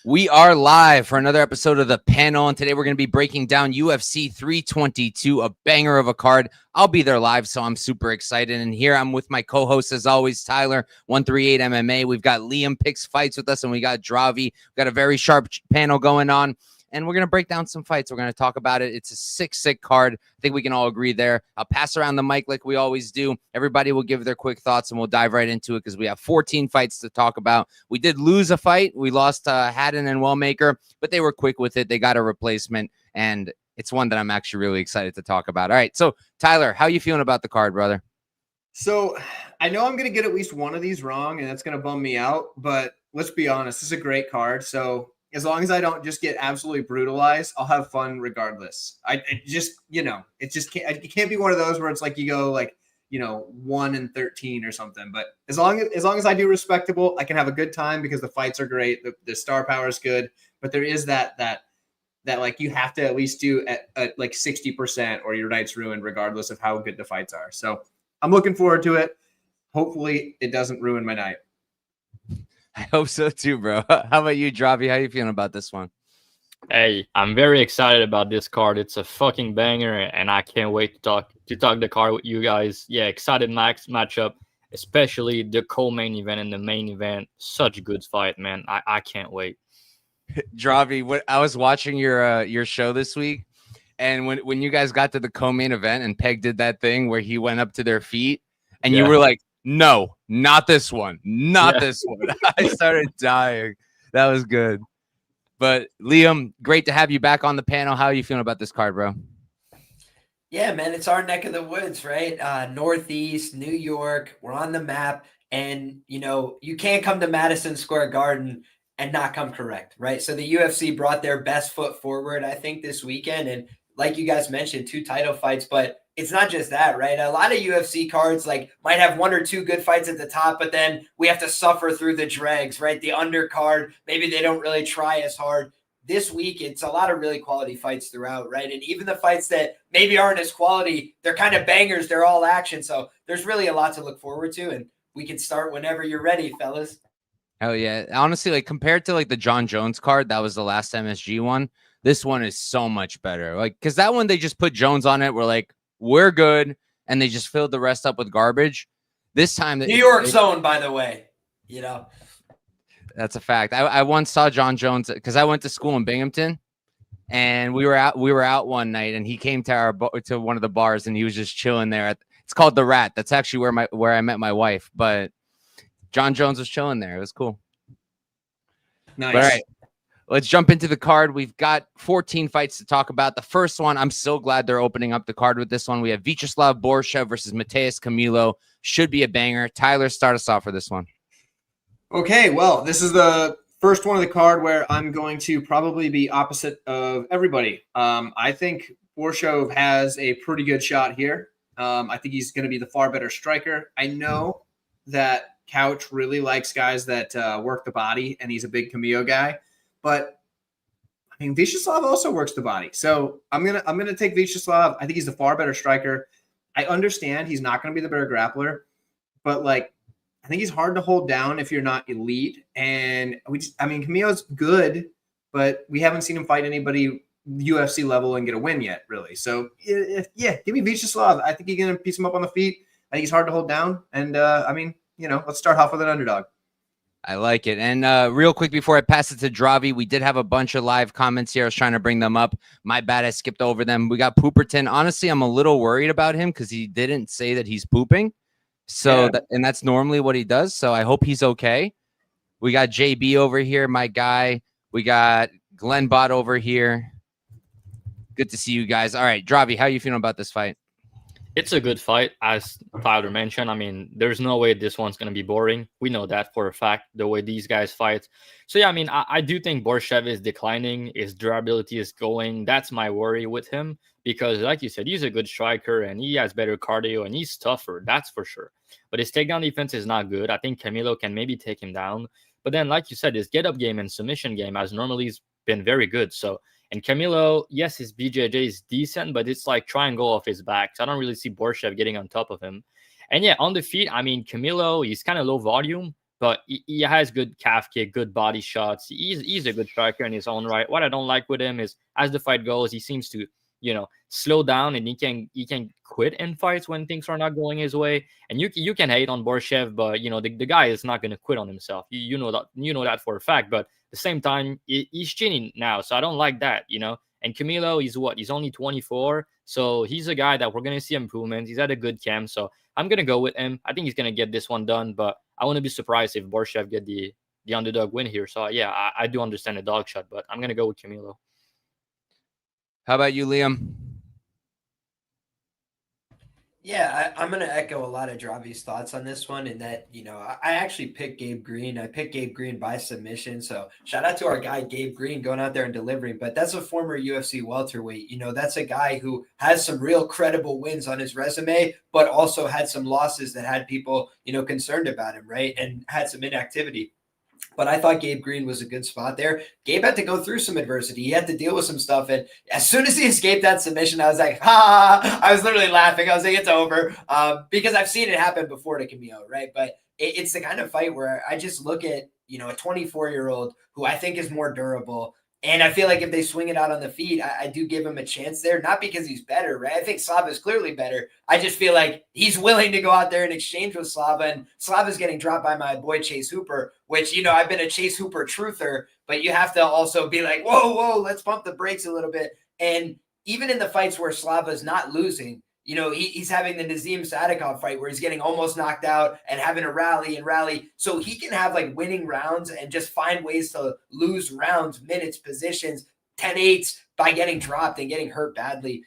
We are live for another episode of The Panel, and today we're going to be breaking down UFC 322, a banger of a card. I'll be there live, so I'm super excited. And here I'm with my co-host, as always, Tyler, 138 MMA. We've got Liam picks fights with us, and we got Dravi. We've got a very sharp panel going on. And we're going to break down some fights. We're going to talk about it. It's a sick card. I think we can all agree there. I'll pass around the mic like we always do. Everybody will give their quick thoughts, and we'll dive right into it because we have 14 fights to talk about. We did lose a fight. We lost Haddon and Wellmaker, but they were quick with it. They got a replacement, and it's one that I'm actually really excited to talk about. All right, so Tyler, how you feeling about the card, brother? So I know I'm going to get at least one of these wrong, and that's going to bum me out, but let's be honest, this is a great card. So as long as I don't just get absolutely brutalized, I'll have fun regardless. It can't be one of those where it's like you go like, 1-13 or something. But as long as I do respectable, I can have a good time because the fights are great. The star power is good, but there is that like you have to at least do at like 60% or your night's ruined regardless of how good the fights are. So I'm looking forward to it. Hopefully it doesn't ruin my night. I hope so too, bro. How about you, Dravi? How you feeling about this one? Hey, I'm very excited about this card. It's a fucking banger, and I can't wait to talk the card with you guys. Yeah, excited matchup, especially the co-main event and the main event. Such a good fight, man. I can't wait. Dravi, I was watching your show this week, and when you guys got to the co-main event and Peg did that thing where he went up to their feet, and you were like, no, not this one. Not this one. I started dying. That was good. But Liam, great to have you back on the panel. How are you feeling about this card, bro? Yeah, man, it's our neck of the woods, right? Northeast, New York, we're on the map. And, you can't come to Madison Square Garden and not come correct, right? So the UFC brought their best foot forward, I think, this weekend. And like you guys mentioned, 2 title fights, but it's not just that, right? A lot of UFC cards might have 1 or 2 good fights at the top, but then we have to suffer through the dregs, right? The undercard, maybe they don't really try as hard. This week, it's a lot of really quality fights throughout, right? And even the fights that maybe aren't as quality, they're kind of bangers. They're all action. So there's really a lot to look forward to, and we can start whenever you're ready, fellas. Oh yeah. Honestly, compared to the John Jones card, that was the last MSG one. This one is so much better. Because that one, they just put Jones on it. We're like, we're good. And they just filled the rest up with garbage. This time, New York zone, by the way, That's a fact. I once saw John Jones because I went to school in Binghamton, and we were out one night, and he came to to one of the bars, and he was just chilling there. It's called The Rat. That's actually where I met my wife. But John Jones was chilling there. It was cool. Nice. All right. Let's jump into the card. We've got 14 fights to talk about. The first one, I'm so glad they're opening up the card with this one. We have Vyacheslav Borshev versus Mateus Camilo. Should be a banger. Tyler, start us off for this one. Okay, well, this is the first one of the card where I'm going to probably be opposite of everybody. I think Borshev has a pretty good shot here. I think he's going to be the far better striker. I know that Couch really likes guys that work the body, and he's a big Camilo guy. But I mean, Vyacheslav also works the body, so I'm gonna take Vyacheslav. I think he's the far better striker. I understand he's not gonna be the better grappler, but I think he's hard to hold down if you're not elite. And Camilo's good, but we haven't seen him fight anybody UFC level and get a win yet, really. So yeah, give me Vyacheslav. I think he's gonna piece him up on the feet. I think he's hard to hold down, and let's start off with an underdog. I like it. And real quick before I pass it to Dravi, we did have a bunch of live comments here. I was trying to bring them up. My bad, I skipped over them. We got Pooperton. Honestly, I'm a little worried about him because he didn't say that he's pooping. So, and that's normally what he does. So I hope he's okay. We got JB over here, my guy. We got Glenbot over here. Good to see you guys. All right, Dravi, how are you feeling about this fight? It's a good fight, as Tyler mentioned. I mean, there's no way this one's going to be boring. We know that for a fact, the way these guys fight. So, yeah, I mean, I do think Borshev is declining. His durability is going. That's my worry with him because, like you said, he's a good striker and he has better cardio and he's tougher. That's for sure. But his takedown defense is not good. I think Camilo can maybe take him down. But then, like you said, his get-up game and submission game has normally been very good. So, and Camilo, yes, his BJJ is decent, but it's like try and go off his back. So I don't really see Borshev getting on top of him. And yeah, on the feet, I mean, Camilo, he's kind of low volume, but he has good calf kick, good body shots. He's a good striker in his own right. What I don't like with him is, as the fight goes, he seems to, slow down, and he can quit in fights when things are not going his way. And you can hate on Borshev, but the guy is not going to quit on himself. You know that for a fact. But at the same time, he's cheating now, so I don't like that. And Camilo, he's only 24, so he's a guy that we're going to see improvements. He's at a good camp, so I'm going to go with him. I think he's going to get this one done, but I wouldn't be surprised if Borshev get the underdog win here. So yeah, I do understand the dog shot, but I'm going to go with Camilo. How about you, Liam? Yeah, I'm going to echo a lot of Dravi's thoughts on this one, in that, I actually picked Gabe Green. I picked Gabe Green by submission. So shout out to our guy, Gabe Green, going out there and delivering. But that's a former UFC welterweight. That's a guy who has some real credible wins on his resume, but also had some losses that had people, concerned about him, right? And had some inactivity. But I thought Gabe Green was a good spot there. Gabe had to go through some adversity. He had to deal with some stuff. And as soon as he escaped that submission, I was like, ha! I was literally laughing. I was like, it's over. Because I've seen it happen before to Camilo, right? But it's the kind of fight where I just look at, a 24-year-old who I think is more durable. And I feel like if they swing it out on the feet, I do give him a chance there, not because he's better, right? I think Slava is clearly better. I just feel like he's willing to go out there and exchange with Slava, and Slava's getting dropped by my boy Chase Hooper, which, I've been a Chase Hooper truther, but you have to also be like, whoa, let's pump the brakes a little bit. And even in the fights where Slava's not losing, he's having the Nazim Sadikov fight where he's getting almost knocked out and having to rally. So he can have like winning rounds and just find ways to lose rounds, minutes, positions, 10-8s by getting dropped and getting hurt badly.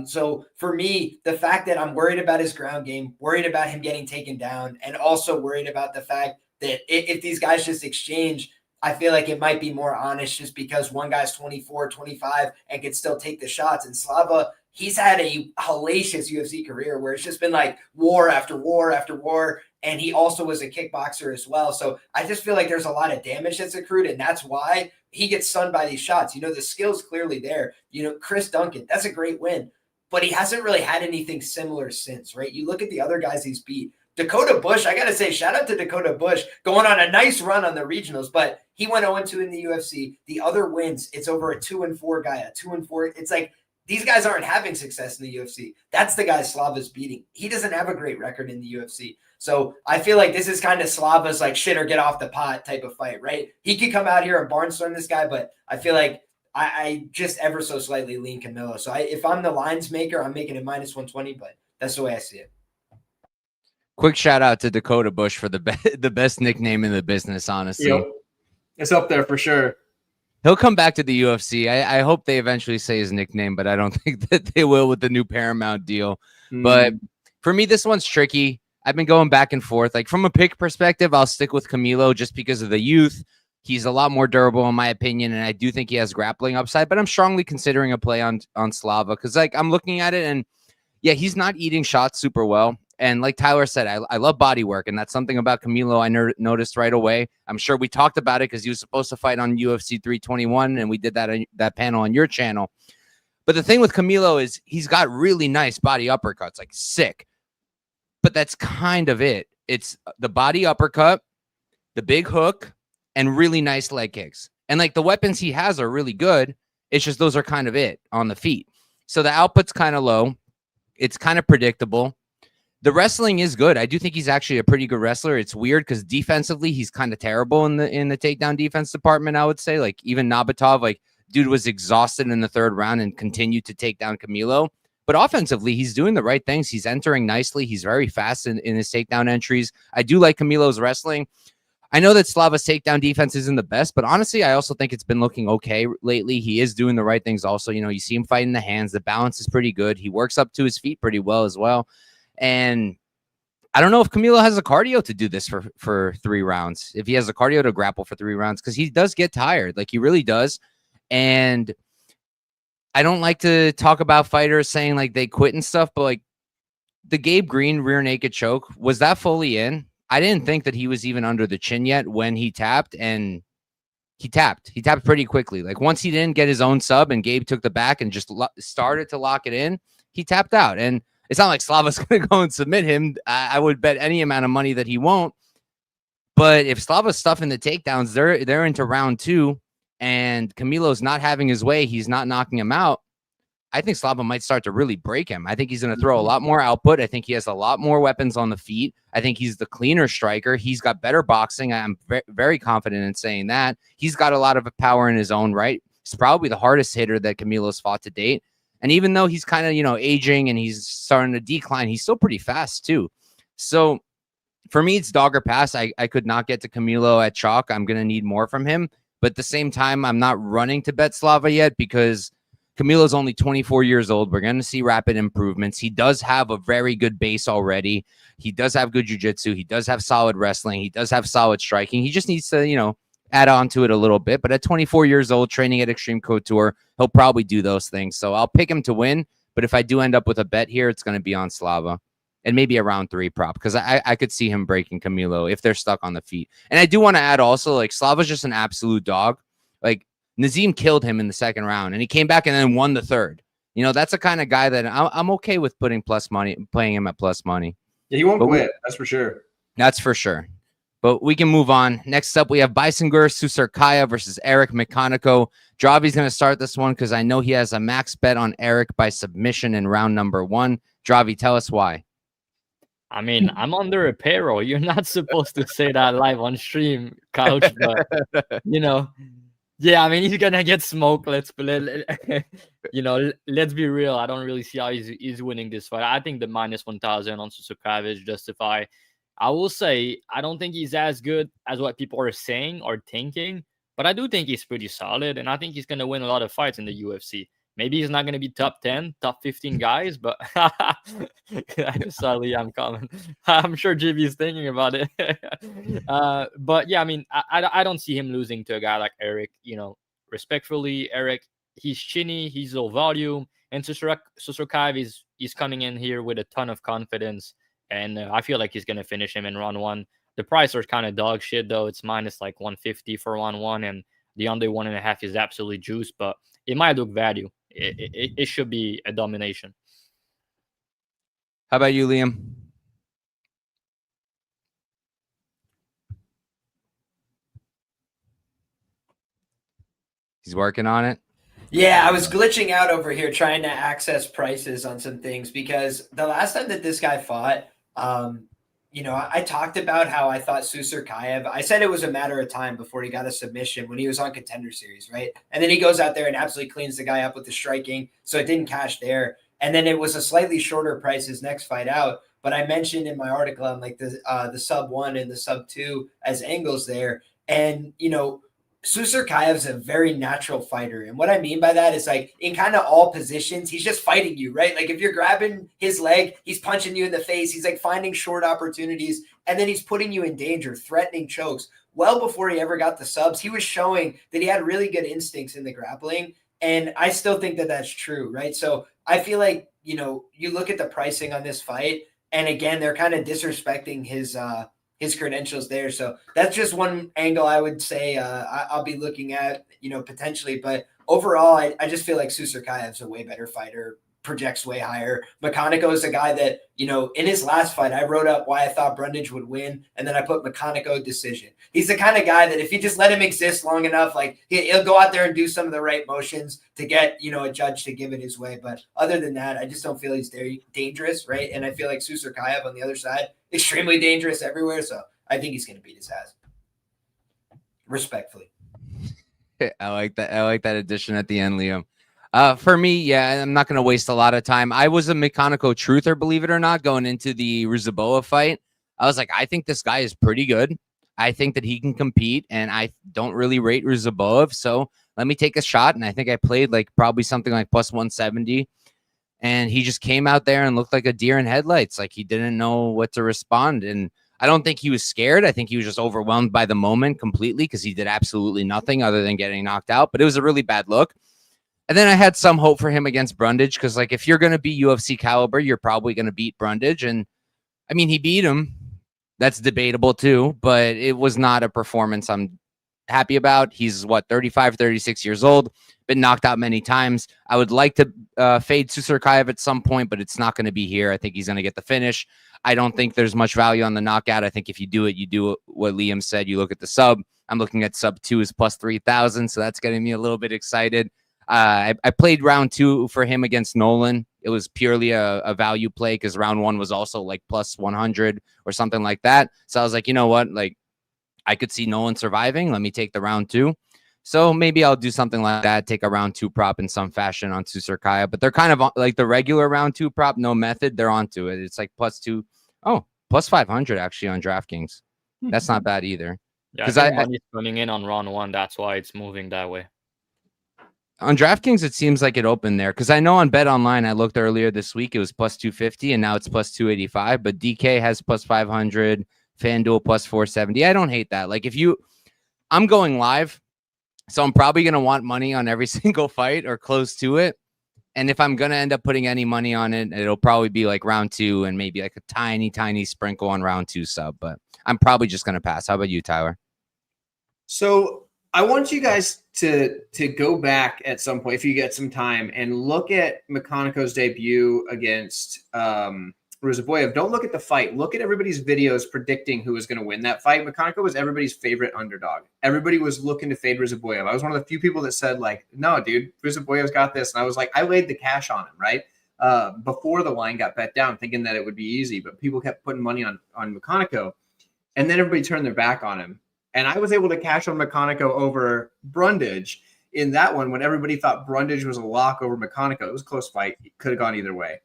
So for me, the fact that I'm worried about his ground game, worried about him getting taken down, and also worried about the fact that if these guys just exchange, I feel like it might be more honest, just because one guy's 24, 25 and can still take the shots. And Slava, he's had a hellacious UFC career where it's just been like war after war after war. And he also was a kickboxer as well. So I just feel like there's a lot of damage that's accrued, and that's why he gets stunned by these shots. The skill's clearly there. Chris Duncan, that's a great win, but he hasn't really had anything similar since, right? You look at the other guys he's beat. Dakota Bush, I got to say, shout out to Dakota Bush, going on a nice run on the regionals, but he went 0-2 in the UFC. The other wins, it's over a 2-4 guy, a 2-4. It's like, these guys aren't having success in the UFC. That's the guy Slava's beating. He doesn't have a great record in the UFC. So I feel like this is kind of Slava's like shit or get off the pot type of fight, right? He could come out here and barnstorm this guy, but I feel like I just ever so slightly lean Camilo. So if I'm the lines maker, I'm making it -120, but that's the way I see it. Quick shout out to Dakota Bush for the best nickname in the business, honestly. Yep. It's up there for sure. He'll come back to the UFC. I hope they eventually say his nickname, but I don't think that they will with the new Paramount deal. But for me, this one's tricky. I've been going back and forth. Like from a pick perspective, I'll stick with Camilo just because of the youth. He's a lot more durable in my opinion, and I do think he has grappling upside, but I'm strongly considering a play on Slava because like I'm looking at it and yeah, he's not eating shots super well. And like Tyler said, I love body work, and that's something about Camilo I noticed right away. I'm sure we talked about it because he was supposed to fight on UFC 321, and we did that panel on your channel. But the thing with Camilo is he's got really nice body uppercuts, like sick. But that's kind of it. It's the body uppercut, the big hook, and really nice leg kicks. And like the weapons he has are really good. It's just those are kind of it on the feet. So the output's kind of low. It's kind of predictable. The wrestling is good. I do think he's actually a pretty good wrestler. It's weird because defensively, he's kind of terrible in the takedown defense department, I would say. Like even Nabatov, like dude was exhausted in the third round and continued to take down Camilo. But offensively, he's doing the right things. He's entering nicely. He's very fast in his takedown entries. I do like Camilo's wrestling. I know that Slava's takedown defense isn't the best, but honestly, I also think it's been looking okay lately. He is doing the right things also. You know, you see him fighting the hands. The balance is pretty good. He works up to his feet pretty well as well. And I don't know if Camilo has the cardio to do this for 3 rounds. If he has the cardio to grapple for 3 rounds, because he does get tired. Like he really does. And I don't like to talk about fighters saying like they quit and stuff, but like the Gabe Green rear naked choke, was that fully in? I didn't think that he was even under the chin yet when he tapped, and he tapped pretty quickly. Like once he didn't get his own sub and Gabe took the back and just started to lock it in, he tapped out. And it's not like Slava's going to go and submit him. I would bet any amount of money that he won't. But if Slava's stuffing the takedowns, they're into round 2, and Camilo's not having his way. He's not knocking him out. I think Slava might start to really break him. I think he's going to throw a lot more output. I think he has a lot more weapons on the feet. I think he's the cleaner striker. He's got better boxing. I'm very confident in saying that. He's got a lot of power in his own right. He's probably the hardest hitter that Camilo's fought to date. And even though he's kind of, aging and he's starting to decline, he's still pretty fast too. So for me, it's dog or pass. I could not get to Camilo at chalk. I'm going to need more from him. But at the same time, I'm not running to bet Slava yet because Camilo's only 24 years old. We're going to see rapid improvements. He does have a very good base already. He does have good jiu-jitsu. He does have solid wrestling. He does have solid striking. He just needs to, add on to it a little bit. But at 24 years old, training at Extreme Couture, he'll probably do those things. So I'll pick him to win. But if I do end up with a bet here, it's going to be on Slava. And maybe a round 3 prop, because I could see him breaking Camilo if they're stuck on the feet. And I do want to add also, like, Slava's just an absolute dog. Like, Nazim killed him in the 2nd round, and he came back and then won the 3rd. That's the kind of guy that I'm okay with playing him at plus money. Yeah, he won't quit. That's for sure. That's for sure. But we can move on. Next up, we have Bisengur Susurkaya versus Eric Mechanico. Dravi's going to start this one because I know he has a max bet on Eric by submission in round number 1. Dravi, tell us why. I mean, I'm under a payroll. You're not supposed to say that live on stream, Couch. But, yeah, I mean, he's going to get smoked. Let's be real. I don't really see how he's winning this fight. I think the minus 1,000 on Susurkaya is justified. I will say, I don't think he's as good as what people are saying or thinking, but I do think he's pretty solid, and I think he's going to win a lot of fights in the UFC. Maybe he's not going to be top 10, top 15 guys, but sadly, I'm coming. I'm sure JB is thinking about it. But yeah, I mean, I don't see him losing to a guy like Eric. Respectfully, Eric, he's chinny, he's low volume, and Susurkaya is coming in here with a ton of confidence, and I feel like he's going to finish him in round 1. The price is kind of dog shit, though. It's minus like 150 for round 1, and the under 1.5 is absolutely juice, but it might look value. It should be a domination. How about you, Liam? He's working on it. Yeah, I was glitching out over here trying to access prices on some things because the last time that this guy fought, I talked about how I thought Susurkaya, I said it was a matter of time before he got a submission when he was on Contender Series, right? And then he goes out there and absolutely cleans the guy up with the striking, so it didn't cash there. And then it was a slightly shorter price his next fight out. But I mentioned in my article on like the sub 1 and the sub 2 as angles there. And, Susurkaya is a very natural fighter. And what I mean by that is like in kind of all positions, he's just fighting you, right? Like if you're grabbing his leg, he's punching you in the face. He's like finding short opportunities and then he's putting you in danger, threatening chokes. Well, before he ever got the subs, he was showing that he had really good instincts in the grappling. And I still think that that's true, right? So I feel like, you look at the pricing on this fight and again, they're kind of disrespecting his credentials there. So that's just one angle I would say I'll be looking at, potentially. But overall, I just feel like Susurkaya is a way better fighter, projects way higher. Mechanico is a guy that, in his last fight, I wrote up why I thought Brundage would win, and then I put Mechanico decision. He's the kind of guy that if you just let him exist long enough, like he'll go out there and do some of the right motions to get, a judge to give it his way. But other than that, I just don't feel he's dangerous, right? And I feel like Susurkaya on the other side, extremely dangerous everywhere. So I think he's going to beat his ass. Respectfully. I like that. I like that addition at the end, Liam. For me, yeah, I'm not going to waste a lot of time. I was a Mechanico truther, believe it or not, going into the Ruzaboa fight. I was like, I think this guy is pretty good. I think that he can compete, and I don't really rate Ruzaboa. So let me take a shot. And I think I played like probably something like plus 170. And he just came out there and looked like a deer in headlights. Like he didn't know what to respond. And I don't think he was scared. I think he was just overwhelmed by the moment completely because he did absolutely nothing other than getting knocked out. But it was a really bad look. And then I had some hope for him against Brundage because, like, if you're going to be UFC caliber, you're probably going to beat Brundage. And, I mean, he beat him. That's debatable, too. But it was not a performance I'm happy about. He's 35, 36 years old, been knocked out many times. I would like to fade Susurkayev at some point, but it's not going to be here. I think he's going to get the finish. I don't think there's much value on the knockout. I think if you do it, you do what Liam said. You look at the sub. I'm looking at sub 2 is plus 3,000, so that's getting me a little bit excited. I played round 2 for him against Nolan. It was purely a value play because round 1 was also like plus 100 or something like that. So I was like, you know what? Like, I could see Nolan surviving. Let me take the round 2. So maybe I'll do something like that, take a round 2 prop in some fashion on Susurkaya. But they're kind of like the regular round 2 prop, no method. They're onto it. It's like plus 2. Oh, plus 500 actually on DraftKings. That's not bad either. Yeah, because money's coming in on round 1. That's why it's moving that way. On DraftKings, it seems like it opened there because I know on Bet Online, I looked earlier this week, it was plus 250 and now it's plus 285. But DK has plus 500, FanDuel plus 470. I don't hate that. Like I'm going live, so I'm probably going to want money on every single fight or close to it. And if I'm going to end up putting any money on it, it'll probably be like round 2 and maybe like a tiny, tiny sprinkle on round 2 sub. But I'm probably just going to pass. How about you, Tyler? So I want you guys to go back at some point, if you get some time, and look at McConaughey's debut against Ruziboyev. Don't look at the fight. Look at everybody's videos predicting who was going to win that fight. McConaughey was everybody's favorite underdog. Everybody was looking to fade Ruziboyev. I was one of the few people that said, like, no, dude, Ruziboyev's got this. And I was like, I laid the cash on him, right? Before the line got bet down, thinking that it would be easy. But people kept putting money on McConaughey. And then everybody turned their back on him. And I was able to cash on McConaughey over Brundage in that one when everybody thought Brundage was a lock over McConaughey. It was a close fight. It could have gone either way.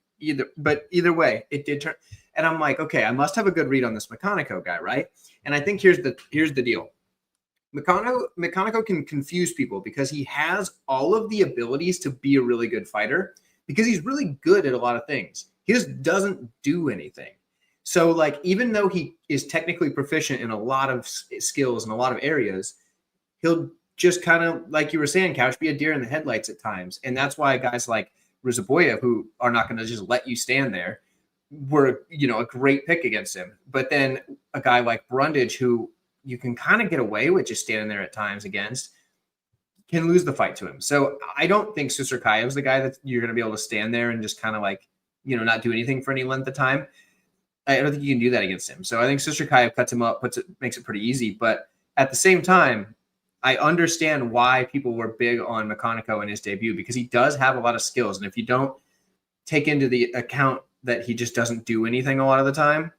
But either way, it did turn. And I'm like, okay, I must have a good read on this McConaughey guy, right? And I think here's the deal. McConaughey can confuse people because he has all of the abilities to be a really good fighter because he's really good at a lot of things. He just doesn't do anything. So, like, even though he is technically proficient in a lot of skills in a lot of areas, he'll just kind of, like you were saying, Couch, be a deer in the headlights at times. And that's why guys like Ruziboyev, who are not going to just let you stand there, were, a great pick against him. But then a guy like Brundage, who you can kind of get away with just standing there at times against, can lose the fight to him. So I don't think Susurkaya is the guy that you're going to be able to stand there and just kind of like, not do anything for any length of time. I don't think you can do that against him. So I think Susurkaya cuts him up, makes it pretty easy. But at the same time, I understand why people were big on McConaughey in his debut because he does have a lot of skills. And if you don't take into the account that he just doesn't do anything a lot of the time,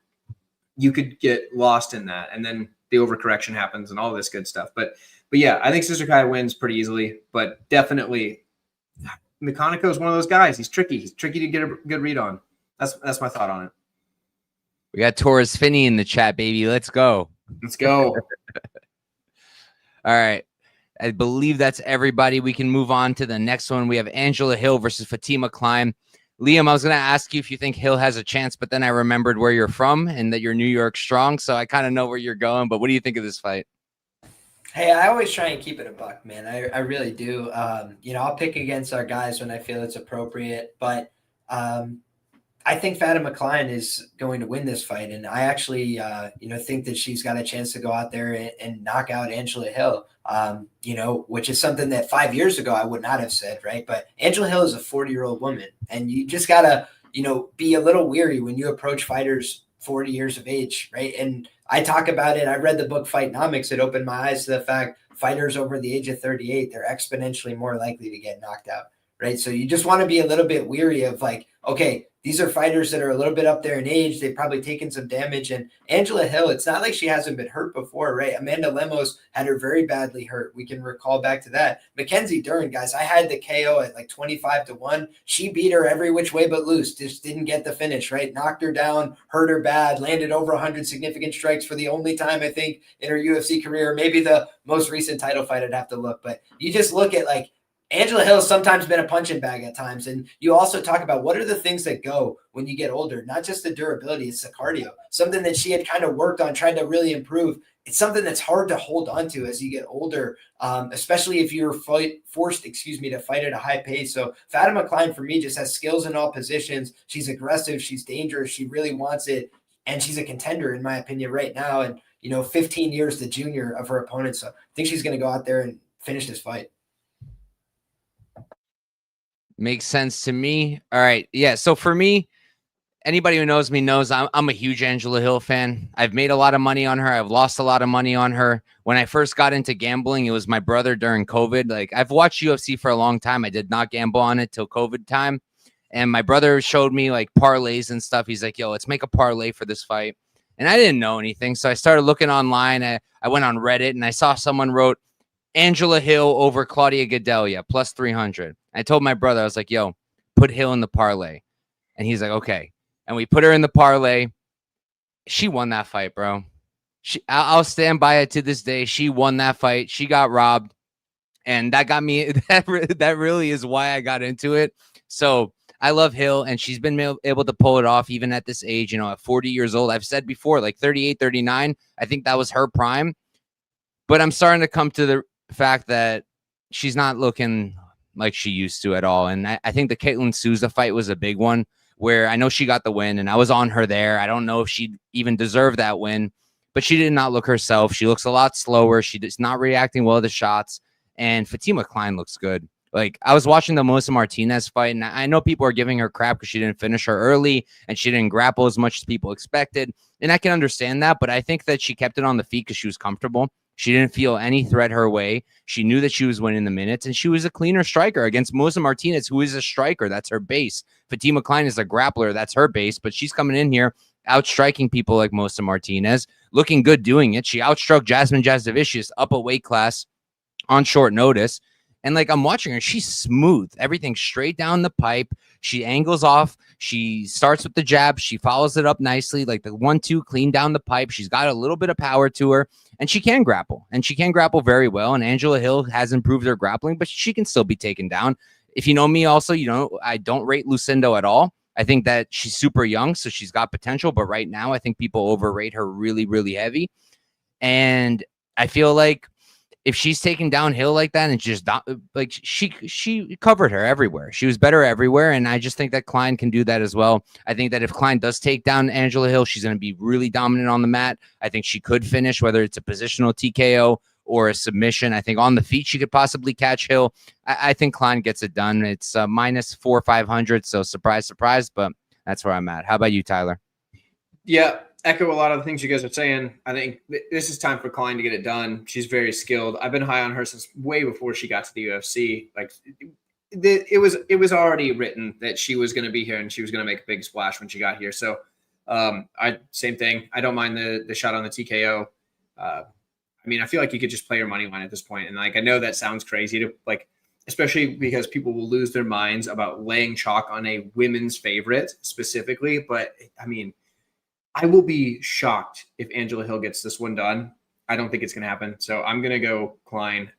you could get lost in that. And then the overcorrection happens and all this good stuff. But yeah, I think Susurkaya wins pretty easily. But definitely, McConaughey is one of those guys. He's tricky. He's tricky to get a good read on. That's my thought on it. We got Torres Finney in the chat, baby. Let's go. Let's go. All right. I believe that's everybody. We can move on to the next one. We have Angela Hill versus Fatima Klein. Liam, I was going to ask you if you think Hill has a chance, but then I remembered where you're from and that you're New York strong, so I kind of know where you're going. But what do you think of this fight? Hey, I always try and keep it a buck, man. I really do. I'll pick against our guys when I feel it's appropriate, but I think Fatima Klein is going to win this fight, and I actually, think that she's got a chance to go out there and knock out Angela Hill. Which is something that 5 years ago I would not have said, right? But Angela Hill is a 40-year-old woman, and you just gotta, be a little weary when you approach fighters 40 years of age, right? And I talk about it. I read the book Fightnomics. It opened my eyes to the fact fighters over the age of 38, they're exponentially more likely to get knocked out, right? So you just want to be a little bit weary of like, okay, these are fighters that are a little bit up there in age. They've probably taken some damage. And Angela Hill, it's not like she hasn't been hurt before, right? Amanda Lemos had her very badly hurt. We can recall back to that. Mackenzie Dern, guys, I had the KO at like 25-1. She beat her every which way but loose. Just didn't get the finish, right? Knocked her down, hurt her bad, landed over 100 significant strikes for the only time, I think, in her UFC career. Maybe the most recent title fight, I'd have to look. But you just look at like, Angela Hill has sometimes been a punching bag at times. And you also talk about what are the things that go when you get older, not just the durability, it's the cardio, something that she had kind of worked on, tried to really improve. It's something that's hard to hold on to as you get older, especially if you're forced to fight at a high pace. So Fatima Klein, for me, just has skills in all positions. She's aggressive. She's dangerous. She really wants it. And she's a contender, in my opinion, right now. And, 15 years the junior of her opponent. So I think she's going to go out there and finish this fight. Makes sense to me. All right. Yeah. So for me, anybody who knows me knows I'm a huge Angela Hill fan. I've made a lot of money on her. I've lost a lot of money on her. When I first got into gambling, it was my brother during COVID. Like, I've watched UFC for a long time. I did not gamble on it till COVID time. And my brother showed me like parlays and stuff. He's like, yo, let's make a parlay for this fight. And I didn't know anything. So I started looking online. I went on Reddit and I saw someone wrote Angela Hill over Claudia Gadelha plus 300. I told my brother, I was like, yo, put Hill in the parlay. And he's like, okay. And we put her in the parlay. She won that fight, bro. I'll stand by it to this day. She won that fight. She got robbed. And that got me. That really is why I got into it. So I love Hill, and she's been able to pull it off even at this age, at 40 years old. I've said before, like 38, 39, I think that was her prime. But I'm starting to come to the fact that she's not looking like she used to at all. And I think the Caitlin Souza fight was a big one, where I know she got the win, and I was on her there. I don't know if she even deserved that win, but she did not look herself. She looks a lot slower. She's not reacting well to shots, and Fatima Klein looks good. Like, I was watching the Melissa Martinez fight, and I know people are giving her crap because she didn't finish her early and she didn't grapple as much as people expected. And I can understand that, but I think that she kept it on the feet because she was comfortable. She didn't feel any threat her way. She knew that she was winning the minutes, and she was a cleaner striker against Melissa Martinez, who is a striker. That's her base. Fatima Klein is a grappler. That's her base, but she's coming in here outstriking people like Melissa Martinez, looking good doing it. She outstruck Jasmine Jasdavicius up a weight class on short notice. And like, I'm watching her, she's smooth. Everything straight down the pipe. She angles off. She starts with the jab. She follows it up nicely, like the 1-2 clean down the pipe. She's got a little bit of power to her, and she can grapple. And she can grapple very well. And Angela Hill has improved her grappling, but she can still be taken down. If you know me also, I don't rate Lucindo at all. I think that she's super young, so she's got potential. But right now, I think people overrate her really, really heavy. And I feel like if she's taking downhill like that and just like she covered her everywhere. She was better everywhere. And I just think that Klein can do that as well. I think that if Klein does take down Angela Hill, she's going to be really dominant on the mat. I think she could finish, whether it's a positional TKO or a submission. I think on the feet, she could possibly catch Hill. I think Klein gets it done. It's minus 4 or 500. So surprise, surprise. But that's where I'm at. How about you, Tyler? Yeah. Echo a lot of the things you guys are saying. I think this is time for Klein to get it done. She's very skilled. I've been high on her since way before she got to the UFC. Like, it was already written that she was going to be here and she was going to make a big splash when she got here. So same thing. I don't mind the shot on the TKO. I mean, I feel like you could just play your money line at this point. And like, I know that sounds crazy to like, especially because people will lose their minds about laying chalk on a women's favorite specifically. But I mean, I will be shocked if Angela Hill gets this one done. I don't think it's going to happen. So I'm going to go Klein.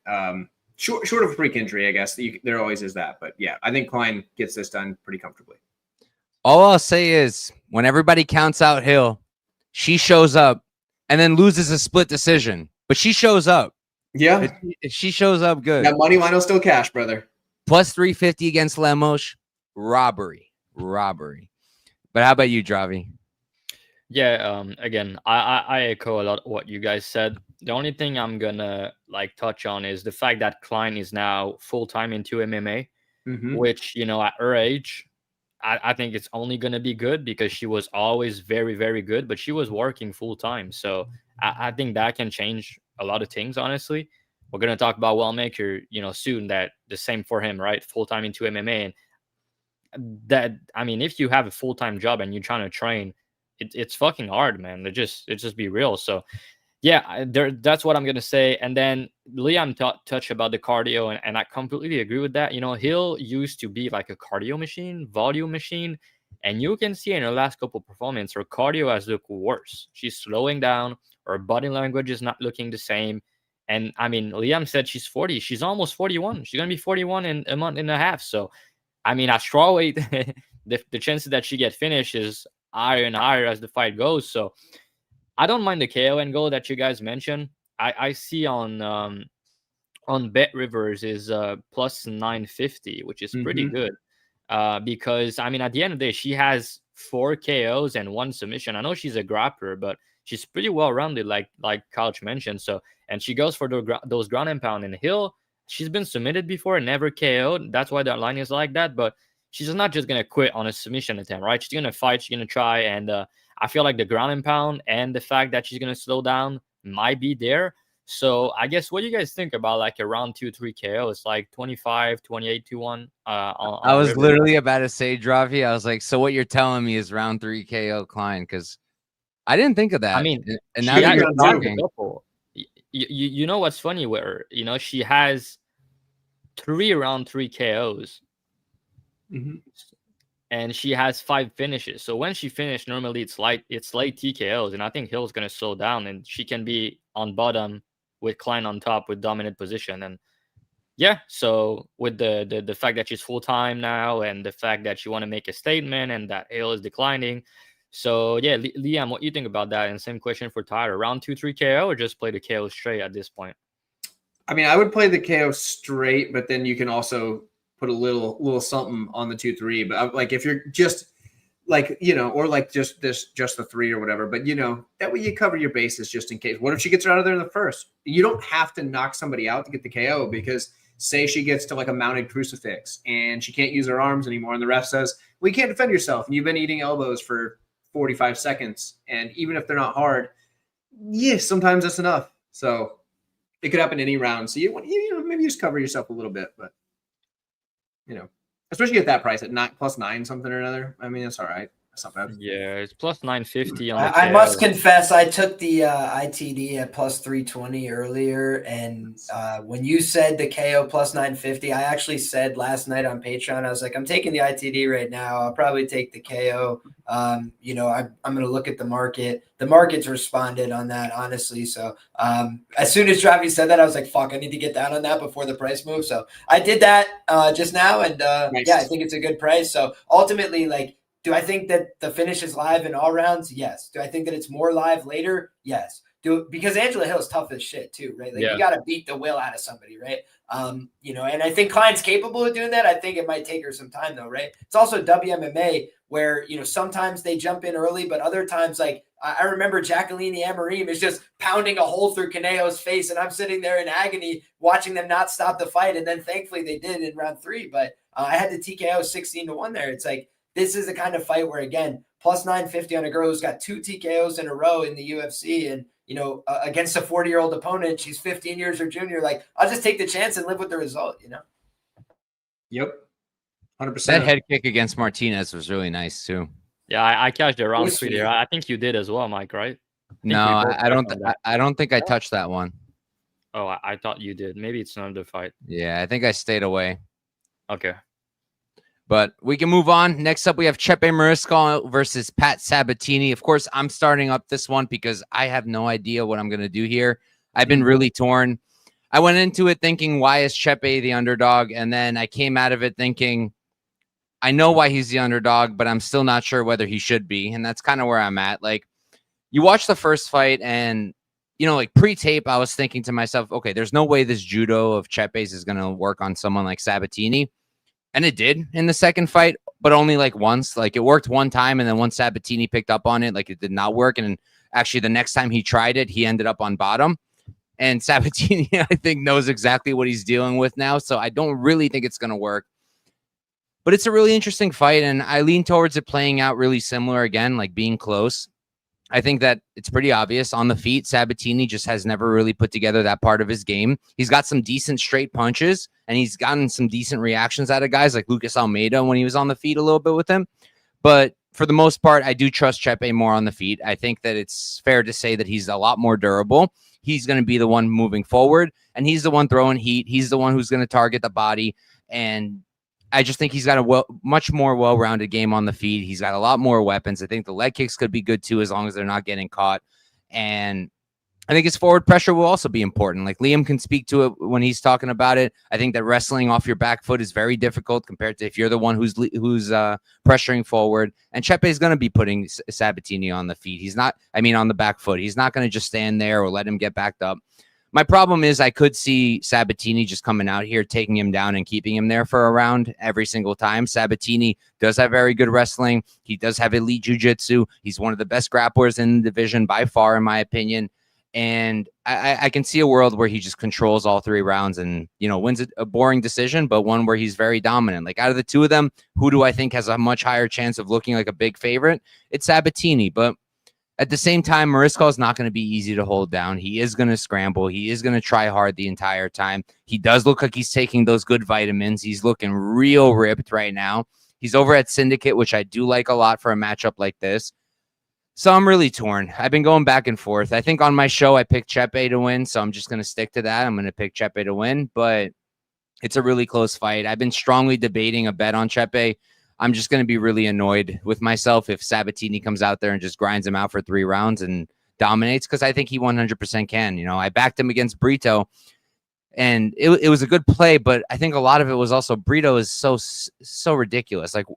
Short of a freak injury, I guess. There always is that. But yeah, I think Klein gets this done pretty comfortably. All I'll say is when everybody counts out Hill, she shows up and then loses a split decision. But she shows up. Yeah. She shows up good. That money line will still cash, brother. Plus 350 against Lemos. Robbery. But how about you, Dravi? Yeah, again, I echo a lot of what you guys said. The only thing I'm gonna touch on is the fact that Klein is now full-time into MMA, which, at her age, I think it's only gonna be good because she was always very, very good, but she was working full-time. So I think that can change a lot of things, honestly. We're gonna talk about Wellmaker, soon, that the same for him, right? Full-time into MMA. And that, I mean, if you have a full-time job and you're trying to train, it's fucking hard, man. It just be real. So yeah, that's what I'm gonna say. And then Liam touched about the cardio, and I completely agree with that. Hill used to be like a cardio machine, volume machine, and you can see in her last couple of performances, her cardio has looked worse. She's slowing down. Her body language is not looking the same. And I mean, Liam said she's 40. She's almost 41. She's gonna be 41 in a month and a half. So I mean, at strawweight, the chances that she get finished is higher and higher as the fight goes. So I don't mind the KO and goal that you guys mentioned. I see on Bet Rivers is plus 950, which is pretty good. Because I mean, at the end of the day, she has 4 KOs and 1 submission. I know she's a grappler, but she's pretty well rounded, like Couch mentioned. So, and she goes for those ground and pound. And Hill, she's been submitted before and never KO'd. That's why that line is like that. But she's not just gonna quit on a submission attempt, right? She's gonna fight. She's gonna try. And I feel like the ground and pound and the fact that she's gonna slow down might be there. So I guess what do you guys think about like a round 2-3 KO? It's like 25, 28 to 1. I was literally about to say, Dravi. I was like, so what you're telling me is round 3 KO Klein, because I didn't think of that. I mean, and now that you're talking, you know what's funny with her? You know, she has 3 round 3 KOs. Mm-hmm. And she has 5 finishes. So when she finished, normally it's late TKOs, and I think Hill's gonna slow down, and she can be on bottom with Klein on top with dominant position. And yeah, so with the fact that she's full time now, and the fact that she want to make a statement, and that Hill is declining. So yeah, Liam, what do you think about that? And same question for Tyler: round 2-3 KO, or just play the KO straight at this point? I mean, I would play the KO straight, but then you can also put a little something on the 2-3. But like, if you're just like, you know, or like just the 3 or whatever, but you know, that way you cover your bases just in case. What if she gets her out of there in the first? You don't have to knock somebody out to get the KO, because say she gets to like a mounted crucifix and she can't use her arms anymore, and the ref says, well, you can't defend yourself, and you've been eating elbows for 45 seconds. And even if they're not hard, sometimes that's enough. So it could happen any round. So you know, maybe just cover yourself a little bit, but you know, especially at that price at +9 something or another. I mean, that's all right. That's not bad. Yeah, it's +950 on I must confess, I took the ITD at +320 earlier, and when you said the KO +950, I actually said last night on Patreon, I was like, I'm taking the ITD right now. I'll probably take the KO. You know, I'm going to look at the market. The market's responded on that, honestly. So as soon as Travis said that, I was like, fuck, I need to get down on that before the price moves. So I did that just now, and nice. Yeah, I think it's a good price. So ultimately, like, do I think that the finish is live in all rounds? Yes. Do I think that it's more live later? Yes. Because Angela Hill is tough as shit too, right? Like, you got to beat the will out of somebody, right? You know, and I think Klein's capable of doing that. I think it might take her some time though, right? It's also WMMA where, you know, sometimes they jump in early, but other times, like I remember Jacqueline Amarim is just pounding a hole through Caneo's face, and I'm sitting there in agony watching them not stop the fight. And then thankfully they did in round 3, but I had the TKO 16-1 there. It's like, this is the kind of fight where, again, +950 on a girl who's got 2 TKOs in a row in the UFC, and, you know, against a 40-year-old opponent, she's 15 years her junior. Like, I'll just take the chance and live with the result, you know? Yep. 100%. That head kick against Martinez was really nice too. Yeah, I cashed the round 3 there. I think you did as well, Mike, right? No, I don't think I touched that one. Oh, I thought you did. Maybe it's another fight. Yeah, I think I stayed away. Okay. But we can move on. Next up, we have Chepe Mariscal versus Pat Sabatini. Of course, I'm starting up this one because I have no idea what I'm going to do here. I've been really torn. I went into it thinking, why is Chepe the underdog? And then I came out of it thinking, I know why he's the underdog, but I'm still not sure whether he should be. And that's kind of where I'm at. Like, you watch the first fight and, you know, like pre-tape, I was thinking to myself, okay, there's no way this judo of Chepe's is going to work on someone like Sabatini. And it did in the second fight, but only like once. Like, it worked one time, and then once Sabatini picked up on it, like, it did not work. And actually, the next time he tried it, he ended up on bottom. And Sabatini, I think, knows exactly what he's dealing with now. So I don't really think it's going to work. But it's a really interesting fight, and I lean towards it playing out really similar again, like being close. I think that it's pretty obvious on the feet. Sabatini just has never really put together that part of his game. He's got some decent straight punches, and he's gotten some decent reactions out of guys like Lucas Almeida when he was on the feet a little bit with him. But for the most part, I do trust Chepe more on the feet. I think that it's fair to say that he's a lot more durable. He's going to be the one moving forward, and he's the one throwing heat. He's the one who's going to target the body, and I just think he's got a much more well-rounded game on the feet. He's got a lot more weapons. I think the leg kicks could be good too, as long as they're not getting caught. And I think his forward pressure will also be important. Like, Liam can speak to it when he's talking about it. I think that wrestling off your back foot is very difficult compared to if you're the one who's pressuring forward. And Chepe is going to be putting Sabatini on the feet. He's not, on the back foot. He's not going to just stand there or let him get backed up. My problem is I could see Sabatini just coming out here, taking him down and keeping him there for a round every single time. Sabatini does have very good wrestling. He does have elite jiu-jitsu. He's one of the best grapplers in the division by far, in my opinion. And I can see a world where he just controls all 3 rounds and, wins a boring decision, but one where he's very dominant. Like, out of the 2 of them, who do I think has a much higher chance of looking like a big favorite? It's Sabatini. But at the same time, Mariscal is not going to be easy to hold down. He is going to scramble. He is going to try hard the entire time. He does look like he's taking those good vitamins. He's looking real ripped right now. He's over at Syndicate, which I do like a lot for a matchup like this. So I'm really torn. I've been going back and forth. I think on my show, I picked Chepe to win, so I'm just going to stick to that. I'm going to pick Chepe to win, but it's a really close fight. I've been strongly debating a bet on Chepe. I'm just going to be really annoyed with myself if Sabatini comes out there and just grinds him out for 3 rounds and dominates, because I think he 100% can. I backed him against Brito, and it was a good play, but I think a lot of it was also Brito is so ridiculous. Like,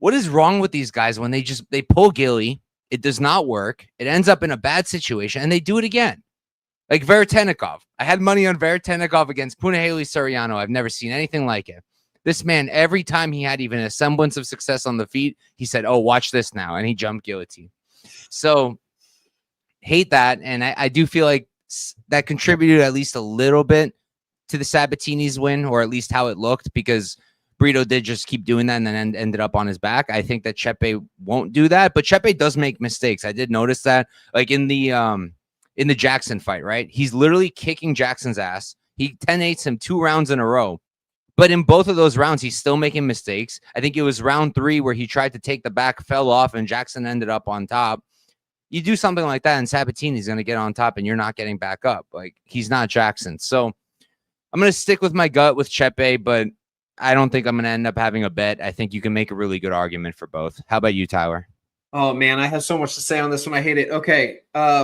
what is wrong with these guys when they pull Gilly? It does not work. It ends up in a bad situation, and they do it again. Like Veretennikov. I had money on Veretennikov against Punahele Soriano. I've never seen anything like it. This man, every time he had even a semblance of success on the feet, he said, oh, watch this now, and he jumped guillotine. So, hate that, and I do feel like that contributed at least a little bit to the Sabatini's win, or at least how it looked, because Brito did just keep doing that and then ended up on his back. I think that Chepe won't do that, but Chepe does make mistakes. I did notice that, like in the Jackson fight, right? He's literally kicking Jackson's ass. He 10-8s him 2 rounds in a row. But in both of those rounds, he's still making mistakes. I think it was round 3 where he tried to take the back, fell off, and Jackson ended up on top. You do something like that, and Sabatini's going to get on top, and you're not getting back up. Like, he's not Jackson. So I'm going to stick with my gut with Chepe, but I don't think I'm going to end up having a bet. I think you can make a really good argument for both. How about you, Tyler? Oh, man, I have so much to say on this one. I hate it. Okay,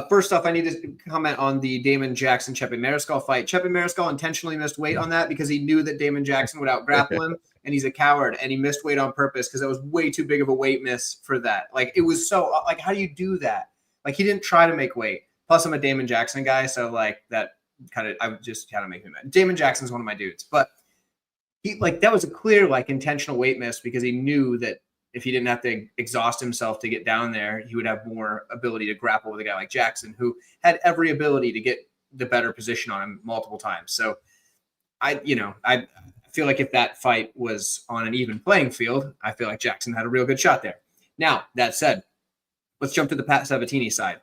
first off, I need to comment on the Damon Jackson-Chepe Mariscal fight. Chepe Mariscal intentionally missed weight on that because he knew that Damon Jackson would out-grapple him, and he's a coward, and he missed weight on purpose because that was way too big of a weight miss for that. Like, it was so – like, how do you do that? Like, he didn't try to make weight. Plus, I'm a Damon Jackson guy, so, like, that kind of – I would just kind of make me mad. Damon Jackson's one of my dudes, but – that was a clear, like, intentional weight miss because he knew that if he didn't have to exhaust himself to get down there, he would have more ability to grapple with a guy like Jackson, who had every ability to get the better position on him multiple times. So I feel like if that fight was on an even playing field, I feel like Jackson had a real good shot there. Now, that said, let's jump to the Pat Sabatini side.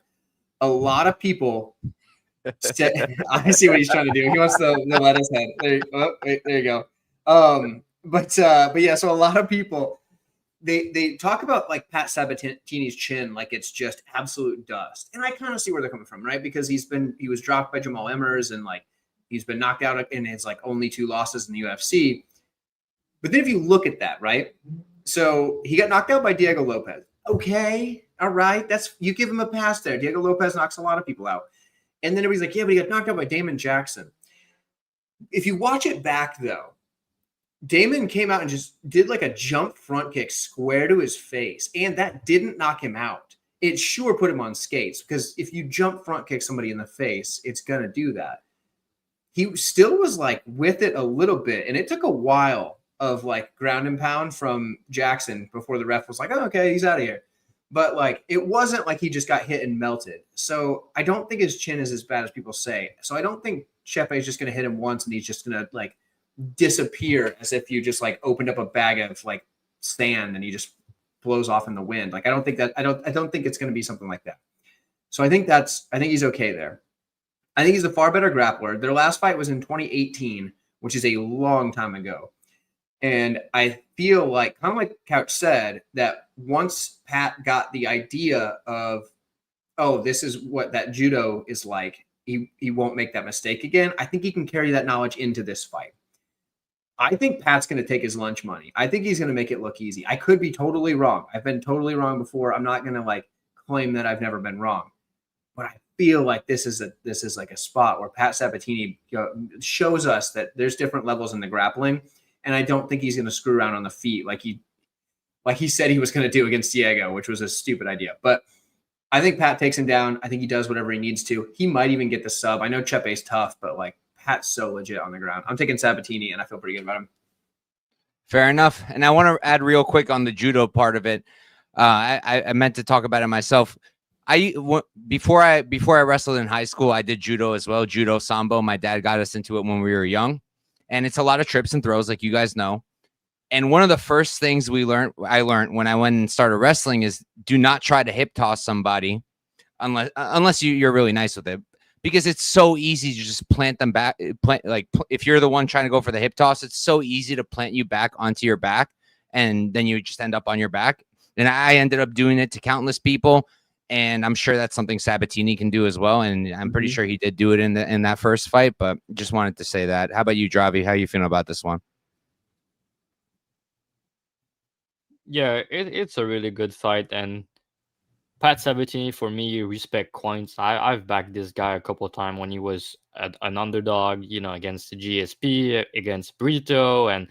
A lot of people I see what he's trying to do. He wants to let his head. There you go. But yeah, so a lot of people they talk about like Pat Sabatini's chin like it's just absolute dust, and I kind of see where they're coming from, right? Because he was dropped by Jamal Emmers, and like he's been knocked out in his like only 2 losses in the UFC. But then if you look at that, right? So he got knocked out by Diego Lopez. Okay, all right, you give him a pass there. Diego Lopez knocks a lot of people out, and then everybody's like, yeah, but he got knocked out by Damon Jackson. If you watch it back though, Damon came out and just did like a jump front kick square to his face, and that didn't knock him out. It sure put him on skates, because if you jump front kick somebody in the face, it's going to do that. He still was like with it a little bit, and it took a while of like ground and pound from Jackson before the ref was like, oh, okay, he's out of here. But like it wasn't like he just got hit and melted. So I don't think his chin is as bad as people say. So I don't think Chepe is just going to hit him once and he's just going to like disappear as if you just like opened up a bag of like sand and he just blows off in the wind. Like I don't think it's going to be something like that. So I think he's okay there. I think he's a far better grappler. Their last fight was in 2018, which is a long time ago. And I feel like, kind of like Couch said, that once Pat got the idea of, oh, this is what that judo is like, he won't make that mistake again. I think he can carry that knowledge into this fight. I think Pat's going to take his lunch money. I think he's going to make it look easy. I could be totally wrong. I've been totally wrong before. I'm not going to like claim that I've never been wrong. But I feel like this is like a spot where Pat Sabatini shows us that there's different levels in the grappling, and I don't think he's going to screw around on the feet like he said he was going to do against Diego, which was a stupid idea. But I think Pat takes him down. I think he does whatever he needs to. He might even get the sub. I know Chepe's tough, but like Pat's so legit on the ground. I'm taking Sabatini, and I feel pretty good about him. Fair enough. And I want to add real quick on the judo part of it. I meant to talk about it myself. Before I wrestled in high school, I did judo as well. Judo, sambo. My dad got us into it when we were young, and it's a lot of trips and throws, like you guys know. And one of the first things I learned when I went and started wrestling is do not try to hip toss somebody unless you're really nice with it, because it's so easy to just plant them back. If you're the one trying to go for the hip toss, it's so easy to plant you back onto your back, and then you just end up on your back. And I ended up doing it to countless people. And I'm sure that's something Sabatini can do as well. And I'm pretty sure he did do it in that first fight, but just wanted to say that. How about you, Dravi? How are you feeling about this one? Yeah, it's a really good fight. And Pat Sabatini, for me, respect coins. I've backed this guy a couple of times when he was an underdog, against the GSP, against Brito, and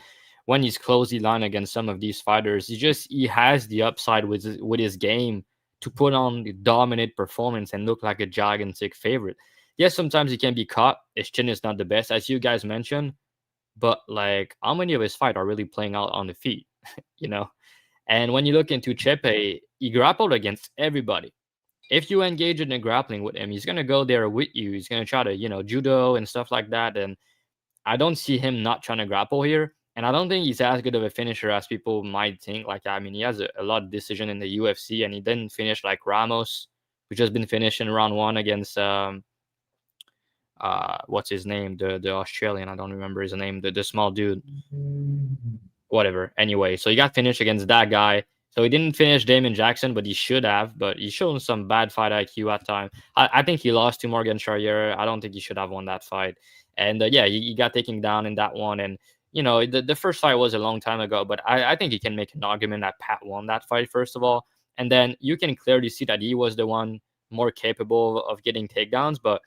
when he's closely lined against some of these fighters, he has the upside with his game to put on the dominant performance and look like a gigantic favorite. Yes, sometimes he can be caught. His chin is not the best, as you guys mentioned, but like, how many of his fights are really playing out on the feet? And when you look into Chepe, he grappled against everybody. If you engage in a grappling with him, he's gonna go there with you. He's gonna try to, judo and stuff like that. And I don't see him not trying to grapple here. And I don't think he's as good of a finisher as people might think. Like, I mean, he has a lot of decision in the UFC, and he didn't finish like Ramos, who just been finished in round 1 against what's his name, the Australian. I don't remember his name, the small dude. Whatever. Anyway, so he got finished against that guy. So he didn't finish Damon Jackson, but he should have. But he's shown some bad fight IQ at time. I think he lost to Morgan Charrier. I don't think he should have won that fight. And yeah, he got taken down in that one. And the first fight was a long time ago, but I think you can make an argument that Pat won that fight, first of all. And then you can clearly see that he was the one more capable of getting takedowns. But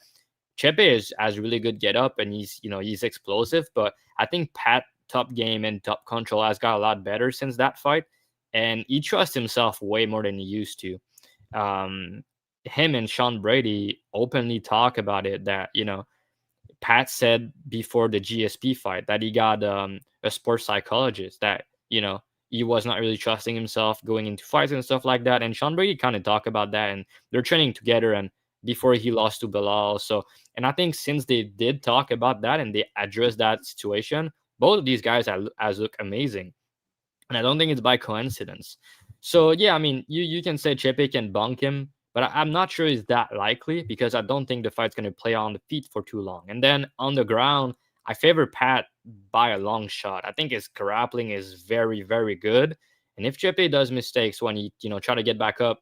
Chepe has really good get up, and he's explosive. But I think Pat, top game and top control, has got a lot better since that fight. And he trusts himself way more than he used to. Him and Sean Brady openly talk about it, that, Pat said before the GSP fight that he got a sports psychologist, that, he was not really trusting himself going into fights and stuff like that. And Sean Brady kind of talked about that, and they're training together, and before he lost to Bilal. So, and I think since they did talk about that and they addressed that situation, both of these guys has look amazing. And I don't think it's by coincidence. So, yeah, I mean, you can say Chepe can bunk him, but I'm not sure it's that likely, because I don't think the fight's going to play on the feet for too long. And then on the ground, I favor Pat by a long shot. I think his grappling is very, very good. And if Chepe does mistakes when he, try to get back up,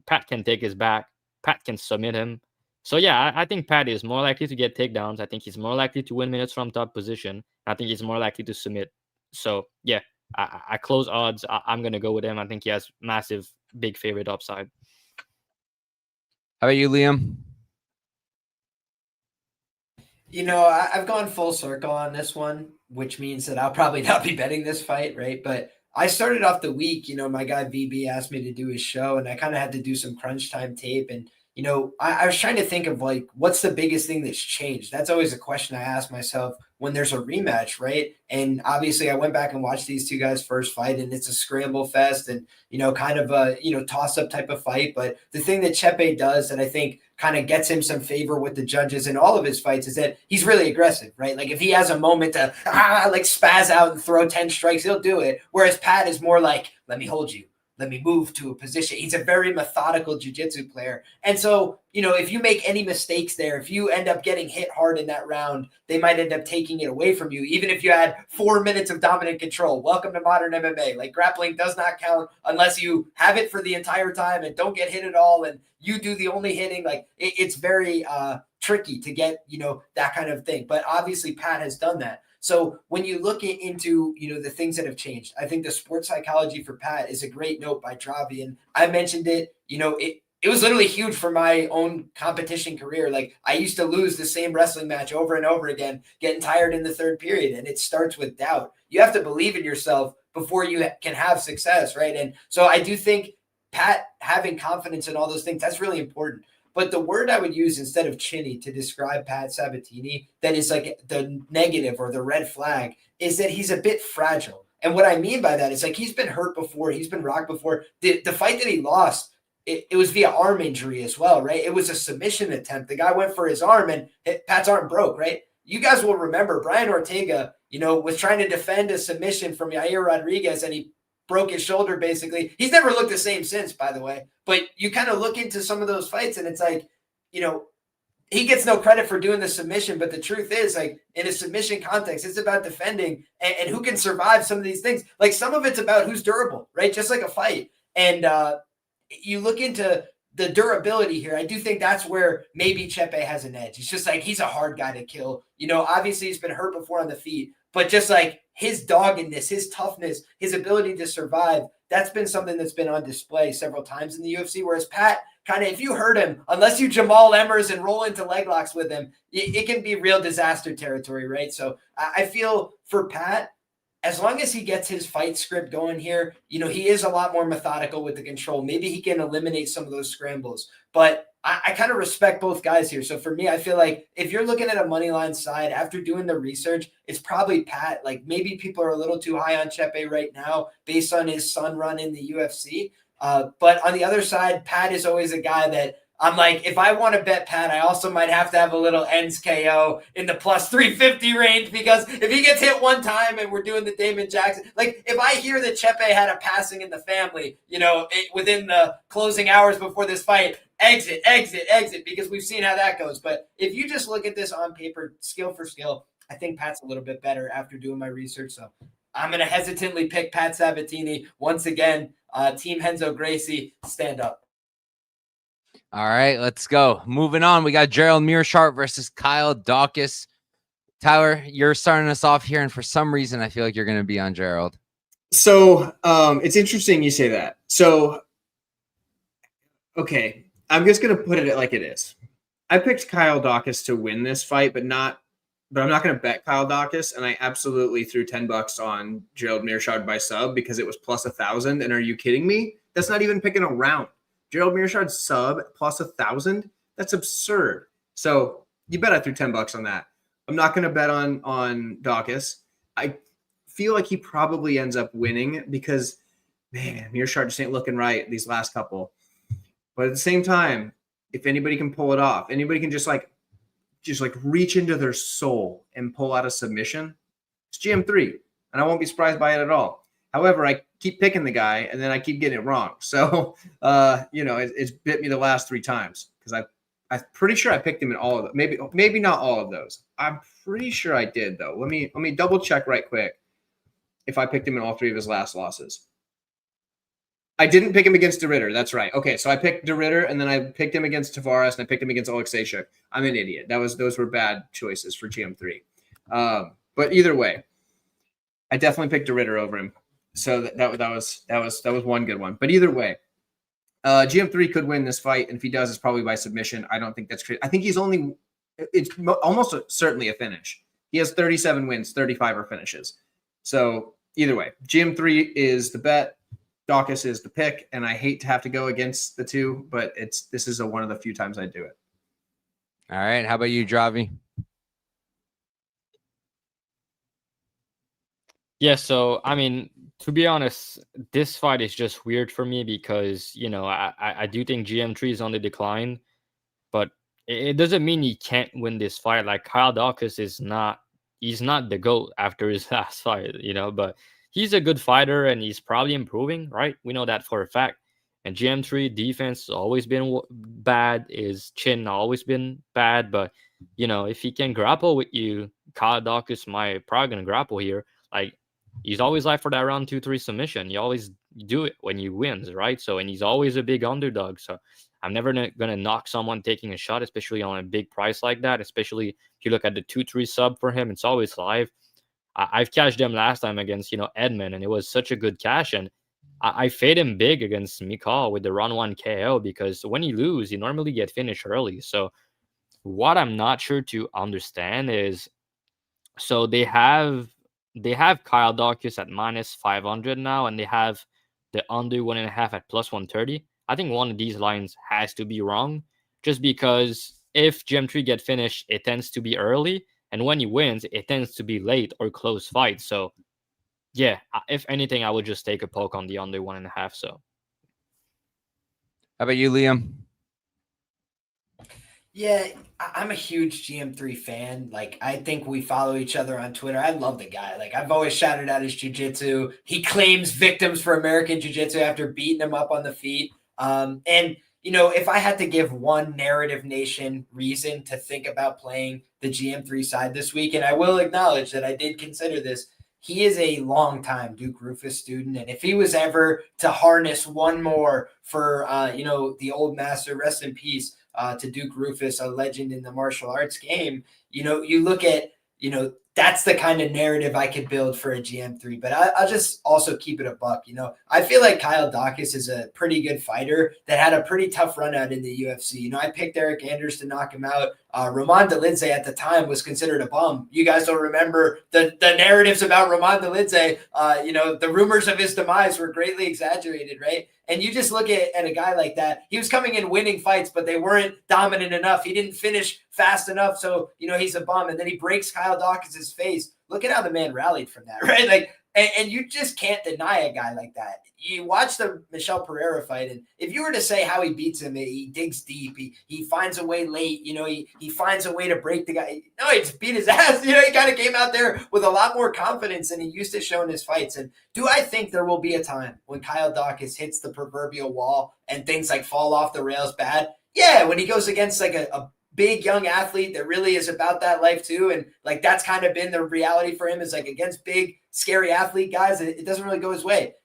Pat can take his back. Pat can submit him. So, yeah, I think Pat is more likely to get takedowns. I think he's more likely to win minutes from top position. I think he's more likely to submit. So, yeah, I close odds. I'm going to go with him. I think he has massive, big favorite upside. How about you, Liam? I've gone full circle on this one, which means that I'll probably not be betting this fight, right? But I started off the week, my guy VB asked me to do his show, and I kind of had to do some crunch time tape. And, I was trying to think of like, what's the biggest thing that's changed? That's always a question I ask myself when there's a rematch, right? And obviously I went back and watched these two guys first fight, and it's a scramble fest and, kind of a, toss up type of fight. But the thing that Chepe does that I think kind of gets him some favor with the judges in all of his fights is that he's really aggressive, right? Like if he has a moment to like spaz out and throw 10 strikes, he'll do it. Whereas Pat is more like, let me hold you. Let me move to a position. He's a very methodical jiu-jitsu player. And so, if you make any mistakes there, if you end up getting hit hard in that round, they might end up taking it away from you, even if you had 4 minutes of dominant control. Welcome to modern MMA. Like, grappling does not count unless you have it for the entire time and don't get hit at all, and you do the only hitting. Like, it's very tricky to get, that kind of thing. But obviously Pat has done that. So when you look into, the things that have changed, I think the sports psychology for Pat is a great note by Dravi. And I mentioned it, it was literally huge for my own competition career. Like, I used to lose the same wrestling match over and over again, getting tired in the third period. And it starts with doubt. You have to believe in yourself before you can have success, right? And so I do think Pat having confidence in all those things, that's really important. But the word I would use instead of chinny to describe Pat Sabatini that is like the negative or the red flag is that he's a bit fragile. And what I mean by that is like he's been hurt before, he's been rocked before. The fight that he lost, it was via arm injury as well, right? It was a submission attempt. The guy went for his arm and Pat's arm broke, right? You guys will remember Brian Ortega, was trying to defend a submission from Yair Rodriguez and he broke his shoulder basically. He's never looked the same since, by the way. But you kind of look into some of those fights and it's like, he gets no credit for doing the submission. But the truth is, like, in a submission context, it's about defending and who can survive some of these things. Like, some of it's about who's durable, right? Just like a fight. And you look into the durability here. I do think that's where maybe Chepe has an edge. It's just like he's a hard guy to kill. Obviously he's been hurt before on the feet, but just like his doggedness, his toughness, his ability to survive, that's been something that's been on display several times in the UFC. Whereas Pat, kind of, if you hurt him, unless you Jamal Emmers and roll into leg locks with him, it can be real disaster territory, right? So I feel for Pat, as long as he gets his fight script going here, he is a lot more methodical with the control. Maybe he can eliminate some of those scrambles. But I kind of respect both guys here. So for me, I feel like if you're looking at a money line side, after doing the research, it's probably Pat. Like maybe people are a little too high on Chepe right now based on his son run in the UFC. But on the other side, Pat is always a guy that I'm like, if I want to bet Pat, I also might have to have a little ends KO in the plus 350 range, because if he gets hit one time and we're doing the Damon Jackson, like if I hear that Chepe had a passing in the family, within the closing hours before this fight, exit, because we've seen how that goes. But if you just look at this on paper, skill for skill, I think Pat's a little bit better after doing my research. So I'm going to hesitantly pick Pat Sabatini. Once again, Team Renzo Gracie, stand up. All right, let's go. Moving on, we got Gerald Meerschaert versus Kyle Daukaus. Tyler, you're starting us off here, and for some reason, I feel like you're going to be on Gerald. So it's interesting you say that. So, okay, I'm just going to put it like it is. I picked Kyle Daukaus to win this fight, but I'm not going to bet Kyle Daukaus, and I absolutely threw $10 on Gerald Meerschaert by sub because it was plus 1,000. And are you kidding me? That's not even picking a round. Gerald Meerschaert sub plus 1,000. That's absurd. So you bet I threw $10 on that. I'm not going to bet on Daukaus. I feel like he probably ends up winning because, man, Meerschaert just ain't looking right these last couple. But at the same time, if anybody can pull it off, anybody can just reach into their soul and pull out a submission, it's GM3, and I won't be surprised by it at all. However, I keep picking the guy, and then I keep getting it wrong. So, it's bit me the last 3 times because I'm pretty sure I picked him in all of them. Maybe not all of those. I'm pretty sure I did, though. Let me double check right quick if I picked him in all 3 of his last losses. I didn't pick him against DeRitter. That's right. Okay, so I picked DeRitter, and then I picked him against Tavares, and I picked him against Oleksiejczuk. I'm an idiot. Those were bad choices for GM3. But either way, I definitely picked DeRitter over him. So that was one good one. But either way, GM3 could win this fight, and if he does, it's probably by submission. I don't think that's crazy. I think it's almost certainly a finish. He has 37 wins, 35 are finishes. So either way, GM3 is the bet. Daukaus is the pick, and I hate to have to go against the two, but this is one of the few times I do it. All right, how about you, Javi? Yeah, so I mean, to be honest, this fight is just weird for me because I do think GM3 is on the decline, but it doesn't mean he can't win this fight. Like Kyle Daukaus he's not the GOAT after his last fight, but he's a good fighter and he's probably improving, right? We know that for a fact. And GM3 defense has always been bad. His chin always been bad. But, if he can grapple with you, Kyle Daukaus might probably going to grapple here. Like, he's always like for that round 2-3 submission. You always do it when he wins, right? So, and he's always a big underdog. So I'm never going to knock someone taking a shot, especially on a big price like that. Especially if you look at the 2-3 sub for him, it's always live. I've cashed him last time against, Edmund, and it was such a good cash. And I fade him big against Mikal with the round 1 KO because when he lose, he normally get finished early. So what I'm not sure to understand is, so they have Kyle Daukaus at minus 500 now, and they have the under 1.5 at plus 130. I think one of these lines has to be wrong, just because if GM3 get finished, it tends to be early, and when he wins, it tends to be late or close fight. So yeah, if anything, I would just take a poke on the under 1.5. So How about you, Liam? Yeah, I'm a huge GM3 fan. Like, I think we follow each other on Twitter. I love the guy. Like, I've always shouted out his jiu-jitsu. He claims victims for American jiu-jitsu after beating him up on the feet. And, you know, if I had to give one Narrative Nation reason to think about playing the GM3 side this week, and I will acknowledge that I did consider this, he is a longtime Duke Rufus student. And if he was ever to harness one more for, you know, the old master, rest in peace, to Duke Rufus, a legend in the martial arts game, you know, you look at, you know, that's the kind of narrative I could build for a GM3. But I'll just also keep it a buck. You know, I feel like Kyle Dawkins is a pretty good fighter that had a pretty tough run out in the UFC. You know, I picked Eric Anders to knock him out. Ramon Delidze at the time was considered a bum. You guys don't remember the narratives about Ramon Delidze. You know, the rumors of his demise were greatly exaggerated, right? And you just look at a guy like that. He was coming in winning fights, but they weren't dominant enough. He didn't finish fast enough. So, you know, he's a bum. And then he breaks Kyle Dawkins' face. Look at how the man rallied from that, right? Like, and you just can't deny a guy like that. You watch the Michel Pereira fight, and if you were to say how he beats him, he digs deep. He finds a way late. You know, he finds a way to break the guy. No, he just beat his ass. You know, he kind of came out there with a lot more confidence than he used to show in his fights. And do I think there will be a time when Kyle Dawkins hits the proverbial wall and things like fall off the rails bad? Yeah, when he goes against like a big young athlete that really is about that life too. And like, that's kind of been the reality for him, is like against big, scary athlete guys, it doesn't really go his way.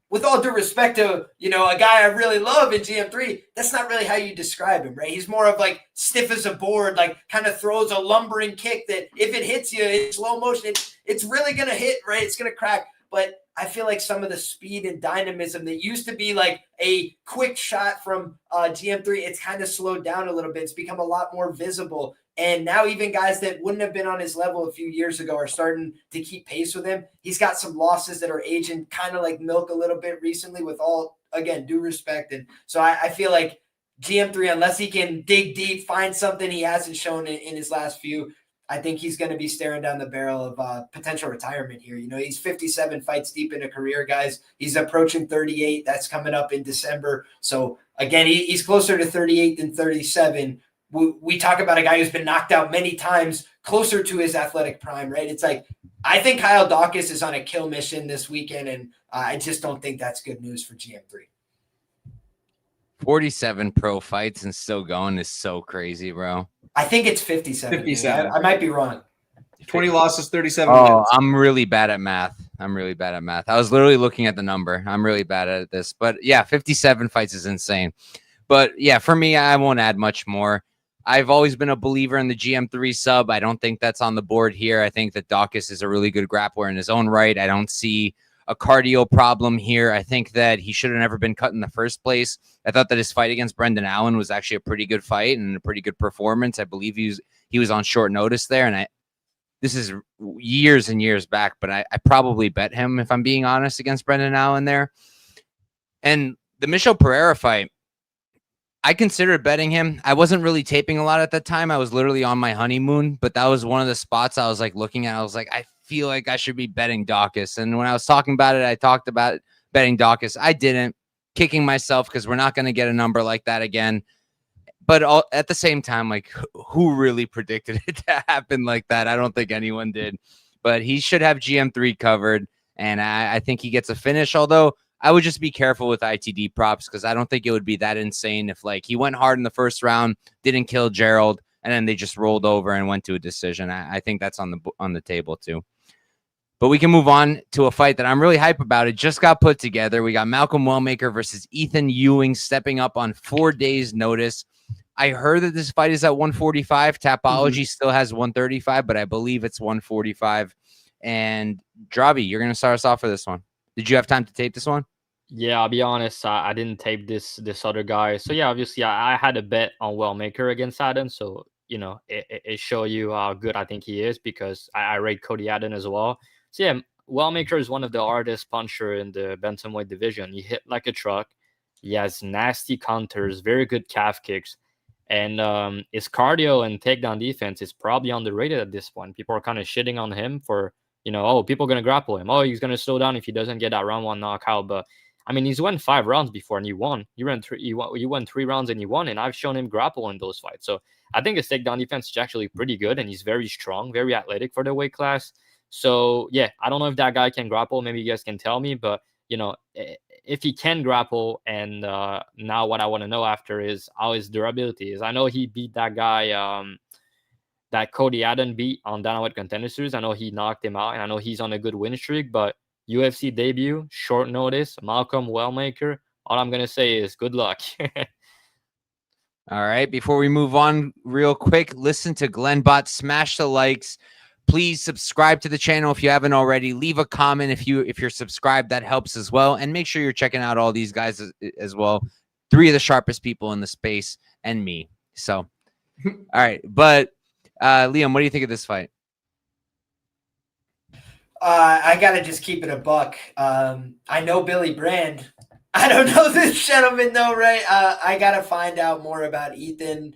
With all due respect to, you know, a guy I really love in GM3, that's not really how you describe him, right? He's more of like stiff as a board, like kind of throws a lumbering kick that if it hits you in slow motion, it's really going to hit, right? It's going to crack. But I feel like some of the speed and dynamism that used to be like a quick shot from GM3, it's kind of slowed down a little bit. It's become a lot more visible. And now even guys that wouldn't have been on his level a few years ago are starting to keep pace with him. He's got some losses that are aging kind of like milk a little bit recently, with all, again, due respect. And so I feel like GM3, unless he can dig deep, find something he hasn't shown in his last few, I think he's going to be staring down the barrel of potential retirement here. You know, he's 57 fights deep in a career, guys. He's approaching 38. That's coming up in December. So, again, he's closer to 38 than 37. We talk about a guy who's been knocked out many times, closer to his athletic prime, right? It's like, I think Kyle Dawkins is on a kill mission this weekend, and I just don't think that's good news for GM3. 47 pro fights and still going is so crazy, bro. I think it's 57. 57. I might be wrong. 20 losses, 37 Oh, wins. I'm really bad at math. I was literally looking at the number. I'm really bad at this. But yeah, 57 fights is insane. But yeah, for me, I won't add much more. I've always been a believer in the GM3 sub. I don't think that's on the board here. I think that Dawkins is a really good grappler in his own right. I don't see a cardio problem here. I think that he should have never been cut in the first place. I thought that his fight against Brendan Allen was actually a pretty good fight and a pretty good performance. I believe he was on short notice there. And this is years and years back, but I probably bet him, if I'm being honest, against Brendan Allen there. And the Michel Pereira fight, I considered betting him. I wasn't really taping a lot at that time. I was literally on my honeymoon, but that was one of the spots I was like looking at. I was like, I feel like I should be betting Dawkins. And when I was talking about it, I talked about betting Dawkins. I didn't, kicking myself because we're not going to get a number like that again. But at the same time, like, who really predicted it to happen like that? I don't think anyone did. But he should have GM3 covered, and I think he gets a finish, although I would just be careful with ITD props because I don't think it would be that insane if, like, he went hard in the first round, didn't kill Gerald, and then they just rolled over and went to a decision. I think that's on the table too. But we can move on to a fight that I'm really hype about. It just got put together. We got Malcolm Wellmaker versus Ethan Ewing stepping up on 4 days' notice. I heard that this fight is at 145. Tapology still has 135, but I believe it's 145. And Dravi, you're going to start us off for this one. Did you have time to tape this one? Yeah, I'll be honest. I didn't tape this other guy. So yeah, obviously I had a bet on Wellmaker against Adden. So, you know, it show you how good I think he is because I rate Cody Adden as well. So yeah, Wellmaker is one of the hardest puncher in the bantamweight division. He hit like a truck. He has nasty counters, very good calf kicks. And his cardio and takedown defense is probably underrated at this point. People are kind of shitting on him for, oh, people are going to grapple him. Oh, he's going to slow down if he doesn't get that round 1 knockout. But I mean, he's won 5 rounds before and he won. You won 3 rounds and he won. And I've shown him grapple in those fights. So I think his takedown defense is actually pretty good. And he's very strong, very athletic for the weight class. So yeah, I don't know if that guy can grapple. Maybe you guys can tell me. But, if he can grapple, and now what I want to know after is how his durability is. I know he beat that guy that Cody Haddon beat on Dynamite Contender Series. I know he knocked him out, and I know he's on a good win streak, but UFC debut, short notice, Malcolm Wellmaker. All I'm going to say is good luck. All right. Before we move on real quick, listen to Glenbot, smash the likes. Please subscribe to the channel if you haven't already. Leave a comment if you're subscribed. That helps as well. And make sure you're checking out all these guys as well. 3 of the sharpest people in the space and me. So, all right. But Liam, what do you think of this fight? I got to just keep it a buck. I know Billy Brand. I don't know this gentleman though, right? I got to find out more about Ethan.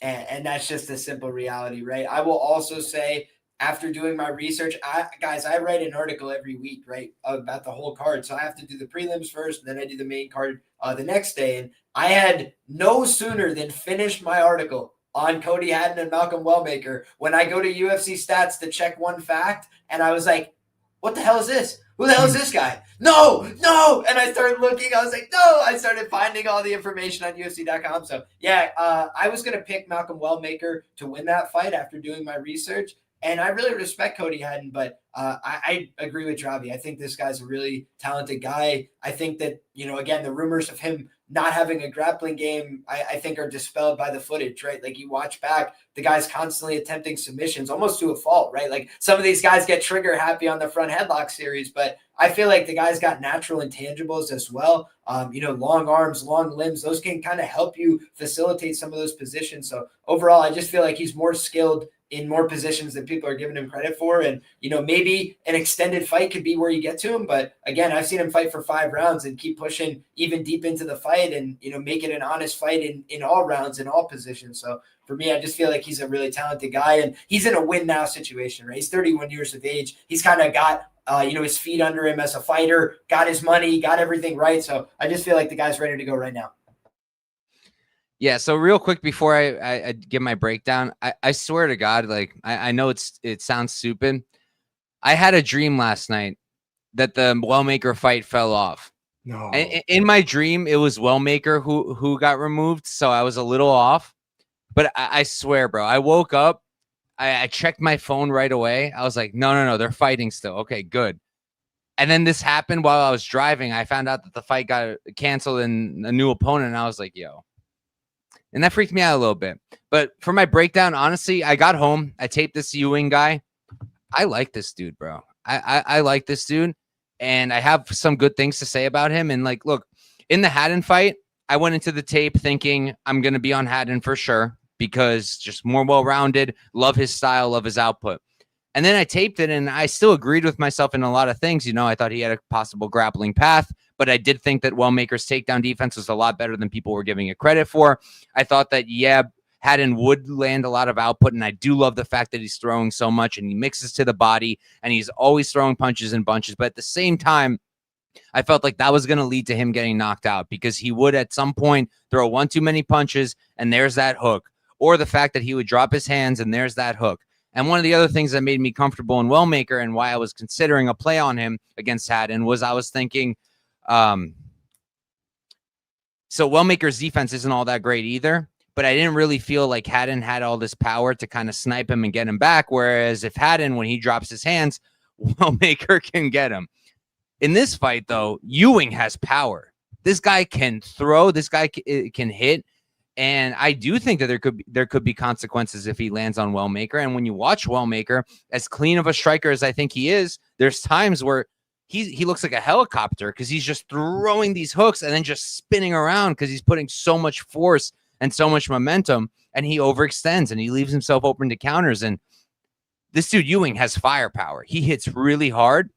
And that's just a simple reality, right? I will also say, after doing my research, I write an article every week, right, about the whole card. So I have to do the prelims first, and then I do the main card the next day. And I had no sooner than finished my article on Cody Haddon and Malcolm Wellmaker when I go to UFC stats to check one fact, and I was like, what the hell is this? Who the hell is this guy? No. And I started looking. I was like, no. I started finding all the information on UFC.com. So, yeah, I was going to pick Malcolm Wellmaker to win that fight after doing my research. And I really respect Cody Haddon, but I agree with Dravi. I think this guy's a really talented guy. I think that, again, the rumors of him not having a grappling game, I think are dispelled by the footage, right? Like you watch back, the guy's constantly attempting submissions almost to a fault, right? Like some of these guys get trigger happy on the front headlock series, but I feel like the guy's got natural intangibles as well. Long arms, long limbs, those can kind of help you facilitate some of those positions. So overall, I just feel like he's more skilled in more positions than people are giving him credit for. And, maybe an extended fight could be where you get to him. But again, I've seen him fight for 5 rounds and keep pushing even deep into the fight and, make it an honest fight in all rounds, in all positions. So for me, I just feel like he's a really talented guy and he's in a win now situation, right? He's 31 years of age. He's kind of got, his feet under him as a fighter, got his money, got everything right. So I just feel like the guy's ready to go right now. Yeah, so real quick before I give my breakdown, I swear to God, like I know it sounds stupid. I had a dream last night that the Wellmaker fight fell off. No. In my dream, it was Wellmaker who got removed, so I was a little off. But I swear, bro, I woke up, I checked my phone right away. I was like, no, they're fighting still. Okay, good. And then this happened while I was driving. I found out that the fight got canceled and a new opponent, and I was like, yo. And that freaked me out a little bit. But for my breakdown, honestly, I got home. I taped this Ewing guy. I like this dude, bro. I like this dude. And I have some good things to say about him. And like, look, in the Haddon fight, I went into the tape thinking I'm going to be on Haddon for sure because just more well-rounded, love his style, love his output. And then I taped it and I still agreed with myself in a lot of things. I thought he had a possible grappling path, but I did think that Wellmaker's takedown defense was a lot better than people were giving it credit for. I thought that, Haddon would land a lot of output, and I do love the fact that he's throwing so much and he mixes to the body and he's always throwing punches and bunches. But at the same time, I felt like that was going to lead to him getting knocked out because he would at some point throw one too many punches and there's that hook, or the fact that he would drop his hands and there's that hook. And one of the other things that made me comfortable in Wellmaker and why I was considering a play on him against Haddon was I was thinking, so Wellmaker's defense isn't all that great either, but I didn't really feel like Haddon had all this power to kind of snipe him and get him back. Whereas if Haddon, when he drops his hands, Wellmaker can get him. In this fight, though, Ewing has power. This guy can throw. This guy can hit. And I do think that there could be consequences if he lands on Wellmaker. And when you watch Wellmaker, as clean of a striker as I think he is, there's times where he looks like a helicopter because he's just throwing these hooks and then just spinning around because he's putting so much force and so much momentum, and he overextends and he leaves himself open to counters. And this dude Ewing has firepower. He hits really hard,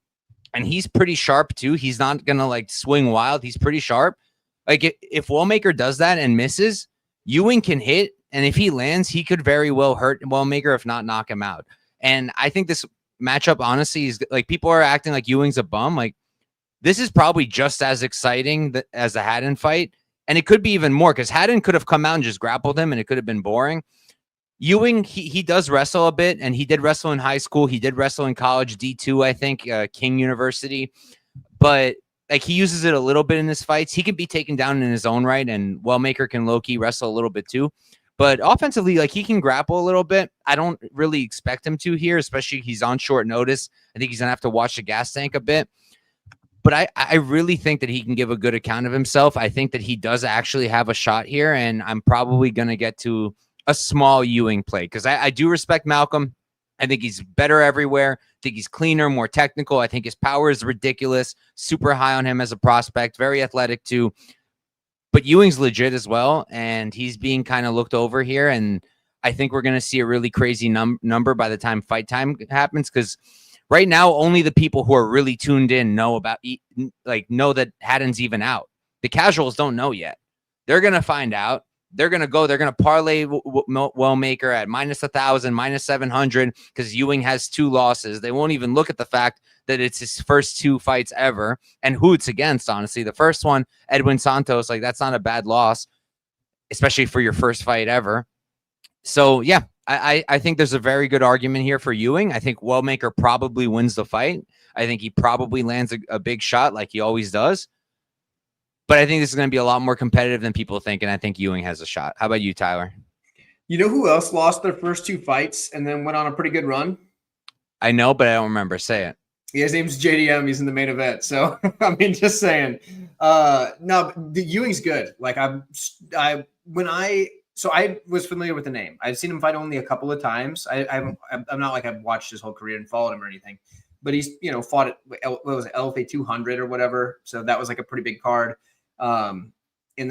and he's pretty sharp too. He's not gonna like swing wild. He's pretty sharp. Like if Wellmaker does that and misses, Ewing can hit, and if he lands, he could very well hurt Wellmaker, if not knock him out. And I think this matchup, honestly, is like people are acting like Ewing's a bum. Like this is probably just as exciting as the Haddon fight, and it could be even more because Haddon could have come out and just grappled him, and it could have been boring. Ewing, he does wrestle a bit, and he did wrestle in high school. He did wrestle in college, D2, I think, King University. But like he uses it a little bit in his fights. He can be taken down in his own right, and Wellmaker can low-key wrestle a little bit too. But offensively, like he can grapple a little bit. I don't really expect him to here, especially he's on short notice. I think he's gonna have to watch the gas tank a bit. But I really think that he can give a good account of himself. I think that he does actually have a shot here, and I'm probably gonna get to a small Ewing play because I do respect Malcolm. I think he's better everywhere. I think he's cleaner, more technical. I think his power is ridiculous. Super high on him as a prospect. Very athletic too. But Ewing's legit as well, and he's being kind of looked over here. And I think we're going to see a really crazy number by the time fight time happens because right now only the people who are really tuned in know that Haddon's even out. The casuals don't know yet. They're going to find out. They're going to parlay Wellmaker at -1,000, -700 because Ewing has 2 losses. They won't even look at the fact that it's his first 2 fights ever and who it's against, honestly. The first one, Edwin Santos, like that's not a bad loss, especially for your first fight ever. So, yeah, I think there's a very good argument here for Ewing. I think Wellmaker probably wins the fight. I think he probably lands a big shot like he always does. But I think this is going to be a lot more competitive than people think, and I think Ewing has a shot. How about you, Tyler? You know who else lost their first 2 fights and then went on a pretty good run? I know, but I don't remember. Say it. Yeah, his name's JDM. He's in the main event. So, I mean, just saying. No, the Ewing's good. Like, I was familiar with the name. I've seen him fight only a couple of times. I'm not like I've watched his whole career and followed him or anything. But he's, fought at, what was it, LFA 200 or whatever. So that was like a pretty big card. And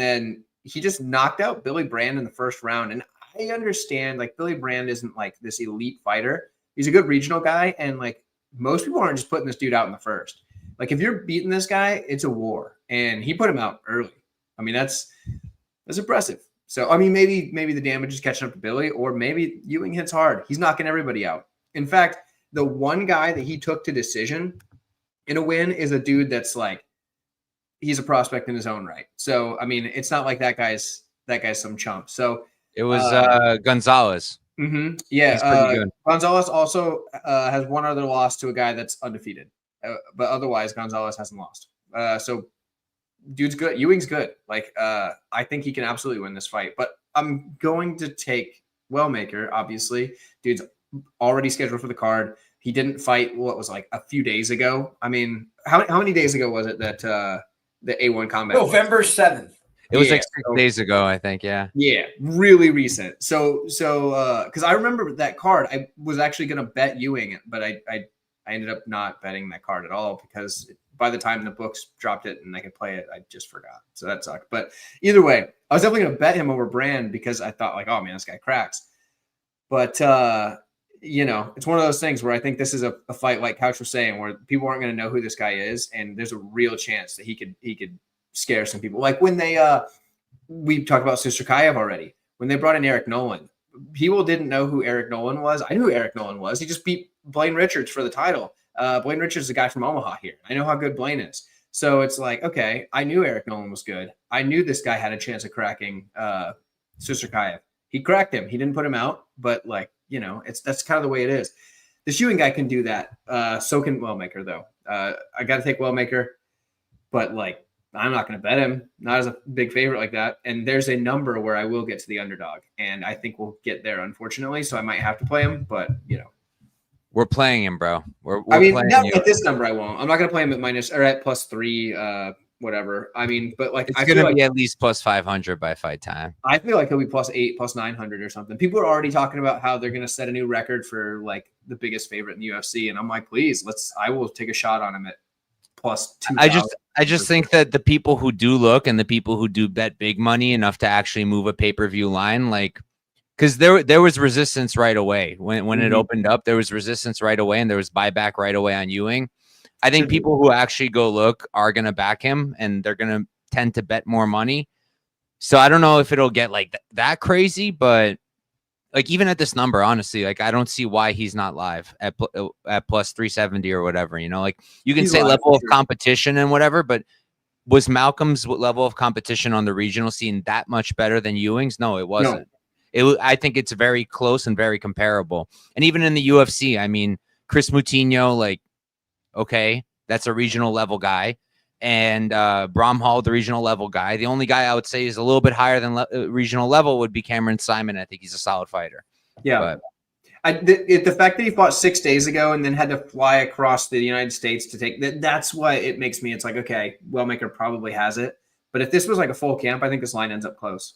then he just knocked out Billy Brand in the first round. And I understand, like, Billy Brand isn't like this elite fighter. He's a good regional guy. And like most people aren't just putting this dude out in the first. Like if you're beating this guy, it's a war. And he put him out early. I mean, that's impressive. So, I mean, maybe the damage is catching up to Billy, or maybe Ewing hits hard. He's knocking everybody out. In fact, the one guy that he took to decision in a win is a dude that's like, he's a prospect in his own right. So, I mean, it's not like that guy's some chump. So it was Gonzalez. Mm-hmm. Yeah. Gonzalez also has one other loss to a guy that's undefeated, but otherwise Gonzalez hasn't lost. So dude's good. Ewing's good. Like, I think he can absolutely win this fight, but I'm going to take Wellmaker. Obviously, dude's already scheduled for the card. He didn't fight what was like a few days ago. I mean, how many days ago was it that the A1 combat? November 7th. It was like 6 days ago, I think. Yeah. Yeah. Really recent. So, cause I remember that card, I was actually going to bet Ewing, but I ended up not betting that card at all because by the time the books dropped it and I could play it, I just forgot. So that sucked. But either way, I was definitely going to bet him over Brand because I thought like, oh man, this guy cracks. But, it's one of those things where I think this is a fight like Couch was saying, where people aren't going to know who this guy is. And there's a real chance that he could scare some people. Like when we talked about Sustrakayev already, when they brought in Eric Nolan, people didn't know who Eric Nolan was. I knew who Eric Nolan was. He just beat Blaine Richards for the title. Blaine Richards is a guy from Omaha here. I know how good Blaine is. So it's like, okay, I knew Eric Nolan was good. I knew this guy had a chance of cracking Sustrakayev. He cracked him. He didn't put him out, but like, that's kind of the way it is. This Ewing guy can do that. So can Wellmaker though. I got to take Wellmaker, but like, I'm not going to bet him, not as a big favorite like that. And there's a number where I will get to the underdog, and I think we'll get there, unfortunately. So I might have to play him, but we're playing him, bro. We're not at this number. I won't. I'm not going to play him at minus or at +3, whatever. I mean, but like it's going to be at least +500 by fight time. I feel like he'll be +8, +900 or something. People are already talking about how they're going to set a new record for like the biggest favorite in the UFC, and I'm like, please, I will take a shot on him at +2,000. I just think that the people who do look and the people who do bet big money enough to actually move a pay-per-view line, like because there was resistance right away when it Mhm. opened up. There was resistance right away, and there was buyback right away on Ewing. I think Should be. people who actually go look are gonna back him, and they're gonna tend to bet more money. So I don't know if it'll get like that crazy, but like even at this number, honestly, like I don't see why he's not live at plus 370 or whatever. You know, like you can He's say live, level for of sure. competition and whatever, but was Malcolm's level of competition on the regional scene that much better than Ewing's? No, it wasn't. I think it's very close and very comparable. And even in the UFC, I mean, Chris Moutinho, like, okay, that's a regional level guy. And Bromhall, the regional level guy. The only guy I would say is a little bit higher than regional level would be Cameron Simon. I think he's a solid fighter. Yeah. But The fact that he fought 6 days ago and then had to fly across the United States to take that's why it makes me, it's like, okay, Wellmaker probably has it. But if this was like a full camp, I think this line ends up close.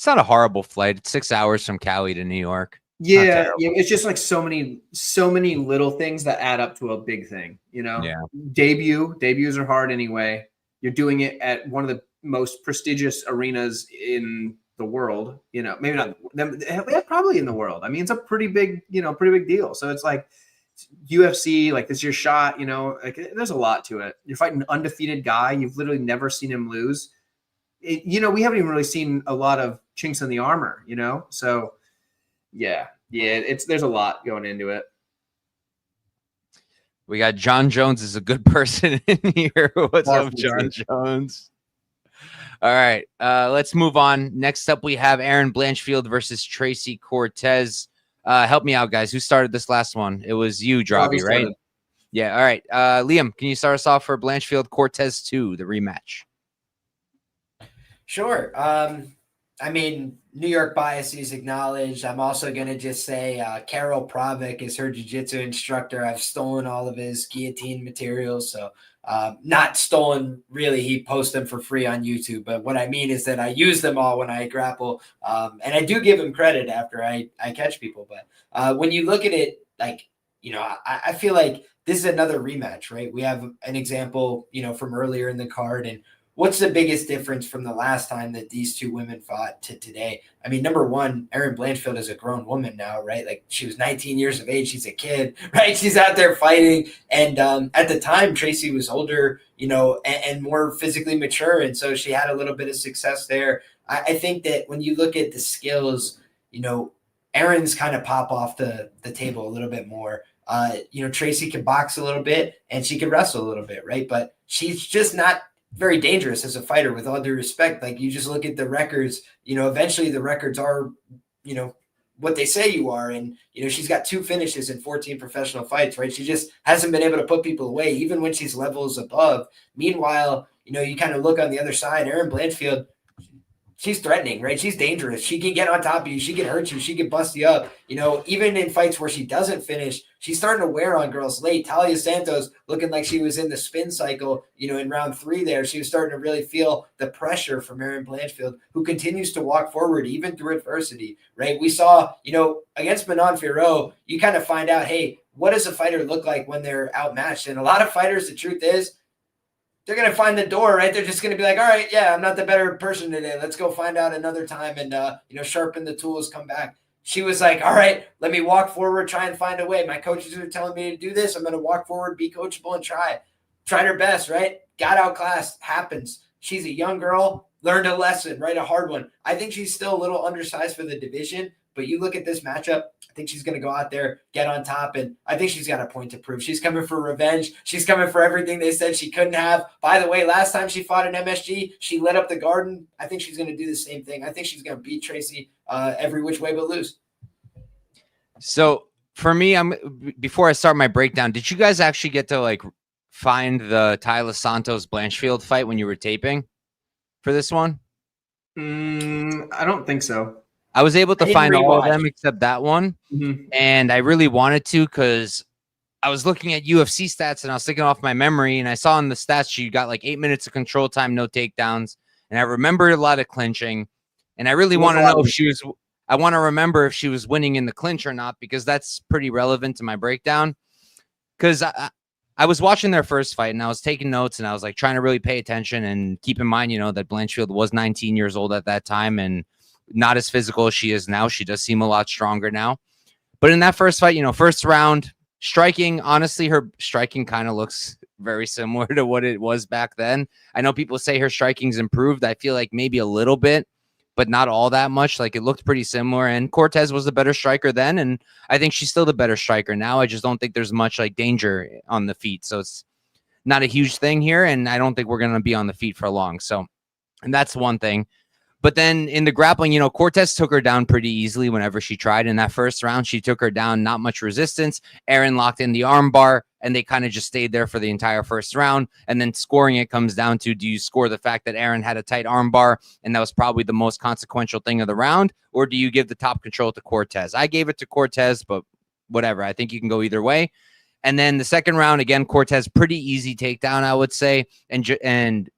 it's not a horrible flight. It's 6 hours from Cali to New York. Yeah, it's just like so many little things that add up to a big thing, you know? Yeah. Debuts are hard anyway. You're doing it at one of the most prestigious arenas in the world, you know, maybe not them, probably in the world. I mean, it's a pretty big deal. So it's like UFC, like this is your shot, you know, like there's a lot to it. You're fighting an undefeated guy. You've literally never seen him lose. You know, we haven't even really seen a lot of chinks in the armor, you know? So yeah, there's a lot going into it. We got John Jones is a good person in here. What's up, John Jones? All right, let's move on. Next up, we have Aaron Blanchfield versus Tracy Cortez. Help me out, guys. Who started this last one? It was you, Dravi, right? Yeah. All right. Liam, can you start us off for Blanchfield Cortez 2, the rematch? Sure. I mean, New York bias is acknowledged. I'm also going to just say Karol Pravik is her jiu-jitsu instructor. I've stolen all of his guillotine materials. So not stolen, really. He posts them for free on YouTube. But what I mean is that I use them all when I grapple. And I do give him credit after I catch people. But when you look at it, like, you know, I feel like this is another rematch, right? We have an example, you know, from earlier in the card. And what's the biggest difference from the last time that these two women fought to today? I mean, number one, Erin Blanchfield is a grown woman now, right? Like she was 19 years of age. She's a kid, right? She's out there fighting. And at the time, Tracy was older, you know, and more physically mature. And so she had a little bit of success there. I think that when you look at the skills, you know, Erin's kind of pop off the table a little bit more. You know, Tracy can box a little bit and she can wrestle a little bit, right? But she's just not very dangerous as a fighter, with all due respect. Like you just look at the records, you know, eventually the records are, you know, what they say you are. And, you know, she's got 2 finishes in 14 professional fights, right? She just hasn't been able to put people away, even when she's levels above. Meanwhile, you know, you kind of look on the other side, Erin Blanchfield, she's threatening, right? She's dangerous. She can get on top of you. She can hurt you. She can bust you up. You know, even in fights where she doesn't finish, she's starting to wear on girls late. Talia Santos looking like she was in the spin cycle, you know, in round 3 there. She was starting to really feel the pressure from Erin Blanchfield, who continues to walk forward even through adversity, right? We saw, you know, against Manon Fiorot, you kind of find out, hey, what does a fighter look like when they're outmatched? And a lot of fighters, the truth is, they're going to find the door, right? They're just going to be like, all right, yeah, I'm not the better person today. Let's go find out another time and, you know, sharpen the tools, come back. She was like, all right, let me walk forward, try and find a way. My coaches are telling me to do this. I'm going to walk forward, be coachable, and try. Tried her best, right? Got outclassed. Happens. She's a young girl, learned a lesson, right? A hard one. I think she's still a little undersized for the division, but you look at this matchup, I think she's going to go out there, get on top, and I think she's got a point to prove. She's coming for revenge. She's coming for everything they said she couldn't have. By the way, last time she fought in MSG, she lit up the garden. I think she's going to do the same thing. I think she's going to beat Tracy every which way but lose. So for me, before I start my breakdown, did you guys actually get to like find the Taila Santos Blanchfield fight when you were taping for this one? I don't think so. I was able to find all of them except that one. Mm-hmm. And I really wanted to because I was looking at UFC stats and I was thinking off my memory. And I saw in the stats sheet, you got like 8 minutes of control time, no takedowns. And I remembered a lot of clinching. And I really want to know if I want to remember if she was winning in the clinch or not, because that's pretty relevant to my breakdown. Because I was watching their first fight and I was taking notes and I was like trying to really pay attention and keep in mind, you know, that Blanchfield was 19 years old at that time and not as physical as she is now. She does seem a lot stronger now. But in that first fight, first round, striking, honestly, her striking kind of looks very similar to what it was back then. I know people say her striking's improved. I feel like maybe a little bit, but not all that much. Like, it looked pretty similar. And Cortez was the better striker then, and I think she's still the better striker now. I just don't think there's much like danger on the feet. So it's not a huge thing here, and I don't think we're going to be on the feet for long. So, and that's one thing. But then in the grappling, Cortez took her down pretty easily whenever she tried. In that first round, she took her down, not much resistance. Erin locked in the arm bar, and they kind of just stayed there for the entire first round. And then scoring it comes down to, do you score the fact that Erin had a tight arm bar, and that was probably the most consequential thing of the round, or do you give the top control to Cortez? I gave it to Cortez, but whatever. I think you can go either way. And then the second round, again, Cortez, pretty easy takedown, I would say. And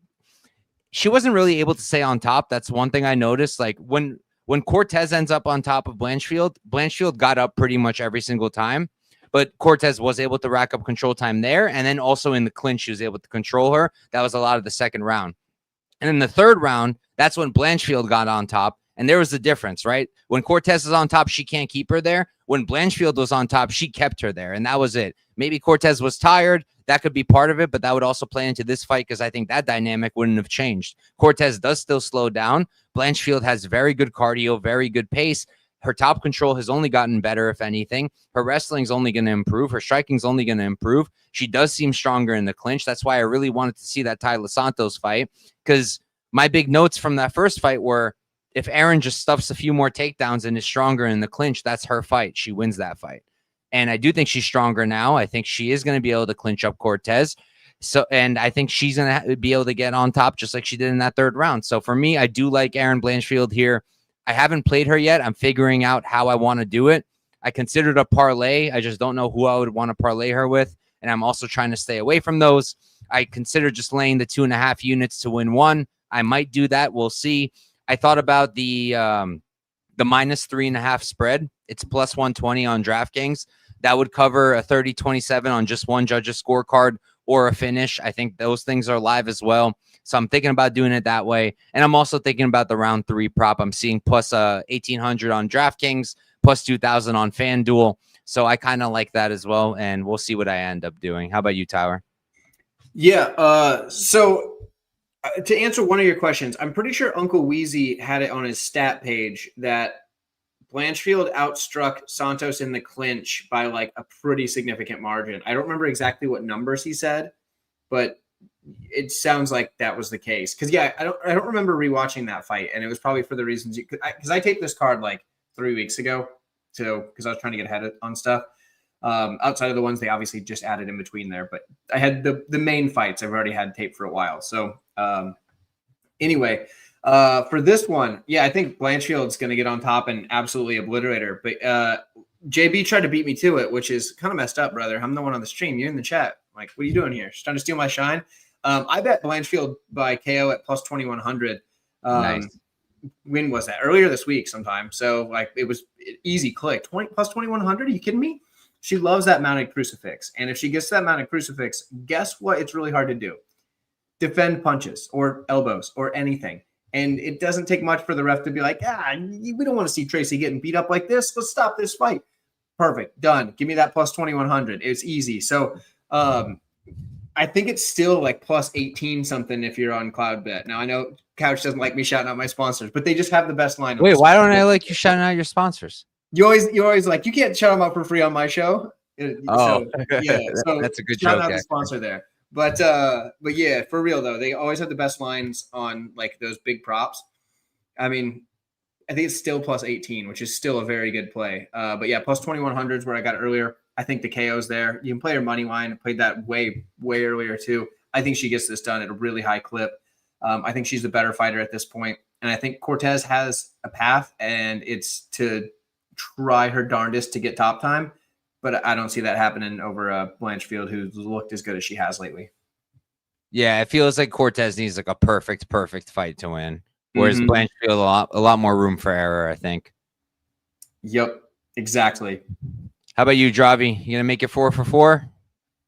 she wasn't really able to stay on top. That's one thing I noticed. Like, when Cortez ends up on top of Blanchfield got up pretty much every single time, but Cortez was able to rack up control time there. And then also in the clinch, she was able to control her. That was a lot of the second round. And in the third round, that's when Blanchfield got on top. And there was the difference, right? When Cortez is on top, she can't keep her there. When Blanchfield was on top, she kept her there. And that was it. Maybe Cortez was tired. That could be part of it, but that would also play into this fight because I think that dynamic wouldn't have changed. Cortez does still slow down. Blanchfield has very good cardio, very good pace. Her top control has only gotten better, if anything. Her wrestling's only going to improve. Her striking's only going to improve. She does seem stronger in the clinch. That's why I really wanted to see that Tyler Santos fight, because my big notes from that first fight were, if Erin just stuffs a few more takedowns and is stronger in the clinch, that's her fight. She wins that fight. And I do think she's stronger now. I think she is going to be able to clinch up Cortez. So, and I think she's going to be able to get on top just like she did in that third round. So for me, I do like Erin Blanchfield here. I haven't played her yet. I'm figuring out how I want to do it. I considered a parlay. I just don't know who I would want to parlay her with. And I'm also trying to stay away from those. I considered just laying the 2.5 units to win one. I might do that. We'll see. I thought about the -3.5 spread. It's plus 120 on DraftKings. That would cover a 30-27 on just one judge's scorecard or a finish. I think those things are live as well. So I'm thinking about doing it that way. And I'm also thinking about the round 3 prop. I'm seeing plus 1,800 on DraftKings, plus 2,000 on FanDuel. So I kind of like that as well. And we'll see what I end up doing. How about you, Tyler? Yeah. So to answer one of your questions, I'm pretty sure Uncle Wheezy had it on his stat page that Blanchfield outstruck Santos in the clinch by like a pretty significant margin. I don't remember exactly what numbers he said, but it sounds like that was the case. Because I don't remember rewatching that fight, and it was probably for the reasons because I taped this card like 3 weeks ago, so because I was trying to get ahead on stuff. Outside of the ones they obviously just added in between there, but I had the main fights I've already had taped for a while. So anyway. For this one, I think Blanchfield's going to get on top and absolutely obliterate her. But JB tried to beat me to it, which is kind of messed up, brother. I'm the one on the stream. You're in the chat. Like, what are you doing here? Just trying to steal my shine? I bet Blanchfield by KO at plus 2,100. Nice. When was that? Earlier this week sometime. So, like, it was easy click. Plus 2,100? Are you kidding me? She loves that mounted crucifix. And if she gets that mounted crucifix, guess what? It's really hard to do. Defend punches or elbows or anything. And it doesn't take much for the ref to be like, we don't want to see Tracy getting beat up like this. Let's stop this fight. Perfect. Done. Give me that plus 2,100. It's easy. So I think it's still like plus 18 something if you're on Cloud Bet. Now, I know Couch doesn't like me shouting out my sponsors, but they just have the best line. Wait, why don't I like you shouting out your sponsors? You always like, you can't shout them out for free on my show. Oh, so that's a good shout joke. Out the sponsor there. But yeah, for real though, they always have the best lines on like those big props. I mean, I think it's still plus 18, which is still a very good play. But yeah, plus 2,100 is where I got it earlier. I think the KO's there. You can play her money line. I played that way earlier too. I think she gets this done at a really high clip. I think she's the better fighter at this point. And I think Cortez has a path, and it's to try her darndest to get top time. But I don't see that happening over Blanchfield, who's looked as good as she has lately. Yeah, it feels like Cortez needs like a perfect fight to win. Whereas Blanchfield a lot more room for error, I think. Yep, exactly. How about you, Dravi? You gonna make it 4 for 4?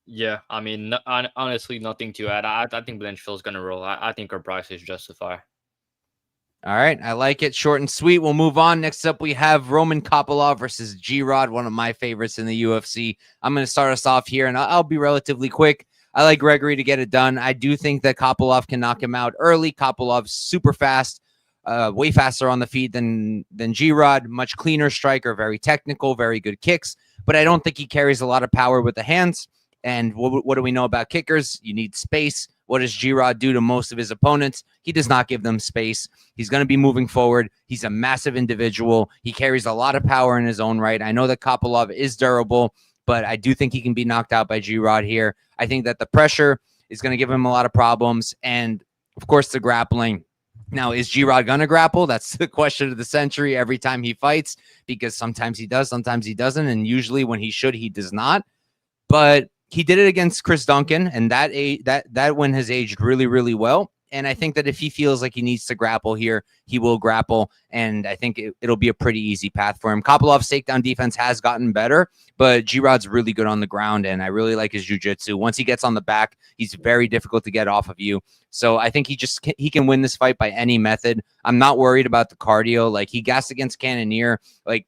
Yeah, I mean, honestly, nothing to add. I think Blanchfield's gonna roll. I think her price is justified. All right, I like it. Short and sweet. We'll move on. Next up, we have Roman Kopylov versus G-Rod, one of my favorites in the UFC. I'm going to start us off here, and I'll be relatively quick. I like Gregory to get it done. I do think that Kopylov can knock him out early. Kopylov's super fast, way faster on the feet than G-Rod. Much cleaner striker, very technical, very good kicks. But I don't think he carries a lot of power with the hands. And what do we know about kickers? You need space. What does G-Rod do to most of his opponents? He does not give them space. He's going to be moving forward. He's a massive individual. He carries a lot of power in his own right. I know that Kopylov is durable, but I do think he can be knocked out by G-Rod here. I think that the pressure is going to give him a lot of problems. And, of course, the grappling. Now, is G-Rod going to grapple? That's the question of the century every time he fights, because sometimes he does, sometimes he doesn't, and usually when he should, he does not. But he did it against Chris Duncan, and that win has aged really, really well. And I think that if he feels like he needs to grapple here, he will grapple. And I think it'll be a pretty easy path for him. Kopylov's takedown defense has gotten better, but G-Rod's really good on the ground, and I really like his jiu-jitsu. Once he gets on the back, he's very difficult to get off of you. So I think he can win this fight by any method. I'm not worried about the cardio. Like, he gassed against Cannonier. Like,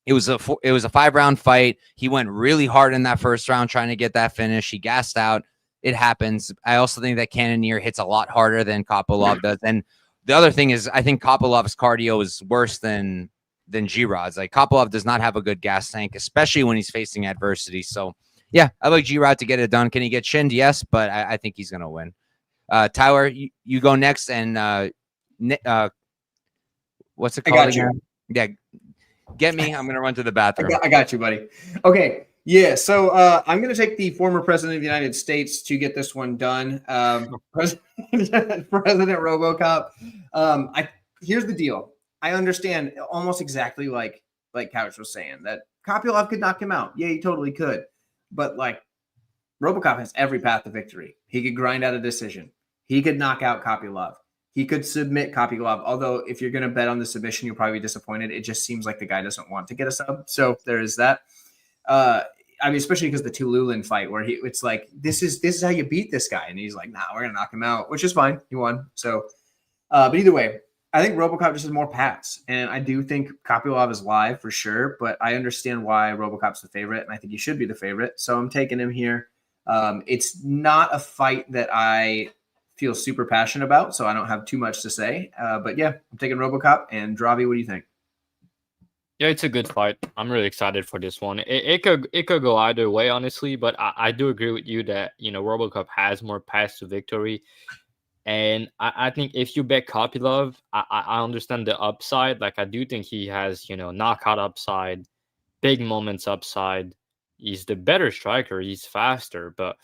it was a 5-round fight. He went really hard in that first round trying to get that finish. He gassed out. It happens. I also think that Cannonier hits a lot harder than Kopylov does. And the other thing is, I think Kopylov's cardio is worse than G-Rod's. Like, Kopylov does not have a good gas tank, especially when he's facing adversity. So, yeah, I like G-Rod to get it done. Can he get shinned? Yes, but I think he's going to win. Tyler, you go next. And what's it called? I got you. Yeah. Get me. I'm going to run to the bathroom. I got you, buddy. Okay. Yeah. So I'm going to take the former president of the United States to get this one done. President RoboCop. Here's the deal. I understand almost exactly like Couch was saying that Kopylov could knock him out. Yeah, he totally could. But like, RoboCop has every path to victory. He could grind out a decision. He could knock out Kopylov. He could submit Kopylov, although if you're going to bet on the submission, you'll probably be disappointed. It just seems like the guy doesn't want to get a sub. So there is that. I mean, especially because the Tululin fight where it's like, this is how you beat this guy. And he's like, nah, we're going to knock him out, which is fine. He won. So, but either way, I think RoboCop just has more paths. And I do think Kopylov is live for sure, but I understand why RoboCop's the favorite. And I think he should be the favorite. So I'm taking him here. It's not a fight that I feel super passionate about, so I don't have too much to say. But yeah, I'm taking RoboCop. And Dravi, what do you think? Yeah, it's a good fight. I'm really excited for this one. It could go either way, honestly, but I do agree with you that, RoboCop has more paths to victory. And I think if you bet Kopylov, I understand the upside. Like, I do think he has, knockout upside, big moments upside. He's the better striker. He's faster, but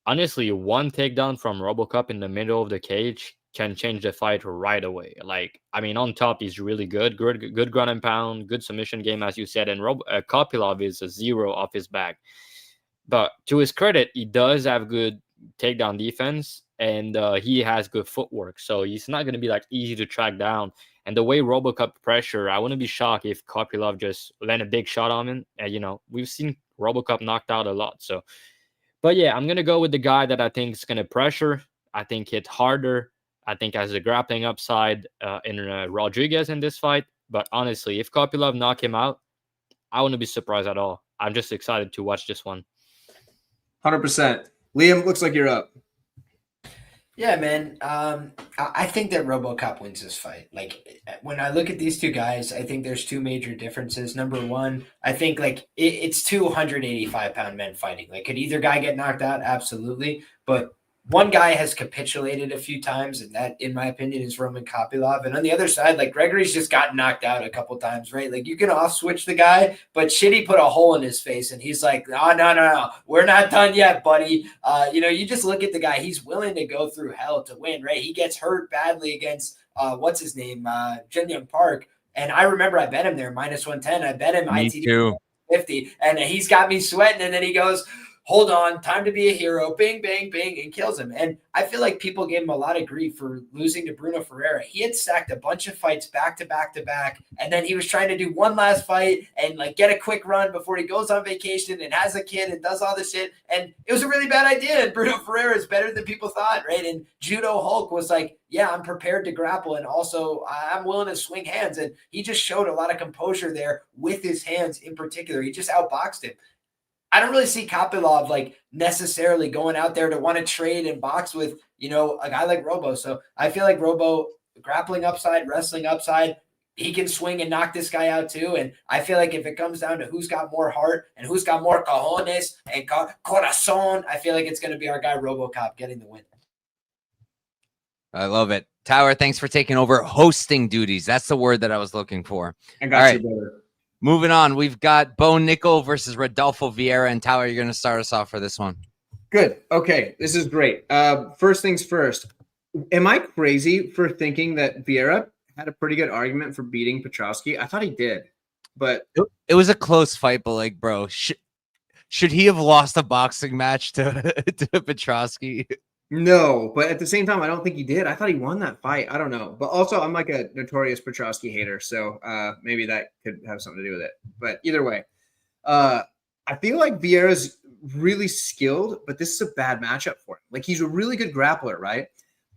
honestly, one takedown from RoboCop in the middle of the cage can change the fight right away. Like, I mean, on top, he's really good ground and pound, good submission game, as you said. And Kopylov is a 0 off his back. But to his credit, he does have good takedown defense, and he has good footwork. So he's not going to be like easy to track down. And the way RoboCop pressure, I wouldn't be shocked if Kopylov just land a big shot on him. And, we've seen RoboCop knocked out a lot. So, but yeah, I'm going to go with the guy that I think is going to pressure. I think hit harder. I think has a grappling upside in Rodriguez in this fight. But honestly, if Kopylov knock him out, I wouldn't be surprised at all. I'm just excited to watch this one. 100%. Liam, looks like you're up. Yeah, man. I think that RoboCop wins this fight. Like, when I look at these two guys, I think there's two major differences. Number one, I think like it's 285-pound men fighting. Like, could either guy get knocked out? Absolutely. But one guy has capitulated a few times, and that, in my opinion, is Roman Kopylov. And on the other side, like, Gregory's just gotten knocked out a couple times, right? Like, you can off-switch the guy, but Shitty put a hole in his face, and he's like, no, we're not done yet, buddy. You just look at the guy. He's willing to go through hell to win, right? He gets hurt badly against, what's his name, Jin Young Park. And I remember I bet him there, -110. I bet him Me ITD too. 50, and he's got me sweating, and then he goes, hold on, time to be a hero, bing, bang, bang, and kills him. And I feel like people gave him a lot of grief for losing to Bruno Ferreira. He had stacked a bunch of fights back to back to back, and then he was trying to do one last fight and like get a quick run before he goes on vacation and has a kid and does all this shit. And it was a really bad idea. And Bruno Ferreira is better than people thought, right? And Judo Hulk was like, yeah, I'm prepared to grapple, and also I'm willing to swing hands. And he just showed a lot of composure there with his hands in particular. He just outboxed him. I don't really see Kopylov like necessarily going out there to want to trade and box with, you know, a guy like Robo. So I feel like Robo grappling upside, wrestling upside, he can swing and knock this guy out too. And I feel like if it comes down to who's got more heart and who's got more cojones and corazon, I feel like it's going to be our guy RoboCop getting the win. I love it. Tyler, thanks for taking over hosting duties. That's the word that I was looking for. I got you, brother. Moving on, we've got Bo Nickel versus Rodolfo Vieira. And Tyler, you're going to start us off for this one. Good. Okay, this is great. First things first. Am I crazy for thinking that Vieira had a pretty good argument for beating Petrosky? I thought he did, but it was a close fight. But like, bro, should he have lost a boxing match to Petrosky? No, but at the same time, I don't think he did. I thought he won that fight. I don't know. But also, I'm like a notorious Petrosky hater, so maybe that could have something to do with it. But either way, I feel like Vieira's really skilled, but this is a bad matchup for him. Like, he's a really good grappler, right?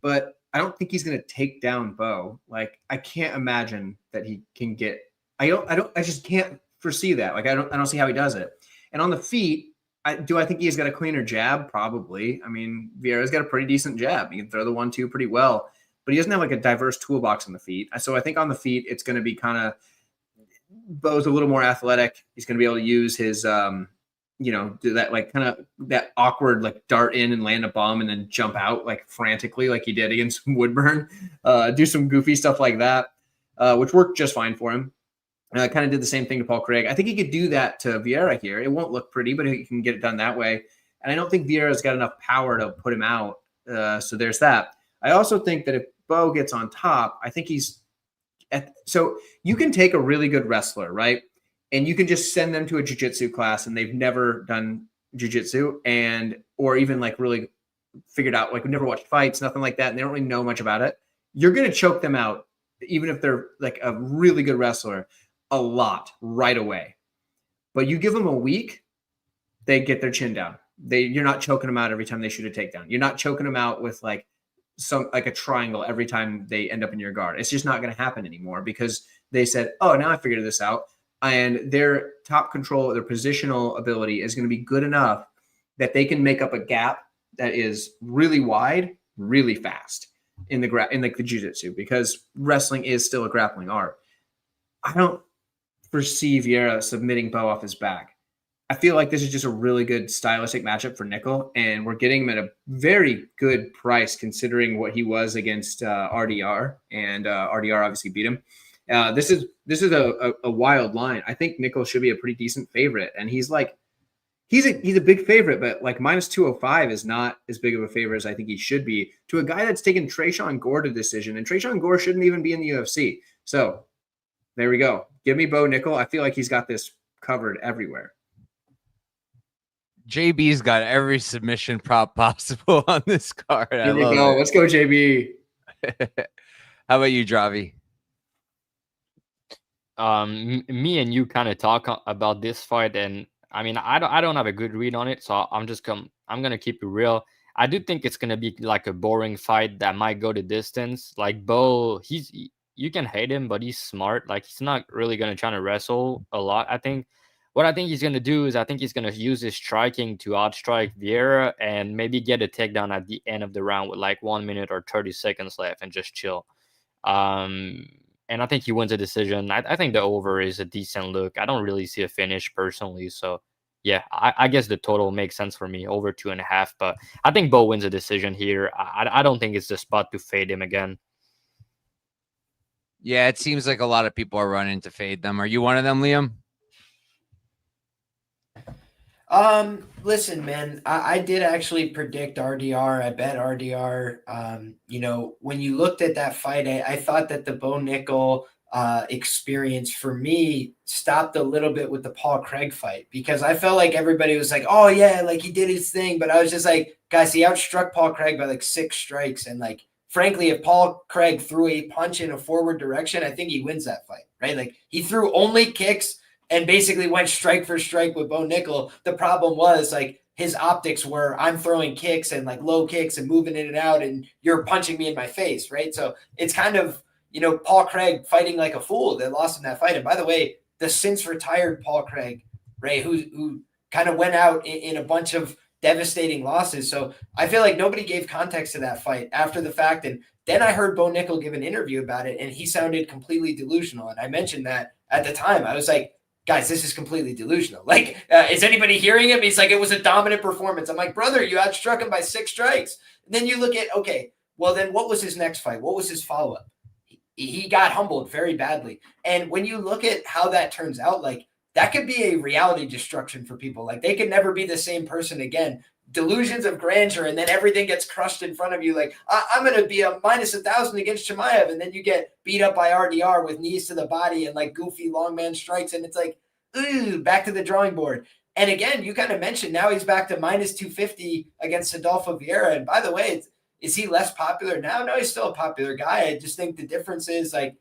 But I don't think he's going to take down Bo. Like, I can't imagine that he can get. I just can't foresee that. Like, I don't see how he does it. And on the feet, do I think he's got a cleaner jab? Probably. I mean, Vieira's got a pretty decent jab. He can throw the 1-2 pretty well, but he doesn't have like a diverse toolbox on the feet. So I think on the feet, it's going to be kind of Bo's a little more athletic. He's going to be able to use his, do that like kind of that awkward like dart in and land a bomb and then jump out like frantically like he did against Woodburn. Do some goofy stuff like that, which worked just fine for him. Kind of did the same thing to Paul Craig. I think he could do that to Vieira here. It won't look pretty, but he can get it done that way. And I don't think Vieira's got enough power to put him out. So there's that. I also think that if Bo gets on top, I think so you can take a really good wrestler, right? And you can just send them to a jiu-jitsu class and they've never done jiu-jitsu or even like really figured out, like never watched fights, nothing like that. And they don't really know much about it. You're going to choke them out, even if they're like a really good wrestler, a lot right away. But you give them a week, they get their chin down. You're not choking them out every time they shoot a takedown. You're not choking them out with like a triangle every time they end up in your guard. It's just not going to happen anymore because they said, oh, now I figured this out. And their top control, their positional ability is going to be good enough that they can make up a gap that is really wide, really fast in the jiu-jitsu, because wrestling is still a grappling art. I don't foresee Vieira submitting Bo off his back. I feel like this is just a really good stylistic matchup for Nickel, and we're getting him at a very good price considering what he was against RDR, and RDR obviously beat him. This is a wild line. I think Nickel should be a pretty decent favorite, and he's a big favorite, but like minus 205 is not as big of a favorite as I think he should be to a guy that's taken Tresean Gore to decision, and Tresean Gore shouldn't even be in the UFC. So there we go. Give me Bo Nickel. I feel like he's got this covered everywhere. JB's got every submission prop possible on this card. Here we go. Let's go, JB. How about you, Dravi? Me and you kind of talk about this fight, and I mean, I don't have a good read on it, so I'm gonna keep it real. I do think it's gonna be like a boring fight that might go the distance. Like Bo, you can hate him, but he's smart. Like, he's not really gonna try to wrestle a lot. I think what I think he's gonna do is I think he's gonna use his striking to outstrike Vieira and maybe get a takedown at the end of the round with like 1 minute or 30 seconds left and just chill. And I think he wins a decision. I think the over is a decent look. I don't really see a finish personally. So, yeah, I guess the total makes sense for me, over 2.5. But I think Bo wins a decision here. I don't think it's the spot to fade him again. Yeah, it seems like a lot of people are running to fade them. Are you one of them, Liam? Listen, man, I did actually predict RDR. I bet RDR. When you looked at that fight, I thought that the Bo Nickel experience for me stopped a little bit with the Paul Craig fight, because I felt like everybody was like, oh yeah, like he did his thing. But I was just like, guys, he outstruck Paul Craig by like 6 strikes. And like, frankly, if Paul Craig threw a punch in a forward direction, I think he wins that fight, right? Like he threw only kicks and basically went strike for strike with Bo Nickel. The problem was like his optics were, I'm throwing kicks and like low kicks and moving in and out, and you're punching me in my face, right? So it's kind of, Paul Craig fighting like a fool that lost in that fight. And by the way, the since retired Paul Craig, right, who kind of went out in a bunch of devastating losses. So I feel like nobody gave context to that fight after the fact. And then I heard Bo Nickel give an interview about it, and he sounded completely delusional. And I mentioned that at the time. I was like, guys, this is completely delusional. Like, is anybody hearing him? He's like, it was a dominant performance. I'm like, brother, you outstruck him by 6 strikes. And then you look at, okay, well, then what was his next fight? What was his follow-up? He got humbled very badly. And when you look at how that turns out, like that could be a reality destruction for people. Like they could never be the same person again. Delusions of grandeur, and then everything gets crushed in front of you. Like I'm going to be a minus 1,000 against Chimaev, and then you get beat up by RDR with knees to the body and like goofy long man strikes, and it's like, ooh, back to the drawing board. And again, you kind of mentioned now he's back to minus 250 against Adolfo Vieira. And by the way, is he less popular now? No, he's still a popular guy. I just think the difference is like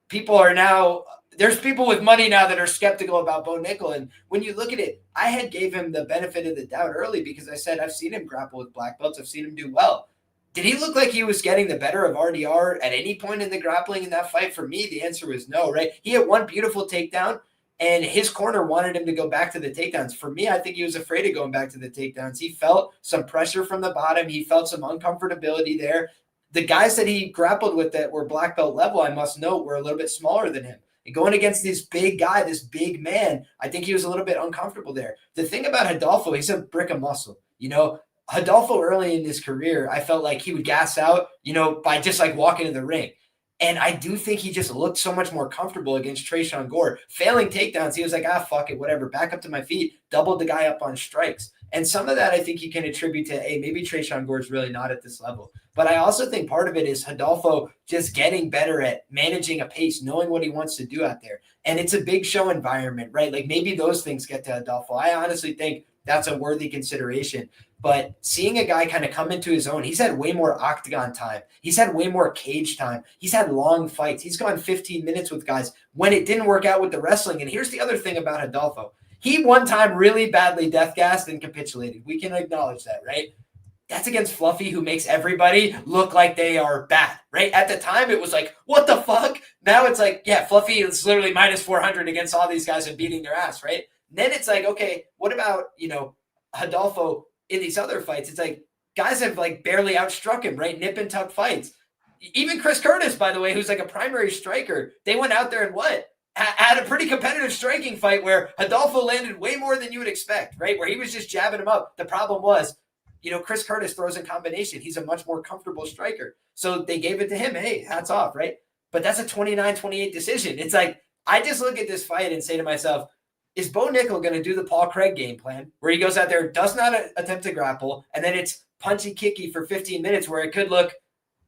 people are now, there's people with money now that are skeptical about Bo Nickel. And when you look at it, I had gave him the benefit of the doubt early because I said, I've seen him grapple with black belts. I've seen him do well. Did he look like he was getting the better of RDR at any point in the grappling in that fight? For me, the answer was no, right? He had one beautiful takedown, and his corner wanted him to go back to the takedowns. For me, I think he was afraid of going back to the takedowns. He felt some pressure from the bottom. He felt some uncomfortability there. The guys that he grappled with that were black belt level, I must note, were a little bit smaller than him. And going against this big guy, this big man, I think he was a little bit uncomfortable there. The thing about Adolfo, he's a brick of muscle. Adolfo early in his career, I felt like he would gas out, by just like walking in the ring. And I do think he just looked so much more comfortable against Tresean Gore. Failing takedowns, he was like, fuck it, whatever. Back up to my feet, doubled the guy up on strikes. And some of that I think you can attribute to, hey, maybe Tresean Gore is really not at this level. But I also think part of it is Adolfo just getting better at managing a pace, knowing what he wants to do out there. And it's a big show environment, right? Like maybe those things get to Adolfo. I honestly think that's a worthy consideration. But seeing a guy kind of come into his own, he's had way more octagon time. He's had way more cage time. He's had long fights. He's gone 15 minutes with guys when it didn't work out with the wrestling. And here's the other thing about Adolfo. He one time really badly death-gassed and capitulated. We can acknowledge that, right? That's against Fluffy, who makes everybody look like they are bad, right? At the time, it was like, what the fuck? Now it's like, yeah, Fluffy is literally minus 400 against all these guys and beating their ass, right? Then it's like, okay, what about, Adolfo in these other fights? It's like guys have like barely outstruck him, right? Nip and tuck fights. Even Chris Curtis, by the way, who's like a primary striker, they went out there and had a pretty competitive striking fight where Adolfo landed way more than you would expect, right? Where he was just jabbing him up. The problem was, Chris Curtis throws in combination. He's a much more comfortable striker. So they gave it to him. Hey, hats off, right? But that's a 29-28 decision. It's like, I just look at this fight and say to myself, is Bo Nickel going to do the Paul Craig game plan where he goes out there, does not attempt to grapple, and then it's punchy kicky for 15 minutes where it could look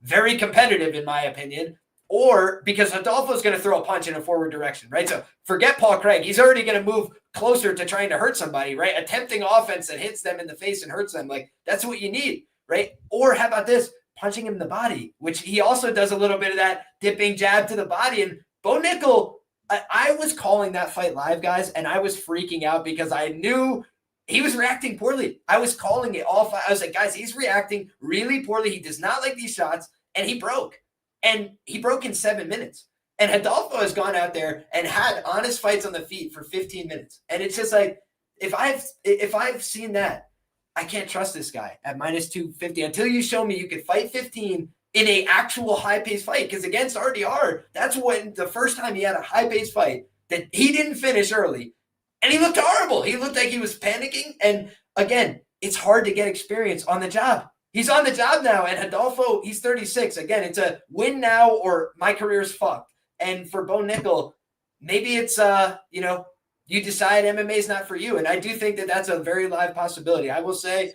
very competitive, in my opinion, or because Adolfo's going to throw a punch in a forward direction, right? So forget Paul Craig. He's already going to move closer to trying to hurt somebody, right? Attempting offense that hits them in the face and hurts them. Like, that's what you need, right? Or how about this? Punching him in the body, which he also does a little bit of that dipping jab to the body. And Bo Nickel, I was calling that fight live, guys, and I was freaking out because I knew he was reacting poorly. I was calling it all. I was like, guys, he's reacting really poorly. He does not like these shots, and he broke. And he broke in 7 minutes. And Adolfo has gone out there and had honest fights on the feet for 15 minutes. And it's just like, if I've seen that, I can't trust this guy at minus 250 until you show me you could fight 15 in a actual high-paced fight. Because against RDR, that's when the first time he had a high-paced fight that he didn't finish early. And he looked horrible. He looked like he was panicking. And again, it's hard to get experience on the job. He's on the job now. And Adolfo, he's 36. Again, it's a win now or my career's fucked. And for Bo Nickel, maybe it's, you decide MMA is not for you. And I do think that that's a very live possibility. I will say,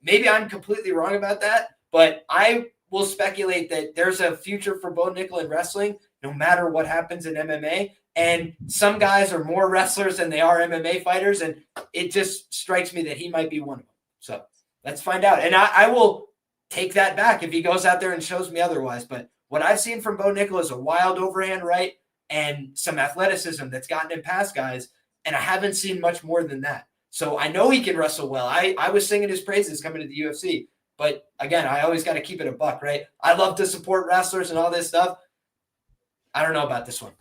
maybe I'm completely wrong about that, but I will speculate that there's a future for Bo Nickel in wrestling, no matter what happens in MMA. And some guys are more wrestlers than they are MMA fighters. And it just strikes me that he might be one of them. So let's find out. And I will take that back if he goes out there and shows me otherwise. But what I've seen from Bo Nickel is a wild overhand right and some athleticism that's gotten him past guys. And I haven't seen much more than that. So I know he can wrestle well. I was singing his praises coming to the UFC. But again, I always got to keep it a buck, right? I love to support wrestlers and all this stuff. I don't know about this one.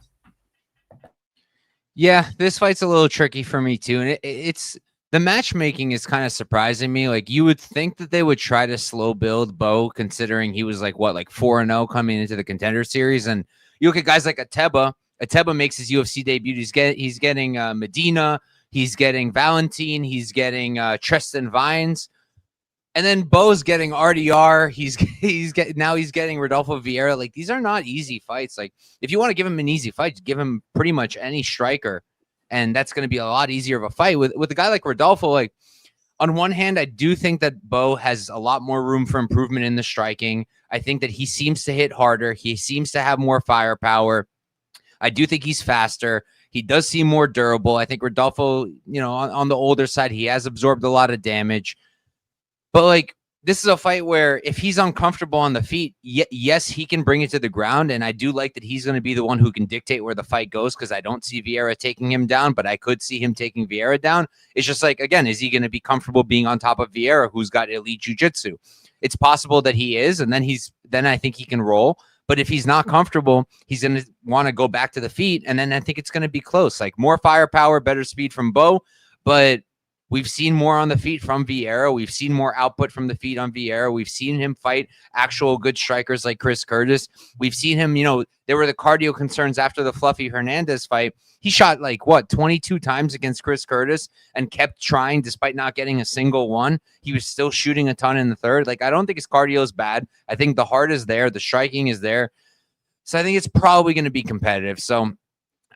Yeah, this fight's a little tricky for me too. And it's the matchmaking is kind of surprising me. Like you would think that they would try to slow build Bo, considering he was like 4-0 coming into the Contender Series. And you look at guys like Ateba. Ateba makes his UFC debut. He's getting Medina. He's getting Valentine. He's getting Tristan Vines. And then Bo's getting RDR. He's getting Rodolfo Vieira. Like these are not easy fights. Like if you want to give him an easy fight, give him pretty much any striker, and that's going to be a lot easier of a fight. With a guy like Rodolfo, like on one hand, I do think that Bo has a lot more room for improvement in the striking. I think that he seems to hit harder. He seems to have more firepower. I do think he's faster. He does seem more durable. I think Rodolfo, on the older side, he has absorbed a lot of damage. But like this is a fight where if he's uncomfortable on the feet, yes, he can bring it to the ground. And I do like that he's going to be the one who can dictate where the fight goes, because I don't see Vieira taking him down, but I could see him taking Vieira down. It's just like, again, is he going to be comfortable being on top of Vieira, who's got elite jiu-jitsu? It's possible that he is, and then I think he can roll. But if he's not comfortable, he's going to want to go back to the feet, and then I think it's going to be close. Like more firepower, better speed from Bo, but we've seen more on the feet from Vieira. We've seen more output from the feet on Vieira. We've seen him fight actual good strikers like Chris Curtis. We've seen him, there were the cardio concerns after the Fluffy Hernandez fight. He shot 22 times against Chris Curtis and kept trying despite not getting a single one. He was still shooting a ton in the third. Like, I don't think his cardio is bad. I think the heart is there. The striking is there. So I think it's probably going to be competitive. So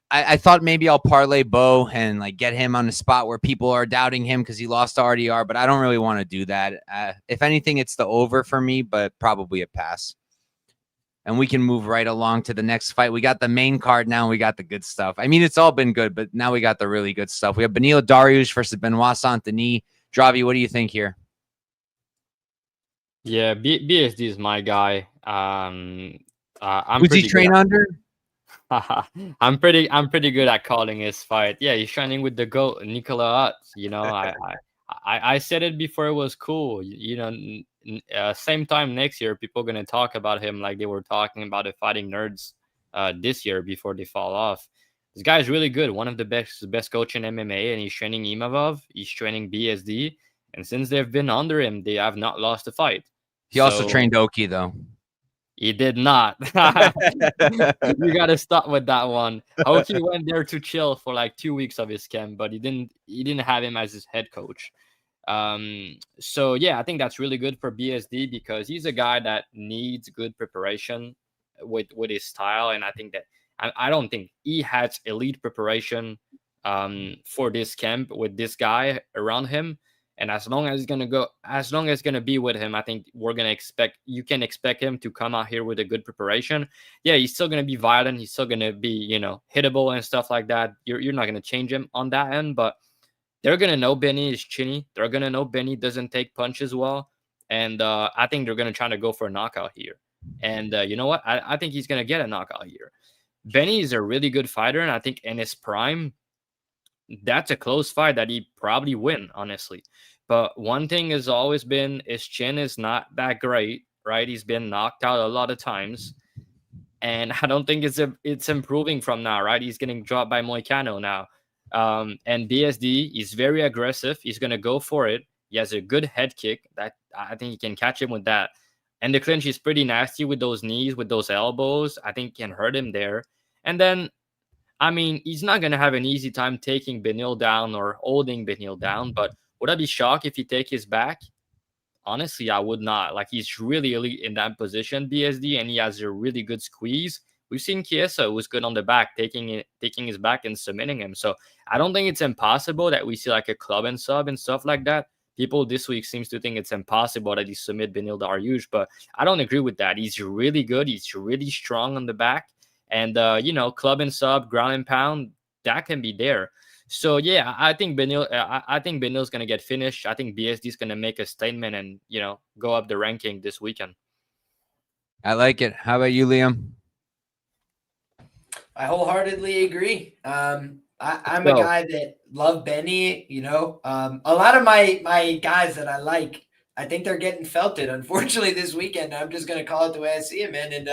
I thought maybe I'll parlay Bo and get him on a spot where people are doubting him because he lost to RDR, but I don't really want to do that. If anything, it's the over for me, but probably a pass. And we can move right along to the next fight. We got the main card now. We got the good stuff. I mean, it's all been good, but now we got the really good stuff. We have Beneil Dariush versus Benoit Saint-Denis. Dravi, what do you think here? Yeah, BSD is my guy. Who's he train under? I'm pretty good at calling his fight. Yeah, he's training with the GOAT, Nicolas Hutz. I said it before it was cool. Same time next year, people are gonna talk about him like they were talking about the Fighting Nerds this year before they fall off. This guy is really good. One of the best coach in MMA, and he's training Imavov. He's training BSD, and since they've been under him, they have not lost a fight. He also trained Oki though. He did not. You got to stop with that one. Aoki went there to chill for 2 weeks of his camp, but he didn't have him as his head coach. So yeah, I think that's really good for BSD because he's a guy that needs good preparation with his style, and I think that I don't think he has elite preparation for this camp with this guy around him. And as long as it's gonna be with him, I think you can expect him to come out here with a good preparation. Yeah, he's still gonna be violent. He's still gonna be, hittable and stuff like that. You're not gonna change him on that end, but they're gonna know Benny is chinny. They're gonna know Benny doesn't take punches well, and I think they're gonna try to go for a knockout here. And you know what? I think he's gonna get a knockout here. Benny is a really good fighter, and I think in his prime, that's a close fight that he probably win, honestly. But one thing has always been his chin is not that great, right? He's been knocked out a lot of times, and I don't think it's improving from now, right? He's getting dropped by Moicano now, and BSD is very aggressive. He's gonna go for it. He has a good head kick that I think he can catch him with that, and the clinch is pretty nasty with those knees, with those elbows. I think can hurt him there, and then. I mean, he's not going to have an easy time taking Beneil down or holding Beneil down, but would I be shocked if he take his back? Honestly, I would not. He's really elite in that position, BSD, and he has a really good squeeze. We've seen Chiesa, who was good on the back, taking his back and submitting him. So I don't think it's impossible that we see a club and sub and stuff like that. People this week seems to think it's impossible that he submit Beneil Dariush, but I don't agree with that. He's really good. He's really strong on the back. And club and sub, ground and pound, that can be there. So yeah, I think Benil's gonna get finished. I think BSD is gonna make a statement and go up the ranking this weekend. I like it. How about you, Liam? I wholeheartedly agree. I'm a guy that love Benny. A lot of my guys that I like, I think they're getting felted, unfortunately, this weekend. I'm just gonna call it the way I see him, man. And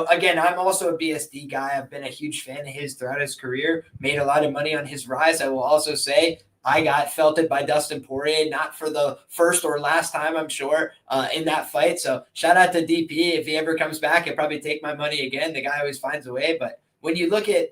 again, I'm also a BSD guy. I've been a huge fan of his throughout his career. Made a lot of money on his rise. I will also say I got felted by Dustin Poirier, not for the first or last time, I'm sure, in that fight. So shout out to DP. If he ever comes back, he'll probably take my money again. The guy always finds a way. But when you look at,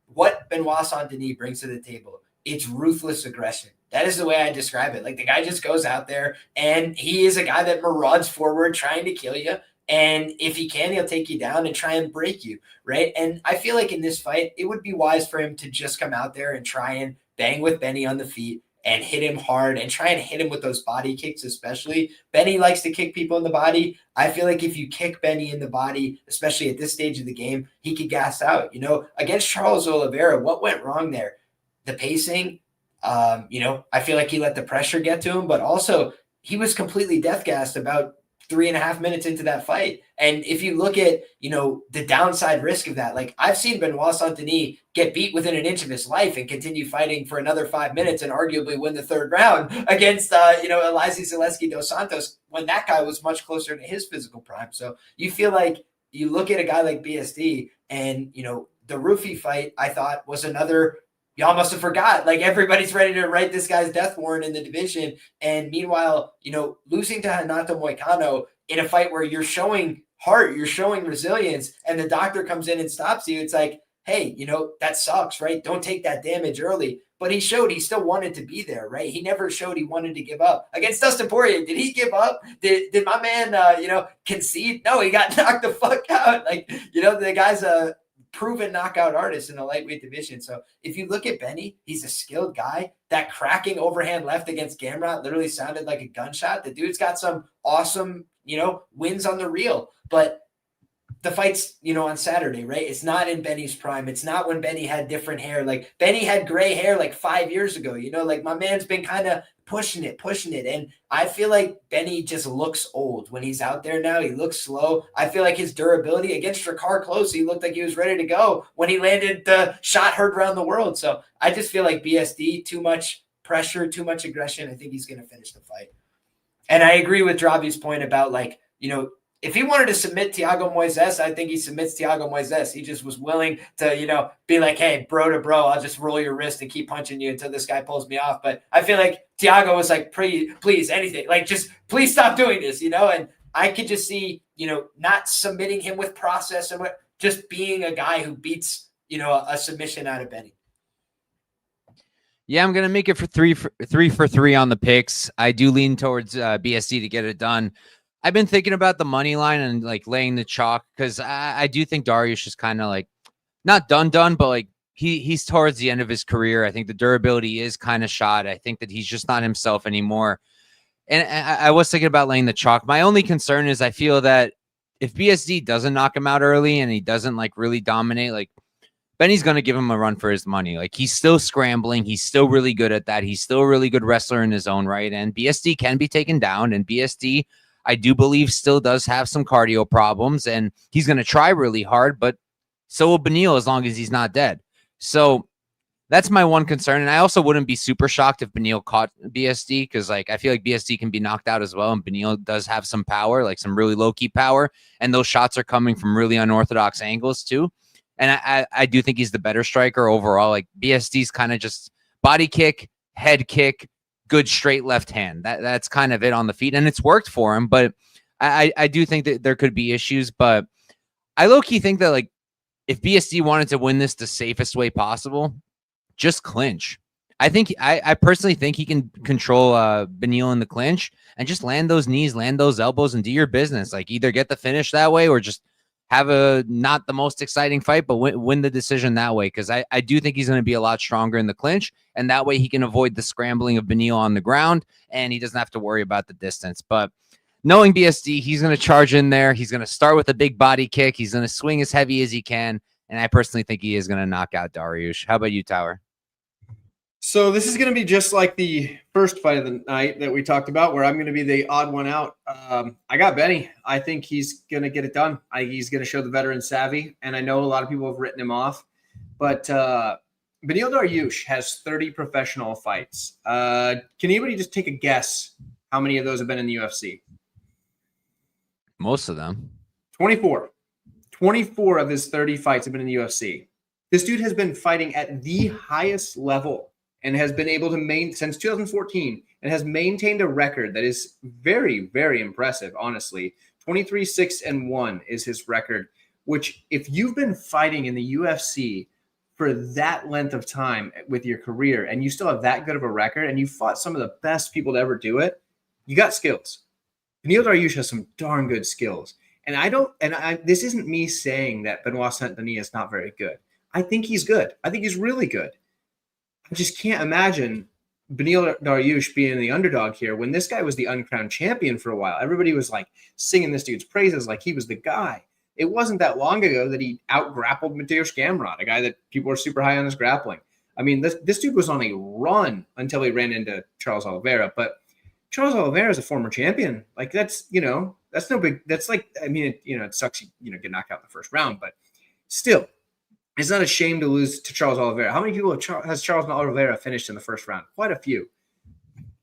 what Benoit Saint-Denis brings to the table, it's ruthless aggression. That is the way I describe it. Like, the guy just goes out there and he is a guy that marauds forward trying to kill you. And if he can, he'll take you down and try and break you, right? And I feel like in this fight, it would be wise for him to just come out there and try and bang with Benny on the feet and hit him hard and try and hit him with those body kicks, especially. Benny likes to kick people in the body. I feel like if you kick Benny in the body, especially at this stage of the game, he could gas out. Against Charles Oliveira, what went wrong there? The pacing. I feel like he let the pressure get to him, but also he was completely death gassed about 3.5 minutes into that fight. And if you look at, the downside risk of that, like, I've seen Benoit Saint-Denis get beat within an inch of his life and continue fighting for another 5 minutes and arguably win the third round against, Elizeu Zaleski dos Santos, when that guy was much closer to his physical prime. So you feel like you look at a guy like BSD and, the Rufy fight, I thought, was another. Y'all must have forgot. Like, everybody's ready to write this guy's death warrant in the division. And meanwhile, losing to Hanato Moicano in a fight where you're showing heart, you're showing resilience, and the doctor comes in and stops you. It's like, hey, that sucks, right? Don't take that damage early. But he showed he still wanted to be there, right? He never showed he wanted to give up. Against Dustin Poirier, did he give up? Did my man, concede? No, he got knocked the fuck out. Like, the guy's a proven knockout artist in the lightweight division. So if you look at Benny, he's a skilled guy. That cracking overhand left against Gamrot literally sounded like a gunshot. The dude's got some awesome, wins on the reel. But the fight's, on Saturday, right? It's not in Benny's prime. It's not when Benny had different hair. Like, Benny had gray hair like 5 years ago, like, my man's been kind of pushing it. And I feel like Benny just looks old when he's out there now. He looks slow. I feel like his durability against Drakkar Klose, he looked like he was ready to go when he landed the shot heard around the world. So I just feel like BSD, too much pressure, too much aggression. I think he's going to finish the fight. And I agree with Dravi's point about, like, if he wanted to submit Thiago Moises, I think he submits Thiago Moises. He just was willing to, be like, hey, bro to bro, I'll just roll your wrist and keep punching you until this guy pulls me off. But I feel like Thiago was like, please, anything. Like, just please stop doing this, And I could just see, not submitting him with process and just being a guy who beats, a submission out of Benny. Yeah, I'm gonna make it for three for three on the picks. I do lean towards BSD to get it done. I've been thinking about the money line and like laying the chalk because I do think Dariush is kind of like not done, but like he's towards the end of his career. I think the durability is kind of shot. I think that he's just not himself anymore. And I was thinking about laying the chalk. My only concern is I feel that if BSD doesn't knock him out early and he doesn't like really dominate, like Benny's going to give him a run for his money. Like, he's still scrambling. He's still really good at that. He's still a really good wrestler in his own right. And BSD can be taken down. And BSD, I do believe, still does have some cardio problems. And he's going to try really hard, but so will Beneil as long as he's not dead. So that's my one concern. And I also wouldn't be super shocked if Beneil caught BSD because, like, I feel like BSD can be knocked out as well. And Beneil does have some power, like some really low-key power. And those shots are coming from really unorthodox angles too. And I do think he's the better striker overall. Like, BSD's kind of just body kick, head kick, good straight left hand. That's kind of it on the feet. And it's worked for him. But I do think that there could be issues. But I low-key think that, like, if BSD wanted to win this the safest way possible, just clinch. I personally think he can control Beneil in the clinch and just land those knees, land those elbows, and do your business. Like, either get the finish that way or just have a not the most exciting fight, but win the decision that way. Because I do think he's going to be a lot stronger in the clinch, and that way he can avoid the scrambling of Beneil on the ground, and he doesn't have to worry about the distance. But knowing BSD, he's going to charge in there. He's going to start with a big body kick. He's going to swing as heavy as he can. And I personally think he is going to knock out Dariush. How about you, Tyler? So this is going to be just like the first fight of the night that we talked about, where I'm going to be the odd one out. I got Benny. I think he's going to get it done. He's going to show the veteran savvy, and I know a lot of people have written him off. But Beneil Dariush has 30 professional fights. Can anybody just take a guess how many of those have been in the UFC? Most of them. 24. 24 of his 30 fights have been in the UFC. This dude has been fighting at the highest level and has been able to maintain since 2014 and has maintained a record that is very, very impressive, honestly. 23-6-1 is his record, which if you've been fighting in the UFC for that length of time with your career and you still have that good of a record and you fought some of the best people to ever do it, you got skills. Beneil Dariush has some darn good skills. This isn't me saying that Benoit Saint-Denis is not very good. I think he's good. I think he's really good. I just can't imagine Beneil Dariush being the underdog here when this guy was the uncrowned champion for a while. Everybody was like singing this dude's praises like he was the guy. It wasn't that long ago that he out-grappled Mateusz Gamrot, a guy that people were super high on his grappling. I mean, this dude was on a run until he ran into Charles Oliveira. But Charles Oliveira is a former champion. Like, that's no big – that's like – I mean, it sucks you get knocked out in the first round. But still – it's not a shame to lose to Charles Oliveira. How many people has Charles Oliveira finished in the first round? Quite a few.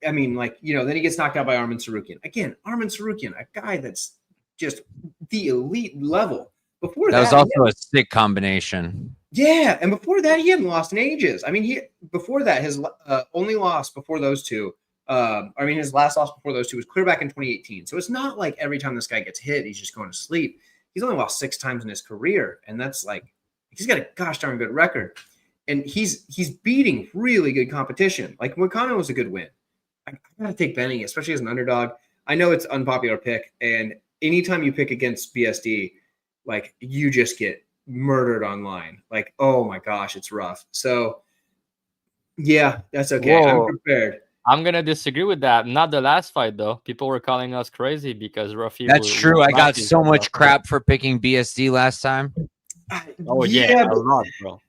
I mean, then he gets knocked out by Arman Tsarukyan. Again, Arman Tsarukyan, a guy that's just the elite level. Before that was also a sick combination. Yeah, and before that, he hadn't lost in ages. I mean, before that, his only loss before those two, his last loss before those two was clear back in 2018. So it's not like every time this guy gets hit, he's just going to sleep. He's only lost 6 times in his career, and that's like, he's got a gosh darn good record, and he's beating really good competition. Like Wakano was a good win. I gotta take Benny, especially as an underdog. I know it's an unpopular pick, and anytime you pick against BSD, like you just get murdered online. Like, oh my gosh, it's rough. So yeah, that's okay. Whoa. I'm prepared. I'm gonna disagree with that. Not the last fight though. People were calling us crazy because Rafi. That's true. I got so much crap for picking BSD last time. Oh yeah, a lot, bro.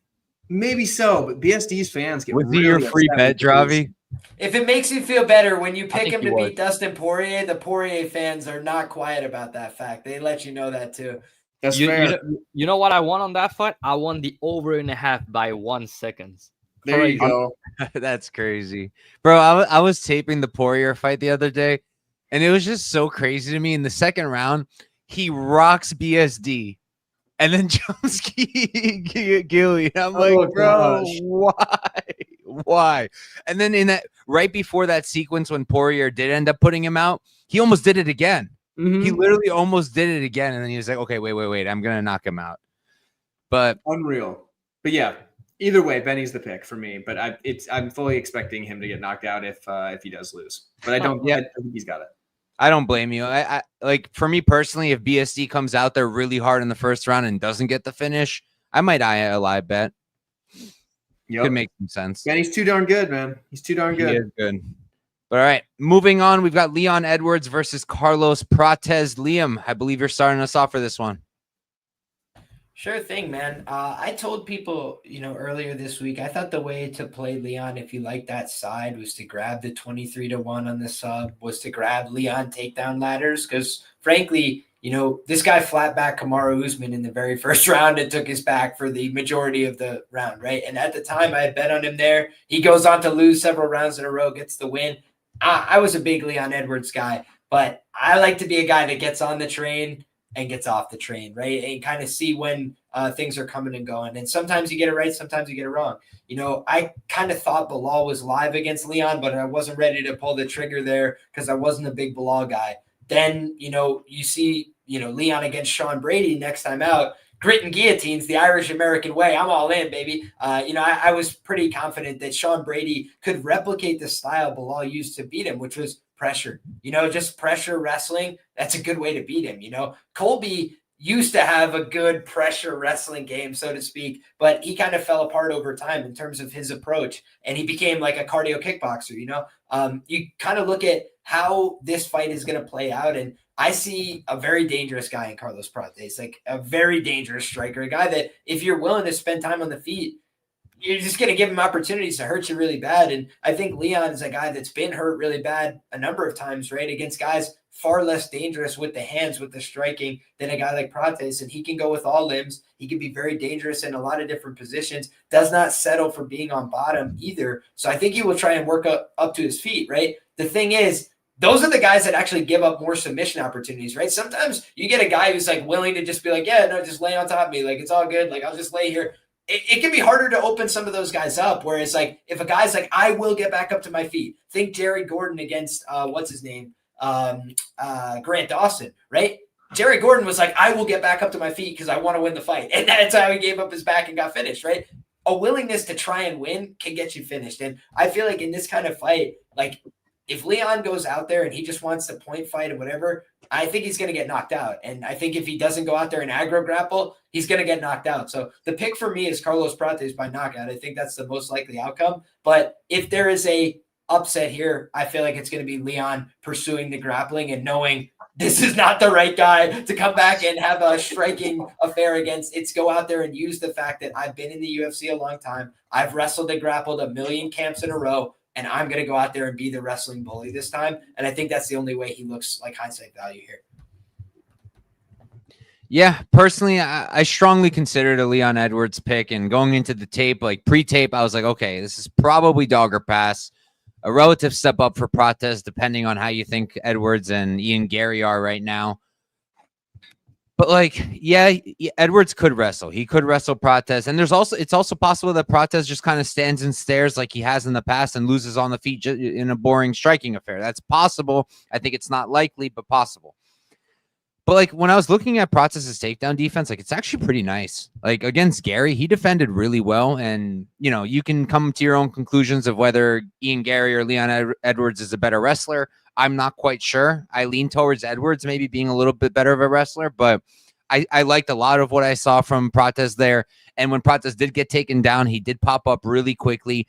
Maybe so, but BSD's fans get. Was he your free bet, Dravi? If it makes you feel better when you pick him to beat Dustin Poirier, the Poirier fans are not quiet about that fact. They let you know that too. That's fair. You know what I won on that fight? I won the over and a half by 1 second. There you go. That's crazy, bro. I was taping the Poirier fight the other day, and it was just so crazy to me. In the second round, he rocks BSD. And then jumps Gilly. I'm like, bro, why? And then in that right before that sequence when Poirier did end up putting him out, he almost did it again. Mm-hmm. He literally almost did it again. And then he was like, okay, wait. I'm going to knock him out. But unreal. But yeah, either way, Benny's the pick for me. But I'm fully expecting him to get knocked out if he does lose. But I don't. I think he's got it. I don't blame you. I like, for me personally, if BSD comes out there really hard in the first round and doesn't get the finish, I might eye a live bet. Yep. Could make some sense. And he's too darn good, man. He's too darn good. He is good. But all right, moving on. We've got Leon Edwards versus Carlos Prates. Liam, I believe you're starting us off for this one. Sure thing, man. I told people, earlier this week, I thought the way to play Leon, if you like that side, was to grab the 23-1 on the sub, was to grab Leon takedown ladders. Because frankly, this guy flat back Kamaru Usman in the very first round and took his back for the majority of the round, right? And at the time, I had bet on him there. He goes on to lose several rounds in a row, gets the win. I was a big Leon Edwards guy, but I like to be a guy that gets on the train and gets off the train, right? And kind of see when things are coming and going. And sometimes you get it right, sometimes you get it wrong. I kind of thought Bilal was live against Leon, but I wasn't ready to pull the trigger there because I wasn't a big Bilal guy. Then, you see, Leon against Sean Brady next time out. Grit and guillotines, the Irish-American way. I'm all in, baby. I was pretty confident that Sean Brady could replicate the style Bilal used to beat him, which was pressure. Just pressure wrestling. That's a good way to beat him. Colby, used to have a good pressure wrestling game, so to speak, but he kind of fell apart over time in terms of his approach, and he became like a cardio kickboxer. You kind of look at how this fight is going to play out, and I see a very dangerous guy in Carlos Prates, like a very dangerous striker, a guy that if you're willing to spend time on the feet, you're just going to give him opportunities to hurt you really bad. And I think Leon is a guy that's been hurt really bad a number of times, right? Against guys far less dangerous with the hands, with the striking than a guy like Prates. And he can go with all limbs. He can be very dangerous in a lot of different positions, does not settle for being on bottom either. So I think he will try and work up to his feet, right? The thing is, those are the guys that actually give up more submission opportunities, right? Sometimes you get a guy who's like willing to just be like, yeah, no, just lay on top of me. Like, it's all good. Like, I'll just lay here. It can be harder to open some of those guys up. Whereas, like, if a guy's like, I will get back up to my feet. Think Jerry Gordon against what's his name, Grant Dawson, right? Jerry Gordon was like, I will get back up to my feet because I want to win the fight, and that's how he gave up his back and got finished, right? A willingness to try and win can get you finished, and I feel like in this kind of fight, like if Leon goes out there and he just wants to point fight or whatever, I think he's going to get knocked out. And I think if he doesn't go out there and aggro grapple, he's going to get knocked out. So the pick for me is Carlos Prates by knockout. I think that's the most likely outcome. But if there is a upset here, I feel like it's going to be Leon pursuing the grappling and knowing this is not the right guy to come back and have a striking affair against. It's go out there and use the fact that I've been in the UFC a long time. I've wrestled and grappled a million camps in a row. And I'm going to go out there and be the wrestling bully this time. And I think that's the only way he looks like hindsight value here. Yeah, personally, I strongly considered a Leon Edwards pick. And going into the tape, like pre-tape, I was like, okay, this is probably dog or pass. A relative step up for Prates, depending on how you think Edwards and Ian Gary are right now. But like, yeah, Edwards could wrestle. He could wrestle Prates. And it's also possible that Prates just kind of stands and stares like he has in the past and loses on the feet in a boring striking affair. That's possible. I think it's not likely, but possible. But like when I was looking at Prates' takedown defense, like it's actually pretty nice. Like against Gary, he defended really well. And, you can come to your own conclusions of whether Ian Gary or Leon Edwards is a better wrestler. I'm not quite sure. I lean towards Edwards maybe being a little bit better of a wrestler, but I liked a lot of what I saw from Prates there. And when Prates did get taken down, he did pop up really quickly.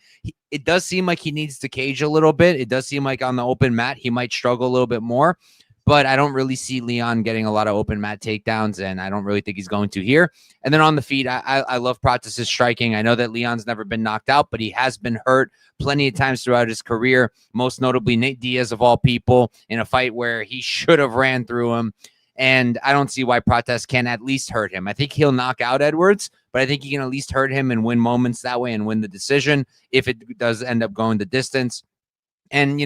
It does seem like he needs to cage a little bit. It does seem like on the open mat, he might struggle a little bit more, but I don't really see Leon getting a lot of open mat takedowns, and I don't really think he's going to here. And then on the feet, I love Prates' striking. I know that Leon's never been knocked out, but he has been hurt plenty of times throughout his career, most notably Nate Diaz of all people in a fight where he should have ran through him. And I don't see why Prates can at least hurt him. I think he'll knock out Edwards, but I think he can at least hurt him and win moments that way and win the decision if it does end up going the distance. And,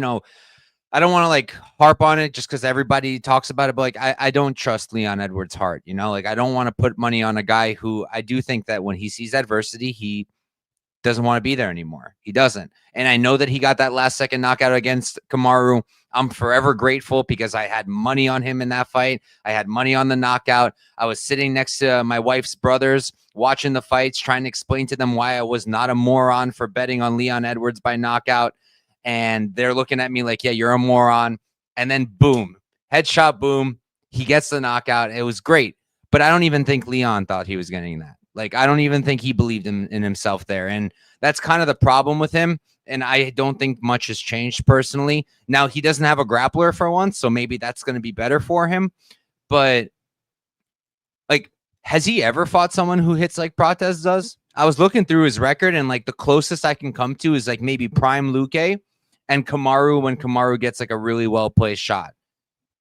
I don't want to like harp on it just because everybody talks about it, but like I don't trust Leon Edwards' heart, like I don't want to put money on a guy who I do think that when he sees adversity, he doesn't want to be there anymore. He doesn't. And I know that he got that last second knockout against Kamaru. I'm forever grateful because I had money on him in that fight. I had money on the knockout. I was sitting next to my wife's brothers watching the fights, trying to explain to them why I was not a moron for betting on Leon Edwards by knockout. And they're looking at me like, yeah, you're a moron. And then boom, headshot, boom. He gets the knockout. It was great. But I don't even think Leon thought he was getting that. Like, I don't even think he believed in himself there. And that's kind of the problem with him. And I don't think much has changed personally. Now, he doesn't have a grappler for once, so maybe that's going to be better for him. But, like, has he ever fought someone who hits like Prates does? I was looking through his record, and, like, the closest I can come to is, like, maybe Prime Luque and Kamaru when Kamaru gets, like, a really well-placed shot.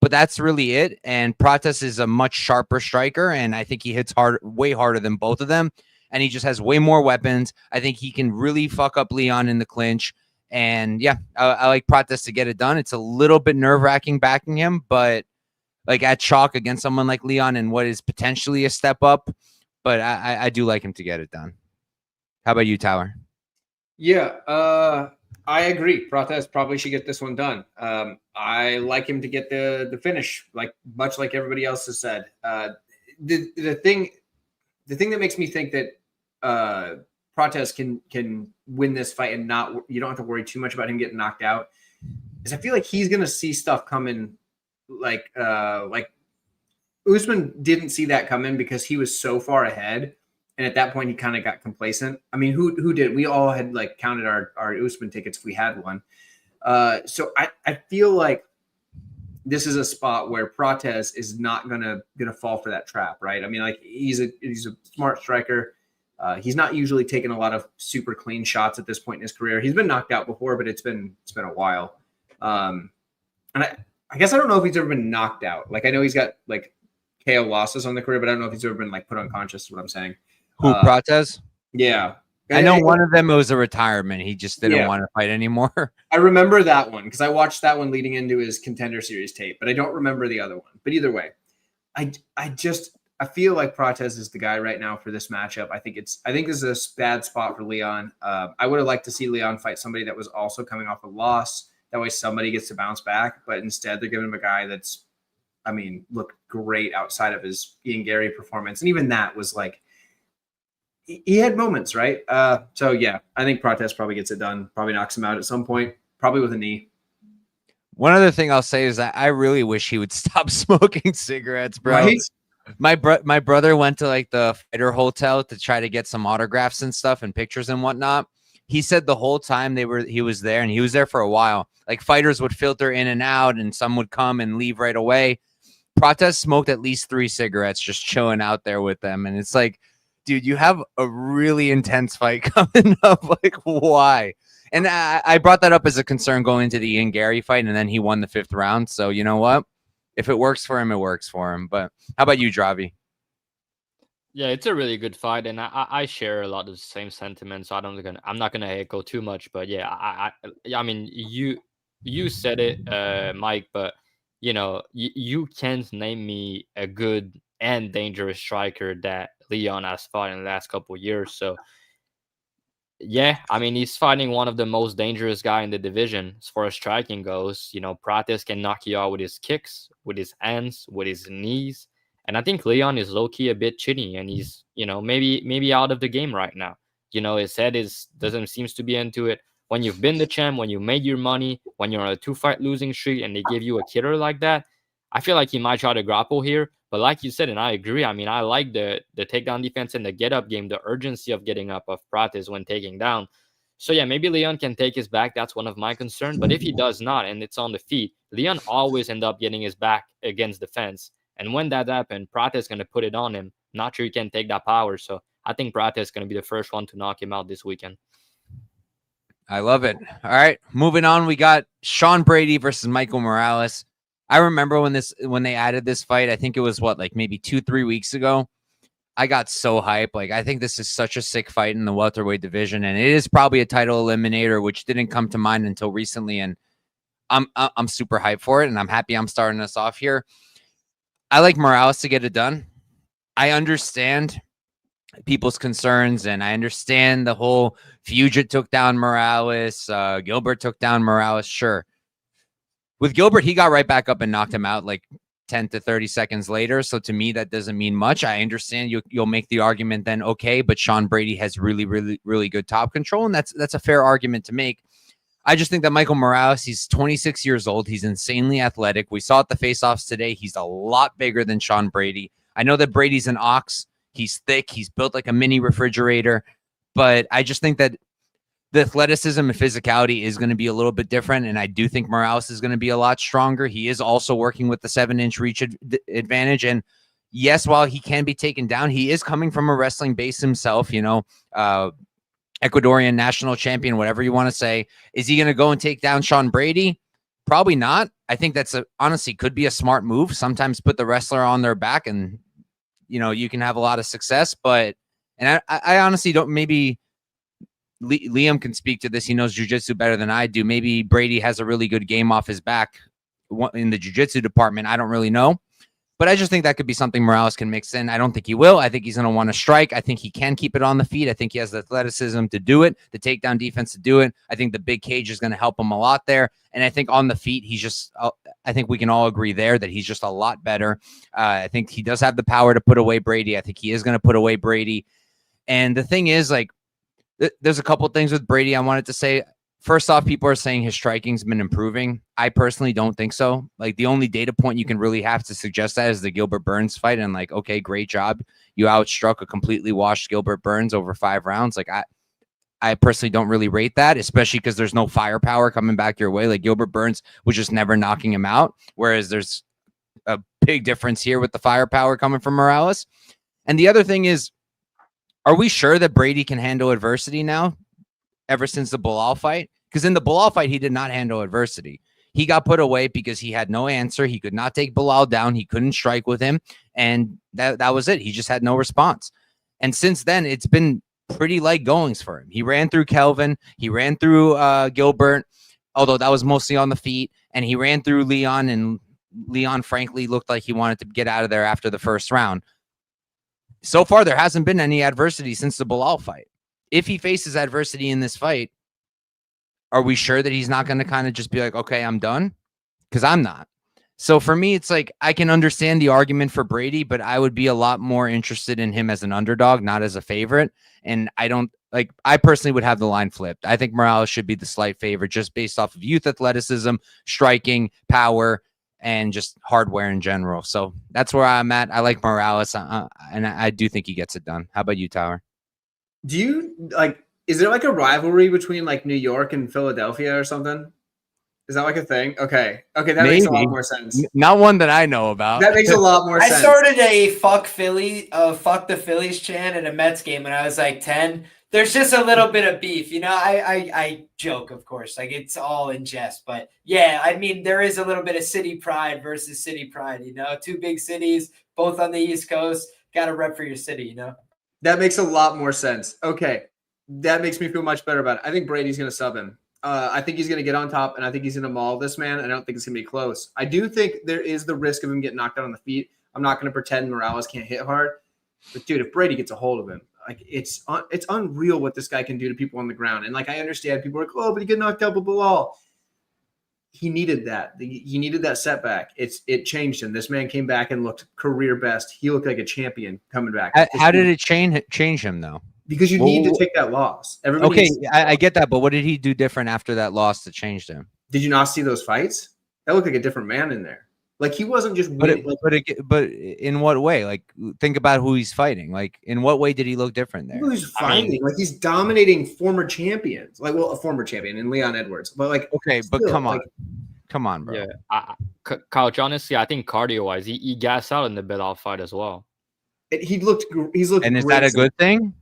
But that's really it. And Prates is a much sharper striker, and I think he hits way harder than both of them. And he just has way more weapons. I think he can really fuck up Leon in the clinch. And yeah, I like Prates to get it done. It's a little bit nerve-wracking backing him, but like at chalk against someone like Leon and what is potentially a step up. But I do like him to get it done. How about you, Tyler? Yeah, I agree. Prates probably should get this one done. I like him to get the finish, much like everybody else has said. The thing that makes me think that Prates can win this fight and you don't have to worry too much about him getting knocked out is I feel like he's gonna see stuff coming like Usman didn't see that coming because he was so far ahead. And at that point, he kind of got complacent. I mean, who did? We all had like counted our Usman tickets if we had one. So I feel like this is a spot where Prates is not gonna fall for that trap, right? I mean, like he's a smart striker. He's not usually taking a lot of super clean shots at this point in his career. He's been knocked out before, but it's been a while. And I guess I don't know if he's ever been knocked out. Like I know he's got like KO losses on the career, but I don't know if he's ever been like put unconscious. Is what I'm saying. Who, Prates? Yeah. I know one of them was a retirement. He just didn't want to fight anymore. I remember that one because I watched that one leading into his Contender Series tape, but I don't remember the other one. But either way, I feel like Prates is the guy right now for this matchup. I think this is a bad spot for Leon. I would have liked to see Leon fight somebody that was also coming off a loss. That way somebody gets to bounce back, but instead they're giving him a guy that's, I mean, looked great outside of his Ian Gary performance. And even that was like, he had moments, right? So yeah, I think Prates probably gets it done. Probably knocks him out at some point, probably with a knee. One other thing I'll say is that I really wish he would stop smoking cigarettes, bro. Right? My brother went to like the fighter hotel to try to get some autographs and stuff and pictures and whatnot. He said the whole time he was there, and he was there for a while. Like fighters would filter in and out, and some would come and leave right away. Prates smoked at least 3 cigarettes just chilling out there with them, and it's like, dude, you have a really intense fight coming up. Like, why? And I brought that up as a concern going into the Ian Gary fight, and then he won the 5th round. So you know what? If it works for him, it works for him. But how about you, Dravi? Yeah, it's a really good fight, and I share a lot of the same sentiments. So I'm not gonna echo too much, but yeah, I mean you said it, Mike, but you know you can't name me a good and dangerous striker that Leon has fought in the last couple of years. So yeah, I mean he's fighting one of the most dangerous guy in the division as far as striking goes. You know, Prates can knock you out with his kicks, with his hands, with his knees. And I think Leon is low-key a bit chinny, and he's, you know, maybe out of the game right now. You know, his head doesn't seems to be into it. When you've been the champ, when you made your money, when you're on a 2-fight losing streak, and they give you a killer like that, I feel like he might try to grapple here. But like you said, and I agree, I mean, I like the takedown defense and the get-up game, the urgency of getting up of Prates when taking down. So yeah, maybe Leon can take his back. That's one of my concerns. But if he does not, and it's on the feet, Leon always end up getting his back against the fence. And when that happens, Prates is going to put it on him. Not sure he can take that power. So I think Prates is going to be the first one to knock him out this weekend. I love it. All right, moving on. We got Sean Brady versus Michael Morales. I remember when they added this fight, I think it was like maybe 2-3 weeks ago. I got so hyped. Like, I think this is such a sick fight in the welterweight division, and it is probably a title eliminator, which didn't come to mind until recently. And I'm super hyped for it, and I'm happy I'm starting us off here. I like Morales to get it done. I understand people's concerns, and I understand the whole Fugit took down Morales, Gilbert took down Morales. Sure. With Gilbert, he got right back up and knocked him out like 10 to 30 seconds later. So to me, that doesn't mean much. I understand you'll make the argument then, okay, but Sean Brady has really, really, really good top control, and that's a fair argument to make. I just think that Michael Morales, he's 26 years old. He's insanely athletic. We saw at the face-offs today. He's a lot bigger than Sean Brady. I know that Brady's an ox. He's thick. He's built like a mini refrigerator. But I just think that the athleticism and physicality is going to be a little bit different, and I do think Morales is going to be a lot stronger. He is also working with the 7-inch reach advantage. And yes, while he can be taken down, he is coming from a wrestling base himself, you know, Ecuadorian national champion, whatever you want to say. Is he going to go and take down Sean Brady? Probably not. I think that's honestly could be a smart move. Sometimes put the wrestler on their back and, you know, you can have a lot of success. But, and I honestly don't, maybe Liam can speak to this. He knows jiu-jitsu better than I do. Maybe Brady has a really good game off his back in the jiu-jitsu department. I don't really know. But I just think that could be something Morales can mix in. I don't think he will. I think he's going to want to strike. I think he can keep it on the feet. I think he has the athleticism to do it, the takedown defense to do it. I think the big cage is going to help him a lot there. And I think on the feet, he's just, I think we can all agree there that he's just a lot better. I think he does have the power to put away Brady. I think he is going to put away Brady. And the thing is, like, there's a couple things with Brady I wanted to say. first off, people are saying his striking's been improving. I personally don't think so. Like, the only data point you can really have to suggest that is the Gilbert Burns fight. And like, okay, great job. You outstruck a completely washed Gilbert Burns over 5 rounds. Like, I personally don't really rate that, especially because there's no firepower coming back your way. Like, Gilbert Burns was just never knocking him out, whereas there's a big difference here with the firepower coming from Morales. And the other thing is, are we sure that Brady can handle adversity now ever since the Bilal fight? Because in the Bilal fight, he did not handle adversity. He got put away because he had no answer. He could not take Bilal down. He couldn't strike with him. And that was it. He just had no response. And since then, it's been pretty light goings for him. He ran through Kelvin. He ran through Gilbert, although that was mostly on the feet. And he ran through Leon, and Leon, frankly, looked like he wanted to get out of there after the first round. So far, there hasn't been any adversity since the Bilal fight. If he faces adversity in this fight, are we sure that he's not going to kind of just be like, okay, I'm done? Because I'm not. So for me, it's like, I can understand the argument for Brady, but I would be a lot more interested in him as an underdog, not as a favorite. And I personally would have the line flipped. I think Morales should be the slight favorite just based off of youth athleticism, striking, power, and just hardware in general. So that's where I'm at. I like Morales, and I do think he gets it done. How about you, Tyler? Do you like? Is there like a rivalry between like New York and Philadelphia or something? Is that like a thing? Okay, that makes a lot more sense. Not one that I know about. That makes a lot more sense. I started a fuck the Phillies chant at a Mets game when I was like 10. There's just a little bit of beef, you know. I joke, of course, like it's all in jest, but yeah, I mean there is a little bit of city pride versus city pride, you know. 2 big cities, both on the East Coast. Got to rep for your city, you know. That makes a lot more sense. Okay, that makes me feel much better about it. I think Brady's going to sub him. I think he's going to get on top, and I think he's going to maul this man. And I don't think it's going to be close. I do think there is the risk of him getting knocked out on the feet. I'm not going to pretend Morales can't hit hard, but dude, if Brady gets a hold of him, like it's unreal what this guy can do to people on the ground. And like I understand people are like, oh, but he get knocked out by Bilal. He needed that. He needed that setback. It changed him. This man came back and looked career best. He looked like a champion coming back. How did it change him though? Because you need to take that loss. Okay, I get that, but what did he do different after that loss that changed him? Did you not see those fights? That looked like a different man in there. Like he wasn't just but in what way? Like think about who he's fighting. Like in what way did he look different there? He's fighting like he's dominating former champions. Like a former champion in Leon Edwards. But like okay, still, but come on, bro. Yeah, Couch. Honestly, I think cardio wise, he gassed out in the Bilal fight as well. He's looked. And is that a good thing?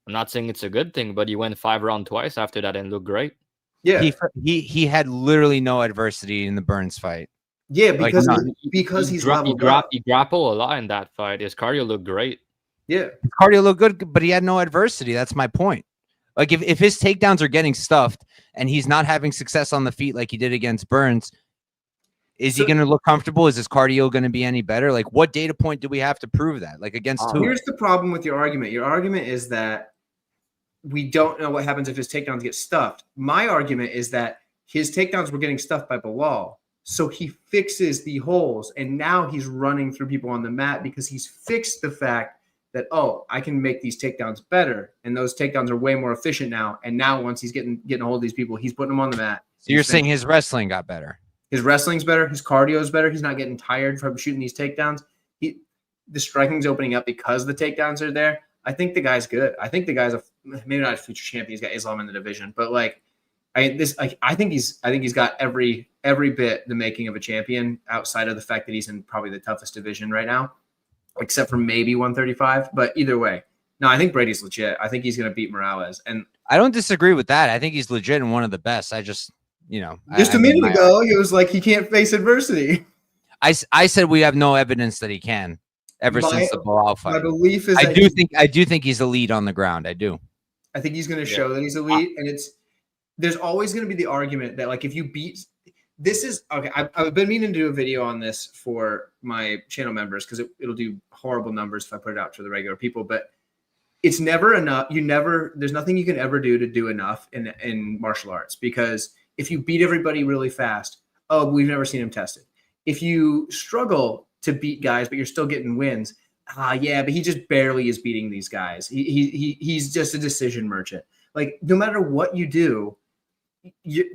I'm not saying it's a good thing, but he went 5 rounds twice after that and looked great. Yeah, he had literally no adversity in the Burns fight. Yeah, because he's leveled up. He grappled a lot in that fight. His cardio looked great. Yeah, his cardio looked good, but he had no adversity. That's my point. Like if his takedowns are getting stuffed and he's not having success on the feet like he did against Burns, is he going to look comfortable? Is his cardio going to be any better? Like what data point do we have to prove that? Like against who? Here's the problem with your argument. Your argument is that we don't know what happens if his takedowns get stuffed. My argument is that his takedowns were getting stuffed by Bilal. So he fixes the holes, and now he's running through people on the mat because he's fixed the fact that, oh, I can make these takedowns better, and those takedowns are way more efficient now. And now once he's getting a hold of these people, he's putting them on the mat. So you're saying his wrestling got better? His wrestling's better. His cardio is better. He's not getting tired from shooting these takedowns. The striking's opening up because the takedowns are there. I think the guy's good. I think the guy's maybe not a future champion. He's got Islam in the division, but like I think he's got every bit the making of a champion outside of the fact that he's in probably the toughest division right now, except for maybe 135. But either way, no, I think Brady's legit. I think he's going to beat Morales, and I don't disagree with that. I think he's legit and one of the best. I just, just a minute ago, he was like he can't face adversity. I said we have no evidence that he can. Since the Bilal fight, my belief is I do think he's elite on the ground. I do. I think he's going to show that he's elite, and there's always going to be the argument that like if you beat this is okay. I've been meaning to do a video on this for my channel members because it'll do horrible numbers if I put it out to the regular people, but it's never enough. There's nothing you can ever do enough in martial arts, because if you beat everybody really fast, oh, we've never seen him tested. If you struggle to beat guys, but you're still getting wins. Yeah, but he just barely is beating these guys. He's just a decision merchant. Like no matter what you do,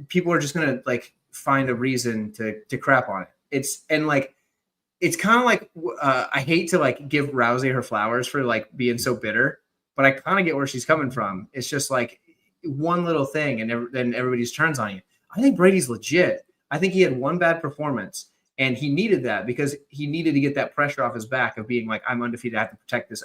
people are just gonna like find a reason to crap on it. It's kind of like I hate to like give Rousey her flowers for like being so bitter, but I kind of get where she's coming from. It's just like one little thing, and then everybody's turns on you. I think Brady's legit. I think he had one bad performance, and he needed that because he needed to get that pressure off his back of being like, I'm undefeated, I have to protect this.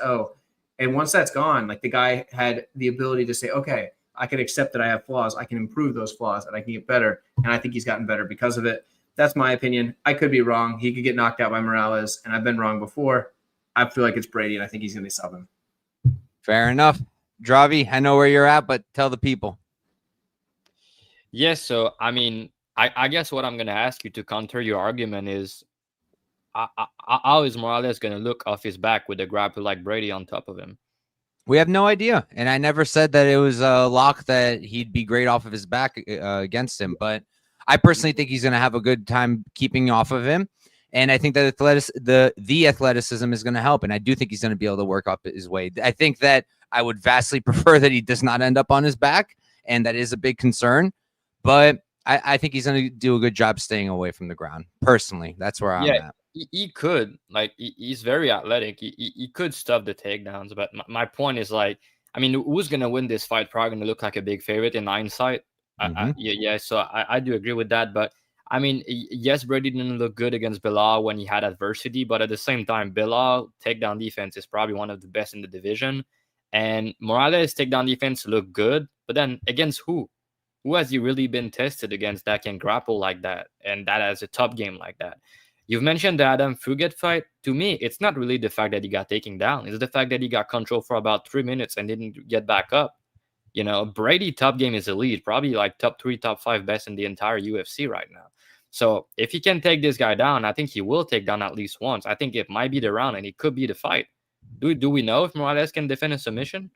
And once that's gone, like the guy had the ability to say, okay, I can accept that I have flaws. I can improve those flaws and I can get better. And I think he's gotten better because of it. That's my opinion. I could be wrong. He could get knocked out by Morales, and I've been wrong before. I feel like it's Brady, and I think he's going to sub him. Fair enough. Dravi, I know where you're at, but tell the people. Yes, so I mean, I guess what I'm going to ask you to counter your argument is, how is Morales going to look off his back with a grappler like Brady on top of him? We have no idea, and I never said that it was a lock that he'd be great off of his back against him, but I personally think he's going to have a good time keeping off of him, and I think that the athleticism is going to help, and I do think he's going to be able to work up his way. I think that I would vastly prefer that he does not end up on his back, and that is a big concern, but I think he's going to do a good job staying away from the ground. Personally, that's where I'm at. He could, like, he's very athletic. He could stuff the takedowns, but my point is, like, I mean, who's going to win this fight? Probably going to look like a big favorite in hindsight. So I do agree with that. But, I mean, yes, Brady didn't look good against Bilal when he had adversity, but at the same time, Bilal takedown defense is probably one of the best in the division. And Morales' takedown defense looked good, but then against who? Who has he really been tested against that can grapple like that and that has a top game like that? You've mentioned the Adam Fugate fight. To me, it's not really the fact that he got taken down. It's the fact that he got control for about 3 minutes and didn't get back up. You know, Brady top game is elite, probably like top 3, top 5 best in the entire UFC right now. So if he can take this guy down, I think he will take down at least once. I think it might be the round and it could be the fight. Do we know if Morales can defend a submission?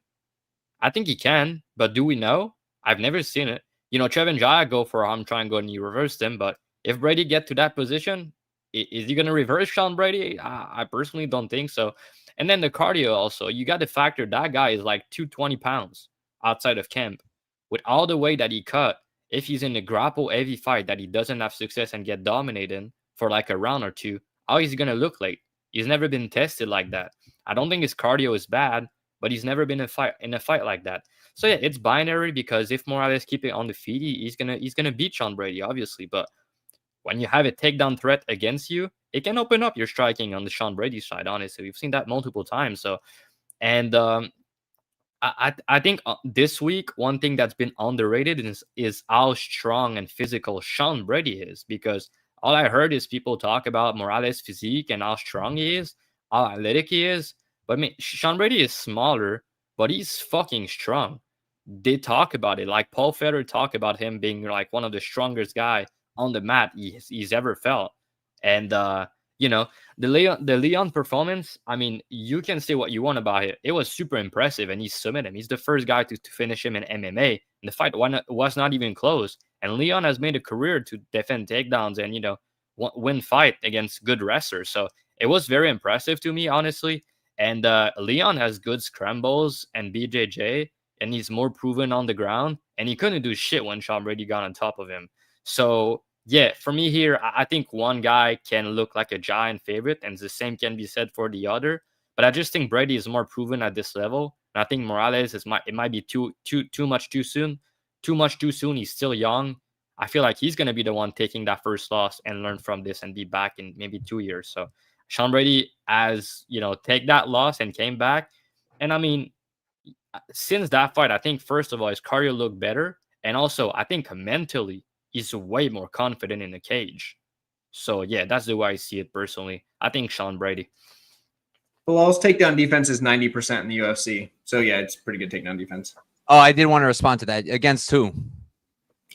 I think he can, but do we know? I've never seen it. You know, Trevin Jaya go for arm, try and go and you reversed him. But if Brady get to that position, is he going to reverse Sean Brady? I personally don't think so. And then the cardio also, you got to factor that guy is like 220 pounds outside of camp. With all the weight that he cut, if he's in a grapple heavy fight that he doesn't have success and get dominated for like a round or two, how is he going to look like? He's never been tested like that. I don't think his cardio is bad, but he's never been in a fight like that. So yeah, it's binary because if Morales keep it on the feet, he's gonna beat Sean Brady, obviously. But when you have a takedown threat against you, it can open up your striking on the Sean Brady side. Honestly, we've seen that multiple times. So, and I think this week one thing that's been underrated is how strong and physical Sean Brady is. Because all I heard is people talk about Morales' physique and how strong he is, how athletic he is. But I mean, Sean Brady is smaller, but he's fucking strong. They talk about it. Like Paul Federer talk about him being like one of the strongest guy on the mat he's ever felt. And you know, the Leon performance, I mean, you can say what you want about it. It was super impressive, and he submitted him. He's the first guy to finish him in MMA. And the fight was not even close. And Leon has made a career to defend takedowns and, you know, win fight against good wrestlers. So it was very impressive to me, honestly. And Leon has good scrambles and BJJ, and he's more proven on the ground. And he couldn't do shit when Sean Brady got on top of him. So, yeah, for me here, I think one guy can look like a giant favorite, and the same can be said for the other. But I just think Brady is more proven at this level. And I think Morales, it might be too much too soon. Too much too soon. He's still young. I feel like he's going to be the one taking that first loss and learn from this and be back in maybe 2 years. So, Sean Brady has, you know, take that loss and came back. And I mean, since that fight, I think, first of all, his cardio looked better. And also, I think mentally, he's way more confident in the cage. So, yeah, that's the way I see it personally. I think Sean Brady. Bilal's takedown defense is 90% in the UFC. So, yeah, it's pretty good takedown defense. Oh, I did want to respond to that. Against who?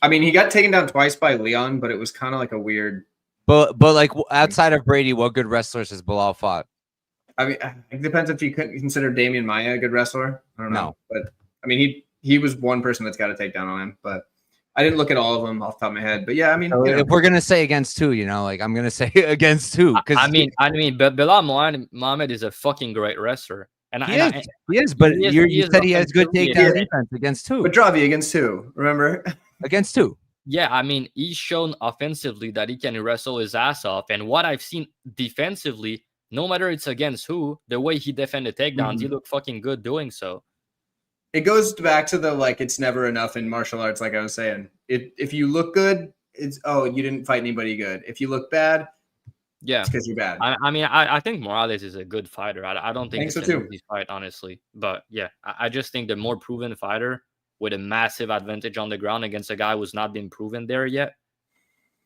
I mean, he got taken down twice by Leon, but it was kind of like a weird... But like outside of Brady, what good wrestlers has Bilal fought? I mean, it depends if you consider Damian Maia a good wrestler. I don't know. No. But, I mean, he was one person that's got to take down on him. But I didn't look at all of them off the top of my head. But, yeah, I mean... So if we're going to say against two, you know, like I'm going to say against two. I mean, but Bilal Muhammad is a fucking great wrestler. And he is, but you said he has good takedown defense against two. But Dravi against two, remember? Against two. Yeah, I mean, he's shown offensively that he can wrestle his ass off. And what I've seen defensively, no matter it's against who, the way he defended takedowns, he looked fucking good doing so. It goes back to the like it's never enough in martial arts, like I was saying. If you look good, it's you didn't fight anybody good. If you look bad, Yeah, it's because you're bad. I mean, I think Morales is a good fighter. I don't think so it's an too. easy fight, honestly. But yeah, I just think the more proven fighter with a massive advantage on the ground against a guy who's not been proven there yet.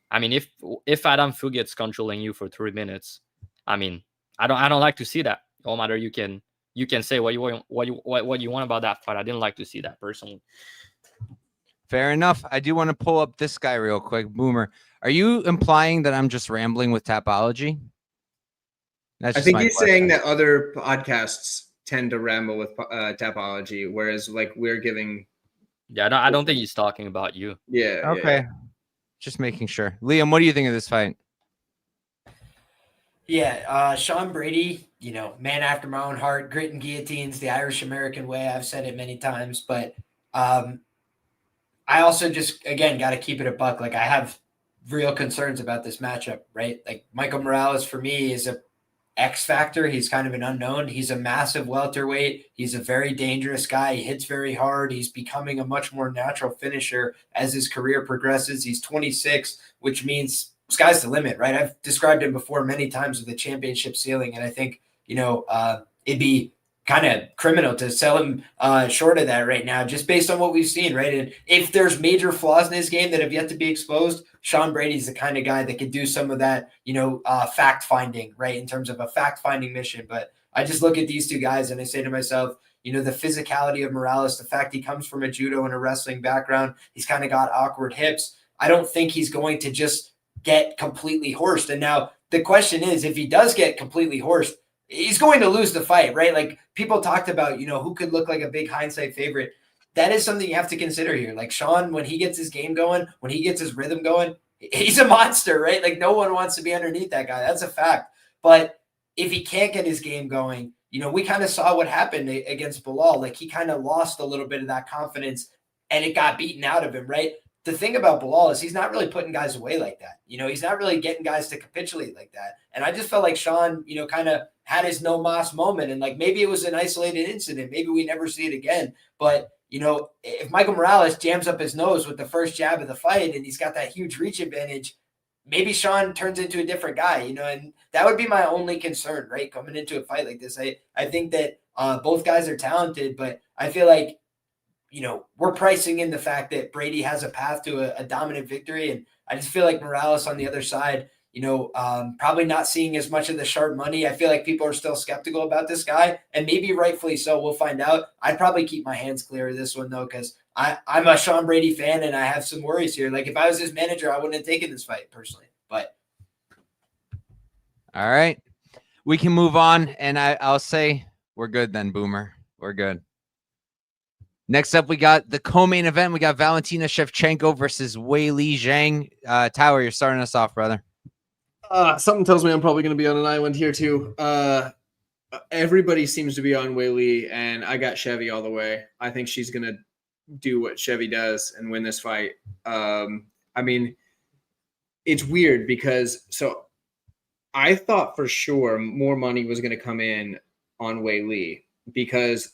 I mean, if Adam Fu gets controlling you for 3 minutes, I mean, I don't like to see that. No matter you can say what you want about that fight. I didn't like to see that personally. Fair enough. I do want to pull up this guy real quick. Boomer, are you implying that I'm just rambling with Tapology? I think you're saying that other podcasts tend to ramble with Tapology, whereas like we're giving. Yeah, I don't think he's talking about you. Yeah. Okay. Yeah. Just making sure. Liam, what do you think of this fight? Yeah, Sean Brady, man after my own heart, grit and guillotines, the Irish American way. I've said it many times, but I also just, again, got to keep it a buck. Like, I have real concerns about this matchup, right? Like, Michael Morales, for me, is a X factor. He's kind of an unknown. He's a massive welterweight. He's a very dangerous guy. He hits very hard. He's becoming a much more natural finisher as his career progresses. He's 26, which means sky's the limit, right? I've described him before many times with the championship ceiling, and I think, it'd be kind of criminal to sell him short of that right now, just based on what we've seen, right? And if there's major flaws in his game that have yet to be exposed, Sean Brady's the kind of guy that could do some of that, fact finding, right? In terms of a fact finding mission. But I just look at these two guys and I say to myself, the physicality of Morales, the fact he comes from a judo and a wrestling background, he's kind of got awkward hips. I don't think he's going to just get completely horsed. And now the question is, if he does get completely horsed, he's going to lose the fight, right? Like people talked about, who could look like a big hindsight favorite. That is something you have to consider here. Like Sean, when he gets his game going, when he gets his rhythm going, he's a monster, right? Like no one wants to be underneath that guy. That's a fact. But if he can't get his game going, we kind of saw what happened against Bilal. Like he kind of lost a little bit of that confidence and it got beaten out of him, right? The thing about Bilal is he's not really putting guys away like that. He's not really getting guys to capitulate like that. And I just felt like Sean, kind of had his no mas moment. And like, maybe it was an isolated incident. Maybe we never see it again. But, if Michael Morales jams up his nose with the first jab of the fight and he's got that huge reach advantage, maybe Sean turns into a different guy, and that would be my only concern, right? Coming into a fight like this. I think that both guys are talented, but I feel like, we're pricing in the fact that Brady has a path to a dominant victory. And I just feel like Morales on the other side, probably not seeing as much of the sharp money. I feel like people are still skeptical about this guy, and maybe rightfully so. We'll find out. I'd probably keep my hands clear of this one, though, because I'm a Sean Brady fan, and I have some worries here. Like, if I was his manager, I wouldn't have taken this fight personally. But all right, we can move on, and I'll say we're good then, Boomer. We're good. Next up, we got the co-main event. We got Valentina Shevchenko versus Weili Zhang. Tyler, you're starting us off, brother. Something tells me I'm probably going to be on an island here too. Everybody seems to be on Weili, and I got Chevy all the way. I think she's going to do what Chevy does and win this fight. I mean, it's weird because I thought for sure more money was going to come in on Weili because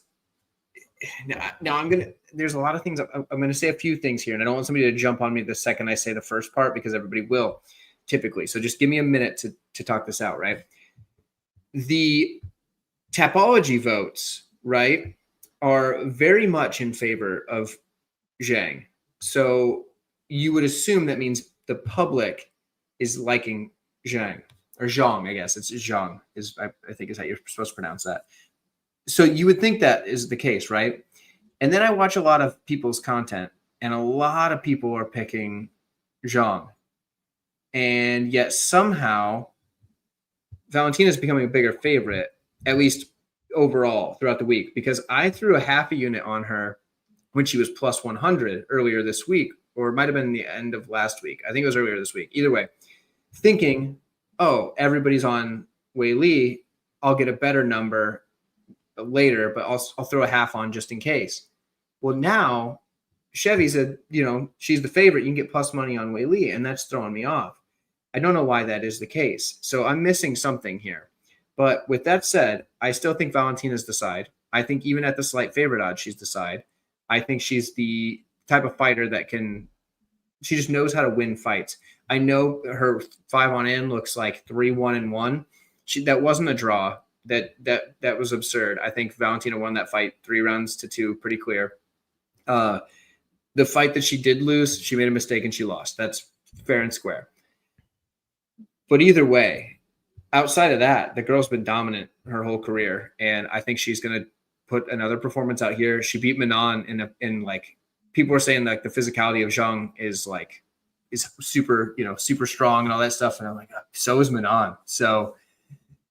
now there's a lot of things. I'm going to say a few things here, and I don't want somebody to jump on me the second I say the first part because everybody will typically. So just give me a minute to talk this out, right? The Tapology votes, right, are very much in favor of Zhang. So you would assume that means the public is liking Zhang or Zhang, I guess. It's Zhang I think is how you're supposed to pronounce that. So you would think that is the case, right? And then I watch a lot of people's content, and a lot of people are picking Zhang. And yet somehow Valentina is becoming a bigger favorite, at least overall throughout the week, because I threw a half a unit on her when she was plus 100 earlier this week, or it might have been the end of last week. I think it was earlier this week. Either way, thinking, oh, everybody's on Weili, I'll get a better number later, but I'll throw a half on just in case. Well, now Chevy said, she's the favorite. You can get plus money on Wei Li, and that's throwing me off. I don't know why that is the case. So I'm missing something here. But with that said, I still think Valentina's the side. I think even at the slight favorite odds, she's the side. I think she's the type of fighter that she just knows how to win fights. I know her 5 on in looks like 3-1-1. That wasn't a draw. That was absurd. I think Valentina won that fight 3-2, pretty clear. The fight that she did lose, she made a mistake and she lost. That's fair and square. But either way, outside of that, the girl's been dominant her whole career, and I think she's going to put another performance out here. She beat Manon in like, people are saying like the physicality of Zhang is super, super strong and all that stuff. And I'm like, so is Manon. So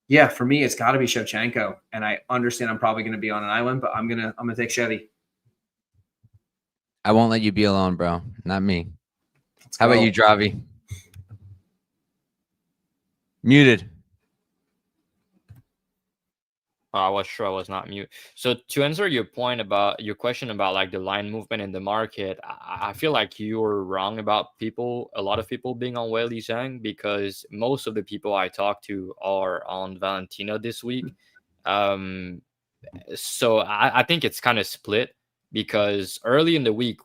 yeah, for me, it's got to be Shevchenko. And I understand I'm probably going to be on an island, but I'm going to take Chevy. I won't let you be alone, bro. Not me. Let's How go. about you, Dravi? Muted. I was sure I was not mute. So to answer your point about your question about like the line movement in the market, I feel like you were wrong about a lot of people being on Weili Zhang, because most of the people I talked to are on Valentina this week. So I think it's kind of split, because early in the week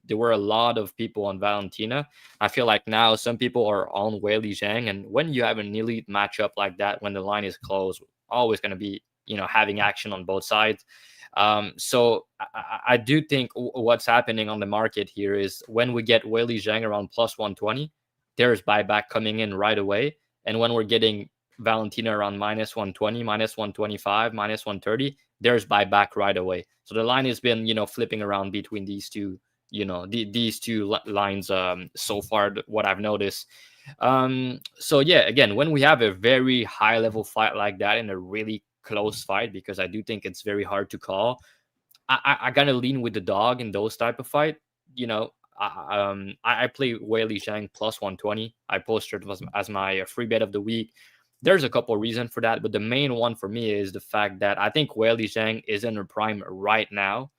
there were a lot of people on Valentina. I feel like now some people are on Weili Zhang, and when you have an elite matchup like that, when the line is close, always going to be having action on both sides. So I do think what's happening on the market here is when we get Weili Zhang around plus 120, there's buyback coming in right away. And when we're getting Valentina around minus 120, minus 125, minus 130, there's buyback right away. So the line has been, flipping around between these two, these two lines so far, what I've noticed. So yeah, again, when we have a very high level fight like that in a really close fight, because I do think it's very hard to call, I gotta lean with the dog in those type of fight. I play Weili Zhang plus 120. I posted as my free bet of the week. There's a couple of reasons for that, but the main one for me is the fact that I think Weili Zhang is in her prime right now.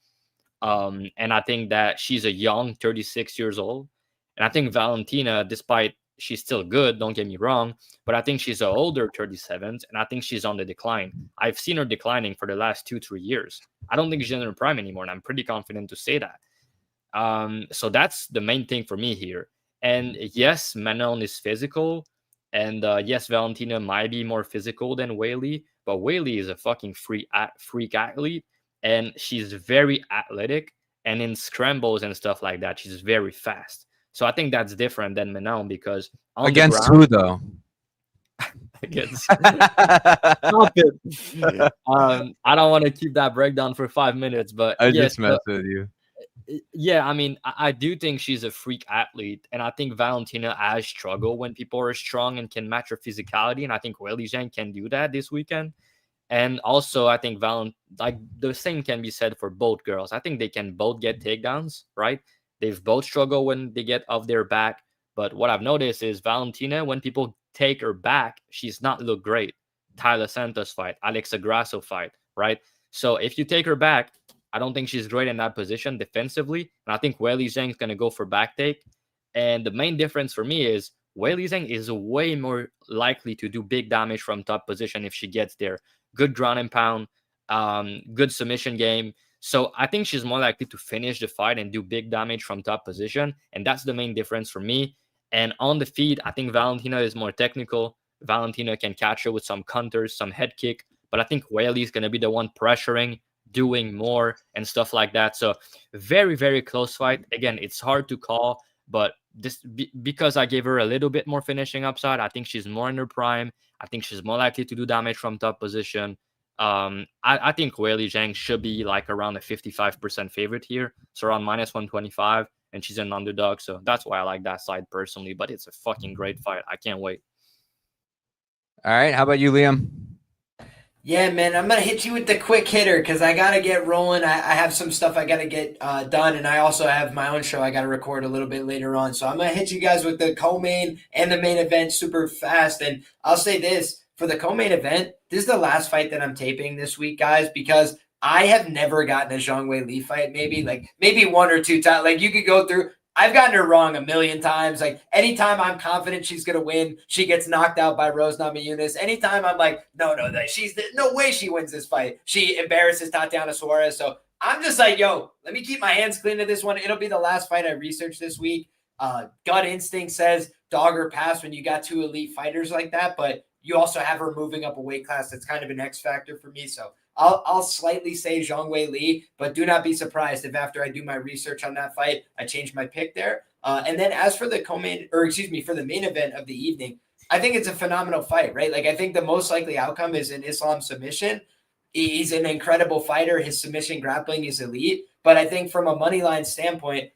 And I think that she's a young 36 years old. And I think Valentina, despite she's still good, don't get me wrong, but I think she's an older 37s, and I think she's on the decline. I've seen her declining for the last 2-3 years. I don't think she's in her prime anymore, and I'm pretty confident to say that. So that's the main thing for me here. And yes, Manon is physical, and yes, Valentina might be more physical than Weili, but Weili is a fucking freak athlete, and she's very athletic, and in scrambles and stuff like that, she's very fast. So I think that's different than Manon, because Against who though? Against Stop it. I don't want to keep that breakdown for 5 minutes, but I yes, just messed with you. Yeah, I mean, I do think she's a freak athlete, and I think Valentina has struggled when people are strong and can match her physicality, and I think Weili Zhang can do that this weekend. And also, I think the same can be said for both girls. I think they can both get takedowns, right? They've both struggled when they get off their back. But what I've noticed is Valentina, when people take her back, she's not look great. Tyler Santos fight, Alexa Grasso fight, right? So if you take her back, I don't think she's great in that position defensively. And I think Weili Zhang is going to go for back take. And the main difference for me is Weili Zhang is way more likely to do big damage from top position if she gets there. Good ground and pound, good submission game. So I think she's more likely to finish the fight and do big damage from top position. And that's the main difference for me. And on the feet, I think Valentina is more technical. Valentina can catch her with some counters, some head kick. But I think Weili is going to be the one pressuring, doing more and stuff like that. So very, very close fight. Again, it's hard to call. But because I gave her a little bit more finishing upside, I think she's more in her prime. I think she's more likely to do damage from top position. I think Weili Zhang should be like around a 55% favorite here. So around minus 125, and she's an underdog. So that's why I like that side personally. But it's a fucking great fight. I can't wait. All right. How about you, Liam? Yeah, man, I'm going to hit you with the quick hitter because I got to get rolling. I have some stuff I got to get done, and I also have my own show I got to record a little bit later on. So I'm going to hit you guys with the co-main and the main event super fast. And I'll say this, for the co-main event, this is the last fight that I'm taping this week, guys, because I have never gotten a Zhang Wei Li fight. Maybe one or two times. Like you could go through. I've gotten her wrong a million times. Like anytime I'm confident she's gonna win, she gets knocked out by Rose Namajunas. Anytime I'm like, no, no way she wins this fight. She embarrasses Tatiana Suarez. So I'm just like, yo, let me keep my hands clean to this one. It'll be the last fight I researched this week. Gut instinct says dog or pass when you got two elite fighters like that, but you also have her moving up a weight class. That's kind of an X factor for me. So I'll slightly say Zhang Wei Li, but do not be surprised if after I do my research on that fight, I change my pick there. And then as for the for the main event of the evening, I think it's a phenomenal fight, right? Like I think the most likely outcome is an Islam submission. He's an incredible fighter. His submission grappling is elite, but I think from a money line standpoint,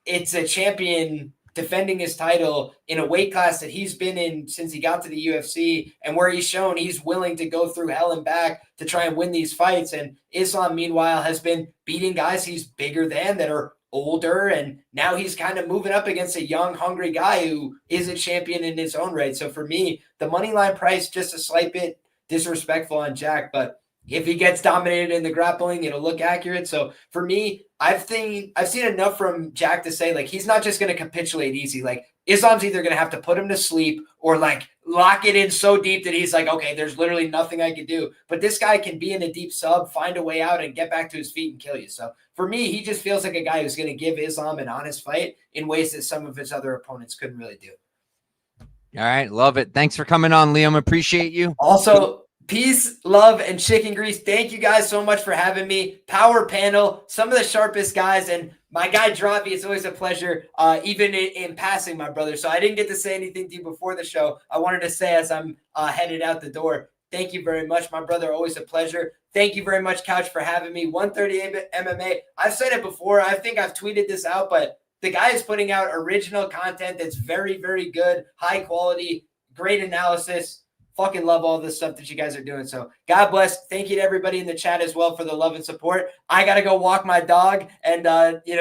it's a champion defending his title in a weight class that he's been in since he got to the UFC, and where he's shown he's willing to go through hell and back to try and win these fights. And Islam, meanwhile, has been beating guys he's bigger than that are older, and now he's kind of moving up against a young, hungry guy who is a champion in his own right. So for me, the money line price just a slight bit disrespectful on Jack, but if he gets dominated in the grappling, it'll look accurate. So for me, I've seen enough from Jack to say like he's not just going to capitulate easy. Like Islam's either going to have to put him to sleep or like lock it in so deep that he's like, okay, there's literally nothing I can do. But this guy can be in a deep sub, find a way out, and get back to his feet and kill you. So for me, he just feels like a guy who's going to give Islam an honest fight in ways that some of his other opponents couldn't really do. All right, love it. Thanks for coming on, Liam. Appreciate you. Also, peace, love, and chicken grease. Thank you guys so much for having me. Power panel, some of the sharpest guys, and my guy Dravi, it's always a pleasure, even in passing, my brother. So I didn't get to say anything to you before the show. I wanted to say as I'm headed out the door, thank you very much, my brother. Always a pleasure. Thank you very much, Couch, for having me. 138 MMA. I've said it before. I think I've tweeted this out, but the guy is putting out original content that's very, very good, high quality, great analysis. Fucking love all this stuff that you guys are doing. So God bless. Thank you to everybody in the chat as well for the love and support. I got to go walk my dog and,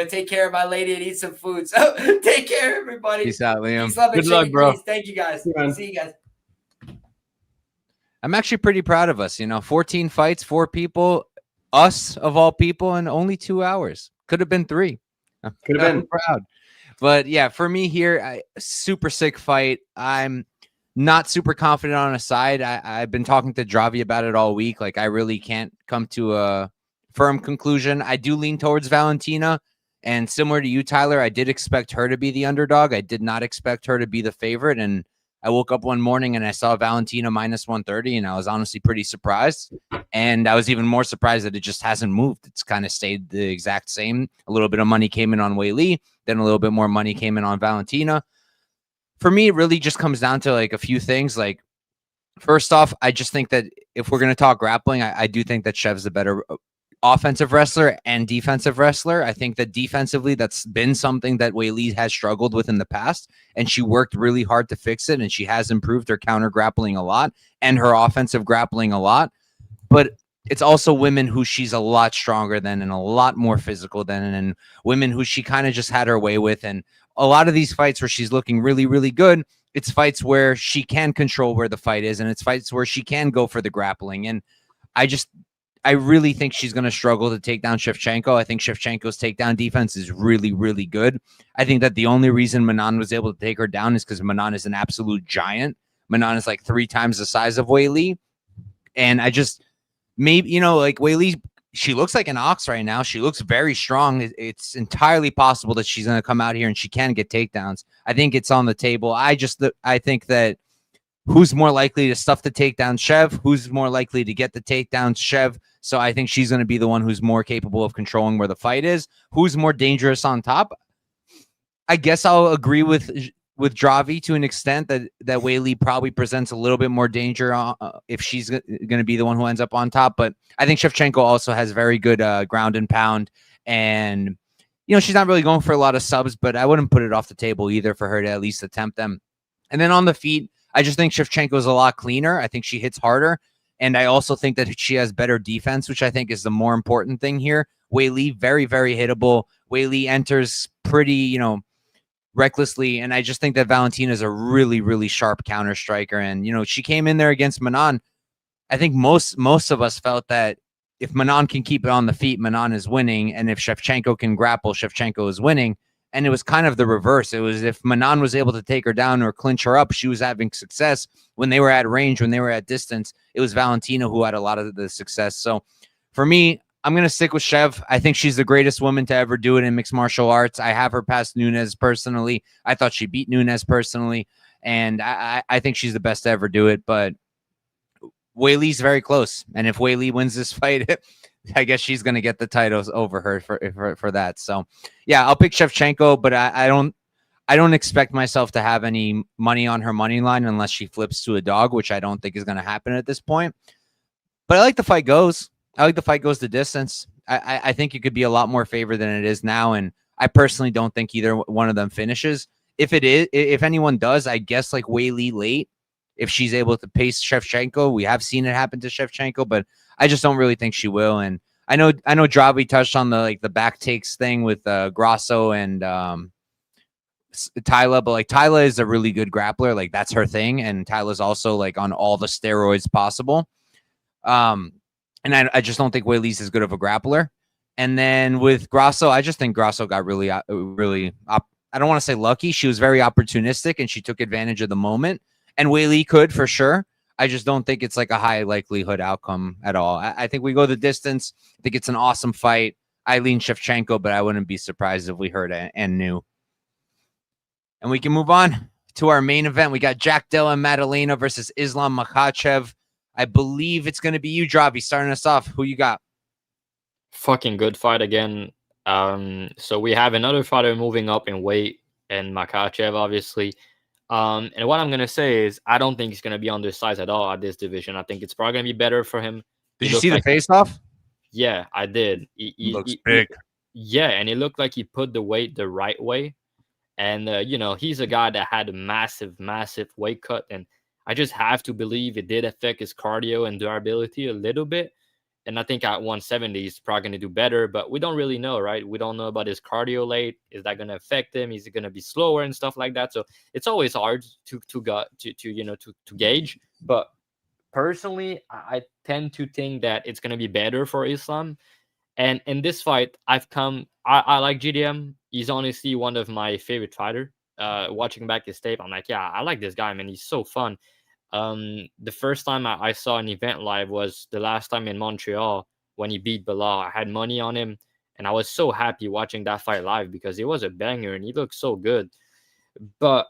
take care of my lady and eat some food. So take care, everybody. Peace out, Liam. Peace, love, Good luck, bro. Thank you guys. See you guys. I'm actually pretty proud of us. 14 fights, 4 people, us of all people, in only 2 hours. Could have been 3. Could have been proud. But yeah, for me here, super sick fight. I'm not super confident on a side. I've been talking to Dravi about it all week. Like I really can't come to a firm conclusion. I do lean towards Valentina, and similar to you, Tyler, I did expect her to be the underdog. I did not expect her to be the favorite. And I woke up one morning and I saw Valentina minus 130, and I was honestly pretty surprised. And I was even more surprised that it just hasn't moved. It's kind of stayed the exact same. A little bit of money came in on Wei Li, then a little bit more money came in on Valentina. For me, it really just comes down to like a few things. Like, first off, I just think that if we're going to talk grappling, I do think that Shev's a better offensive wrestler and defensive wrestler. I think that defensively, that's been something that Wei Li has struggled with in the past, and she worked really hard to fix it, and she has improved her counter grappling a lot and her offensive grappling a lot. But it's also women who she's a lot stronger than and a lot more physical than, and women who she kind of just had her way with. And a lot of these fights where she's looking really, really good, it's fights where she can control where the fight is, and it's fights where she can go for the grappling. And I really think she's going to struggle to take down Shevchenko. I think Shevchenko's takedown defense is really, really good. I think that the only reason Manon was able to take her down is because Manon is an absolute giant. Manon is like 3 times the size of Wei Li. And I just, maybe, like Wei Li, she looks like an ox right now. She looks very strong. It's entirely possible that she's going to come out here and she can get takedowns. I think it's on the table. I think that who's more likely to stuff the takedown? Shev. Who's more likely to get the takedowns? Shev. So I think she's going to be the one who's more capable of controlling where the fight is. Who's more dangerous on top? I guess I'll agree with Dravi to an extent that Wei Li probably presents a little bit more danger if she's going to be the one who ends up on top. But I think Shevchenko also has very good ground and pound. And, she's not really going for a lot of subs, but I wouldn't put it off the table either for her to at least attempt them. And then on the feet, I just think Shevchenko is a lot cleaner. I think she hits harder. And I also think that she has better defense, which I think is the more important thing here. Wei Li, very, very hittable. Wei Li enters pretty, recklessly. And I just think that Valentina is a really, really sharp counter striker. And, she came in there against Manon. I think most of us felt that if Manon can keep it on the feet, Manon is winning. And if Shevchenko can grapple, Shevchenko is winning. And it was kind of the reverse. It was if Manon was able to take her down or clinch her up, she was having success. When they were at range, when they were at distance, it was Valentina who had a lot of the success. So for me, I'm going to stick with Shev. I think she's the greatest woman to ever do it in mixed martial arts. I have her past Nunes personally. I thought she beat Nunes personally. And I think she's the best to ever do it. But Weili's very close. And if Weili wins this fight, I guess she's going to get the titles over her for that. So, yeah, I'll pick Shevchenko, but I don't expect myself to have any money on her money line unless she flips to a dog, which I don't think is going to happen at this point. But I like the fight goes. I like the fight goes the distance. I think it could be a lot more favored than it is now, and I personally don't think either one of them finishes. If anyone does, I guess like Weili late, if she's able to pace Shevchenko. We have seen it happen to Shevchenko, but I just don't really think she will. And I know Dravi touched on the back takes thing with Grasso and Tyla, but like Tyla is a really good grappler. Like that's her thing, and Tyla's also like on all the steroids possible. And I just don't think Weili's as good of a grappler. And then with Grasso, I just think Grasso got really, I don't want to say lucky. She was very opportunistic and she took advantage of the moment. And Weili could for sure. I just don't think it's like a high likelihood outcome at all. I think we go the distance. I think it's an awesome fight. I lean Shevchenko, but I wouldn't be surprised if we heard it and knew. And we can move on to our main event. We got Jack Della Maddalena versus Islam Makhachev. I believe it's going to be you, Dravi, starting us off. Who you got? Fucking good fight again. So we have another fighter moving up in weight, and Makhachev, obviously. And what I'm going to say is I don't think he's going to be undersized at all at this division. I think it's probably going to be better for him. Did you see the face-off? Yeah, I did. He looks big. Yeah, and it looked like he put the weight the right way. And, he's a guy that had a massive, massive weight cut, and I just have to believe it did affect his cardio and durability a little bit. And I think at 170, he's probably going to do better, but we don't really know, right? We don't know about his cardio late. Is that going to affect him? Is it going to be slower and stuff like that? So it's always hard to gauge. But personally, I tend to think that it's going to be better for Islam. And in this fight, I like GDM. He's honestly one of my favorite fighters. Watching back his tape, I'm like, yeah, I like this guy, man. He's so fun. The first time I saw an event live was the last time in Montreal when he beat Bilal. I had money on him, and I was so happy watching that fight live because it was a banger and he looked so good. But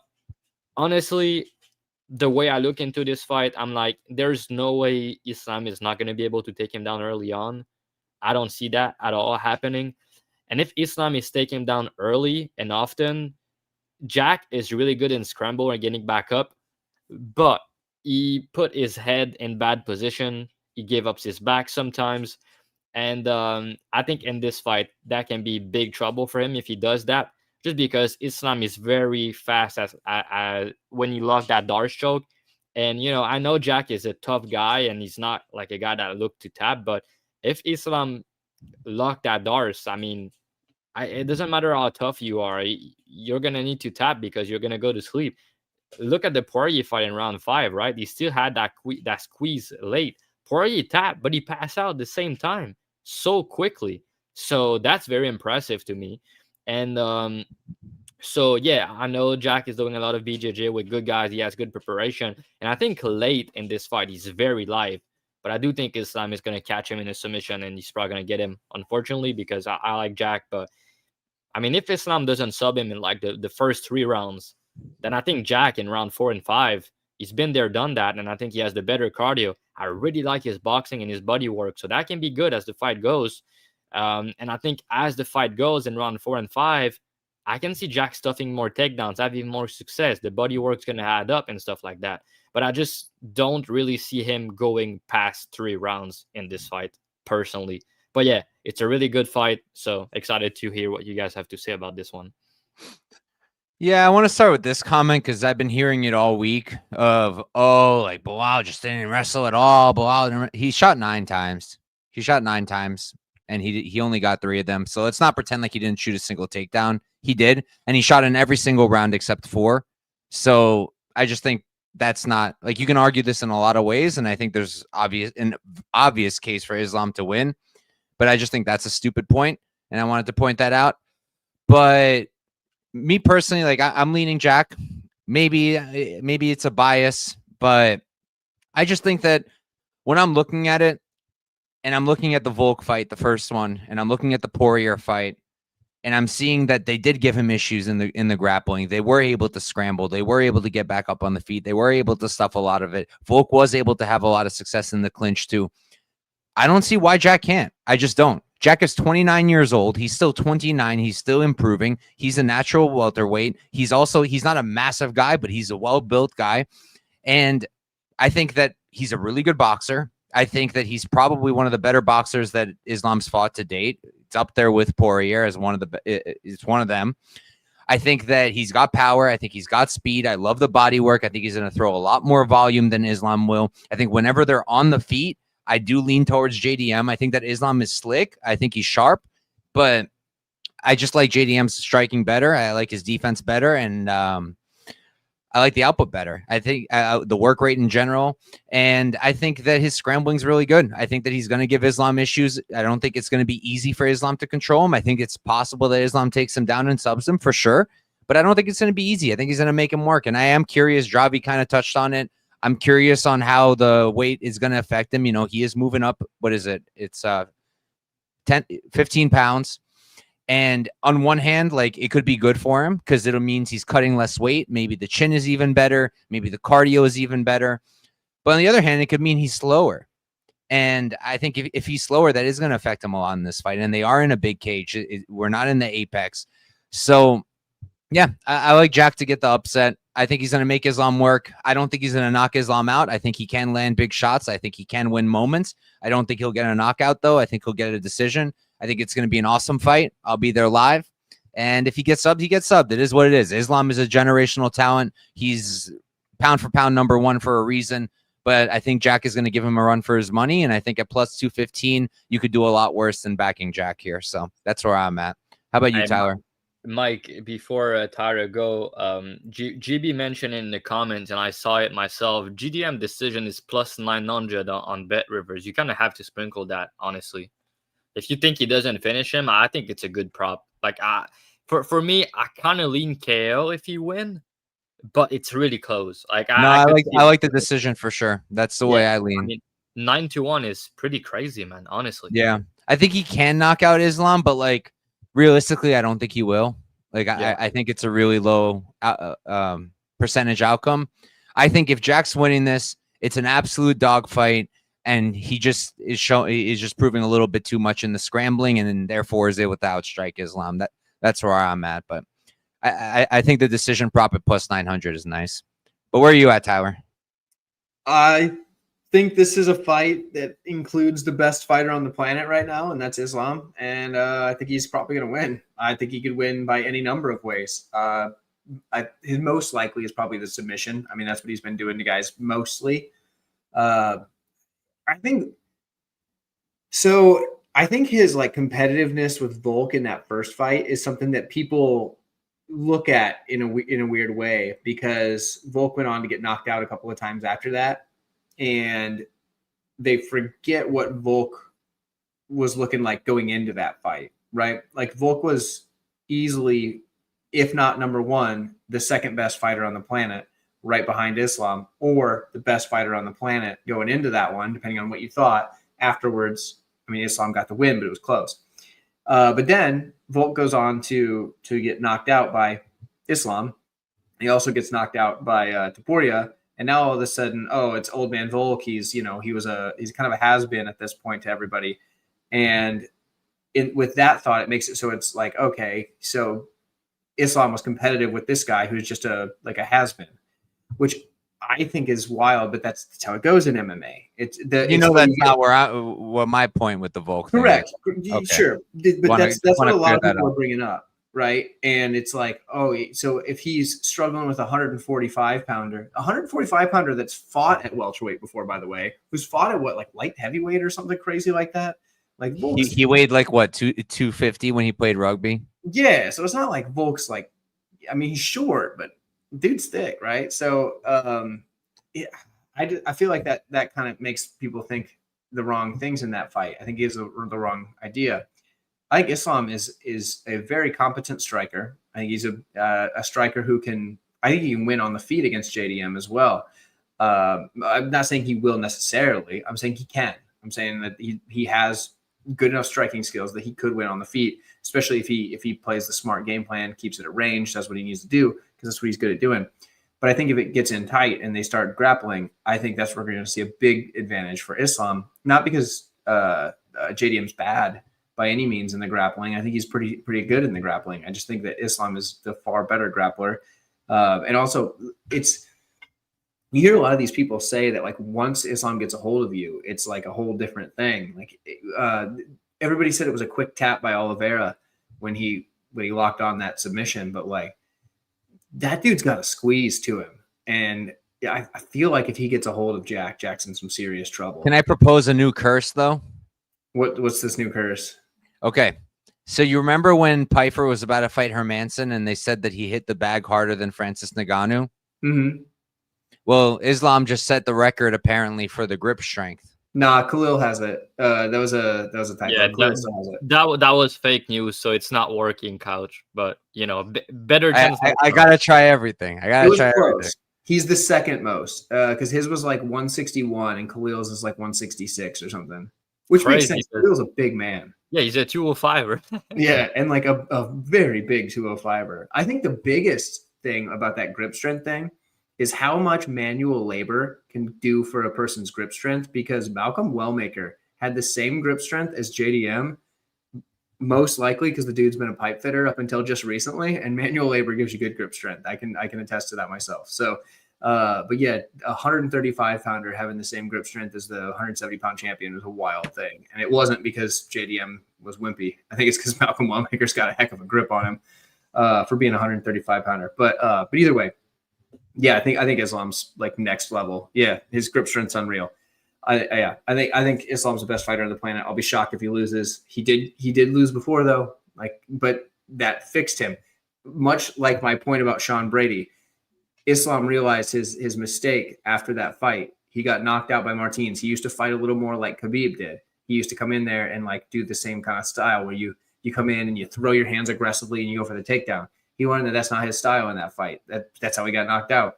honestly, the way I look into this fight, I'm like, there's no way Islam is not going to be able to take him down early on. I don't see that at all happening. And if Islam is taking him down early and often, Jack is really good in scramble and getting back up, but he put his head in bad position. He gave up his back sometimes. And I think in this fight, that can be big trouble for him if he does that, just because Islam is very fast as when you lock that Darce choke. And, I know Jack is a tough guy and he's not like a guy that looked to tap, but if Islam locked that Darce, I mean, it doesn't matter how tough you are. You're going to need to tap because you're going to go to sleep. Look at the Poirier fight in round 5, right? He still had that squeeze late. Poirier tapped, but he passed out at the same time so quickly. So that's very impressive to me. And so, yeah, I know Jack is doing a lot of BJJ with good guys. He has good preparation. And I think late in this fight, he's very live. But I do think Islam is going to catch him in a submission, and he's probably going to get him, unfortunately, because I like Jack. But, I mean, if Islam doesn't sub him in like the first 3 rounds, then I think Jack in round 4 and 5, he's been there, done that, and I think he has the better cardio. I really like his boxing and his body work, so that can be good as the fight goes. And I think as the fight goes in round 4 and 5, I can see Jack stuffing more takedowns, having more success. The body work's going to add up and stuff like that. But I just don't really see him going past 3 rounds in this fight, personally. But yeah, it's a really good fight, so excited to hear what you guys have to say about this one. Yeah, I want to start with this comment because I've been hearing it all week of, like Bilal just didn't wrestle at all. He shot 9 times. And he only got 3 of them. So let's not pretend like he didn't shoot a single takedown. He did, and he shot in every single round except 4. So I just think that's not like, you can argue this in a lot of ways, and I think there's an obvious case for Islam to win, but I just think that's a stupid point, and I wanted to point that out. But me personally, like I'm leaning Jack. Maybe it's a bias, but I just think that when I'm looking at it, and I'm looking at the Volk fight, the first one, and I'm looking at the Poirier fight, and I'm seeing that they did give him issues in the grappling. They were able to scramble. They were able to get back up on the feet. They were able to stuff a lot of it. Volk was able to have a lot of success in the clinch too. I don't see why Jack can't. I just don't. Jack is 29 years old. He's still 29. He's still improving. He's a natural welterweight. He's not a massive guy, but he's a well-built guy. And I think that he's a really good boxer. I think that he's probably one of the better boxers that Islam's fought to date. It's up there with Poirier as it's one of them. I think that he's got power. I think he's got speed. I love the body work. I think he's going to throw a lot more volume than Islam will. I think whenever they're on the feet, I do lean towards JDM. I think that Islam is slick. I think he's sharp, but I just like JDM's striking better. I like his defense better, and I like the output better. I think the work rate in general, and I think that his scrambling is really good. I think that he's going to give Islam issues. I don't think it's going to be easy for Islam to control him. I think it's possible that Islam takes him down and subs him for sure, but I don't think it's going to be easy. I think he's going to make him work, and I am curious. Dravi kind of touched on it. I'm curious on how the weight is going to affect him. You know, he is moving up. What is it? It's 15 pounds. And on one hand, like, it could be good for him because it'll means he's cutting less weight. Maybe the chin is even better. Maybe the cardio is even better. But on the other hand, it could mean he's slower. And I think if he's slower, that is going to affect him a lot in this fight. And they are in a big cage. We're not in the apex. So, yeah, I like Jack to get the upset. I think he's going to make Islam work. I don't think he's going to knock Islam out. I think he can land big shots. I think he can win moments. I don't think he'll get a knockout, though. I think he'll get a decision. I think it's going to be an awesome fight. I'll be there live. And if he gets subbed, he gets subbed. It is what it is. Islam is a generational talent. He's pound for pound #1 for a reason. But I think Jack is going to give him a run for his money. And I think at plus 215, you could do a lot worse than backing Jack here. So that's where I'm at. How about you, Tyler? Mike, before Tyler go, GB mentioned in the comments, and I saw it myself, GDM decision is plus 900 on Bet Rivers. You kind of have to sprinkle that, honestly. If you think he doesn't finish him, I think it's a good prop. Like, for me, I kind of lean KO if he win, but it's really close. Like, I like the decision for sure. That's the way I lean. I mean, 9-1 is pretty crazy, man. Honestly. Yeah, I think he can knock out Islam, but like, realistically, I don't think he will. Like, I think it's a really low percentage outcome. I think if Jack's winning this, it's an absolute dogfight, and he just is just proving a little bit too much in the scrambling, and then therefore is able to outstrike Islam. That's where I'm at. But I think the decision prop at plus 900 is nice. But where are you at, Tyler? I think this is a fight that includes the best fighter on the planet right now, and that's Islam. And I think he's probably going to win. I think he could win by any number of ways. His most likely is probably the submission. I mean, that's what he's been doing to guys mostly. I think his like competitiveness with Volk in that first fight is something that people look at in a weird way, because Volk went on to get knocked out a couple of times after that. And they forget what Volk was looking like going into that fight, right? Like, Volk was easily, if not #1, the second best fighter on the planet, right behind Islam, or the best fighter on the planet going into that one, depending on what you thought. Afterwards, I mean, Islam got the win, but it was close. But then Volk goes on to get knocked out by Islam. He also gets knocked out by Topuria. And now all of a sudden, it's old man Volk. He's kind of a has-been at this point to everybody. And with that thought, it makes it so it's like, okay, so Islam was competitive with this guy who's just a has-been, which I think is wild, but that's how it goes in MMA. That's not what my point with the Volk thing. Correct. Okay. Sure. But that's what a lot of people are bringing up. Right. And it's like, so if he's struggling with a 145 pounder that's fought at welterweight before, by the way, who's fought at what, light heavyweight or something crazy like that? Like, he weighed 250 when he played rugby. Yeah. So it's not like Volk's he's short, but dude's thick. Right. So I feel like that kind of makes people think the wrong things in that fight. I think he has the wrong idea. I think Islam is a very competent striker. I think he's a striker who can. I think he can win on the feet against JDM as well. I'm not saying he will necessarily. I'm saying he can. I'm saying that he has good enough striking skills that he could win on the feet, especially if he plays the smart game plan, keeps it at range, does what he needs to do, because that's what he's good at doing. But I think if it gets in tight and they start grappling, I think that's where we're going to see a big advantage for Islam. Not because JDM's bad by any means in the grappling. I think he's pretty good in the grappling. I just think that Islam is the far better grappler. And also, you hear a lot of these people say that like once Islam gets a hold of you, it's like a whole different thing. Like everybody said it was a quick tap by Oliveira when he locked on that submission, but like that dude's got a squeeze to him. And I feel like if he gets a hold of Jack's in some serious trouble. Can I propose a new curse though? What's this new curse? Okay. So you remember when Pyfer was about to fight Hermanson and they said that he hit the bag harder than Francis Ngannou? Mm-hmm. Well, Islam just set the record apparently for the grip strength. Nah, Khalil has it. That was a typo. Yeah, Khalil still has it. that was fake news, so it's not working, Couch. But you know, better chance. I gotta try everything. I gotta try everything. He's the second most because his was like 161 and Khalil's is like 166 or something, which makes sense. Khalil's a big man. Yeah, he's a 205er. Yeah, and like a very big 205er. I think the biggest thing about that grip strength thing is how much manual labor can do for a person's grip strength, because Malcolm Wellmaker had the same grip strength as JDM, most likely because the dude's been a pipe fitter up until just recently, and manual labor gives you good grip strength. I can attest to that myself. So, but yeah, a 135 pounder having the same grip strength as the 170 pound champion was a wild thing. And it wasn't because JDM was wimpy. I think it's because Malcolm Wellmaker's got a heck of a grip on him for being a 135 pounder. But either way, yeah, I think Islam's like next level. Yeah, his grip strength's unreal. I think Islam's the best fighter on the planet. I'll be shocked if he loses. He did lose before though. But that fixed him. Much like my point about Sean Brady, Islam realized his mistake after that fight. He got knocked out by Martins. He used to fight a little more like Khabib did. He used to come in there and like do the same kind of style where you come in and you throw your hands aggressively and you go for the takedown. He learned that's not his style in that fight. That's how he got knocked out.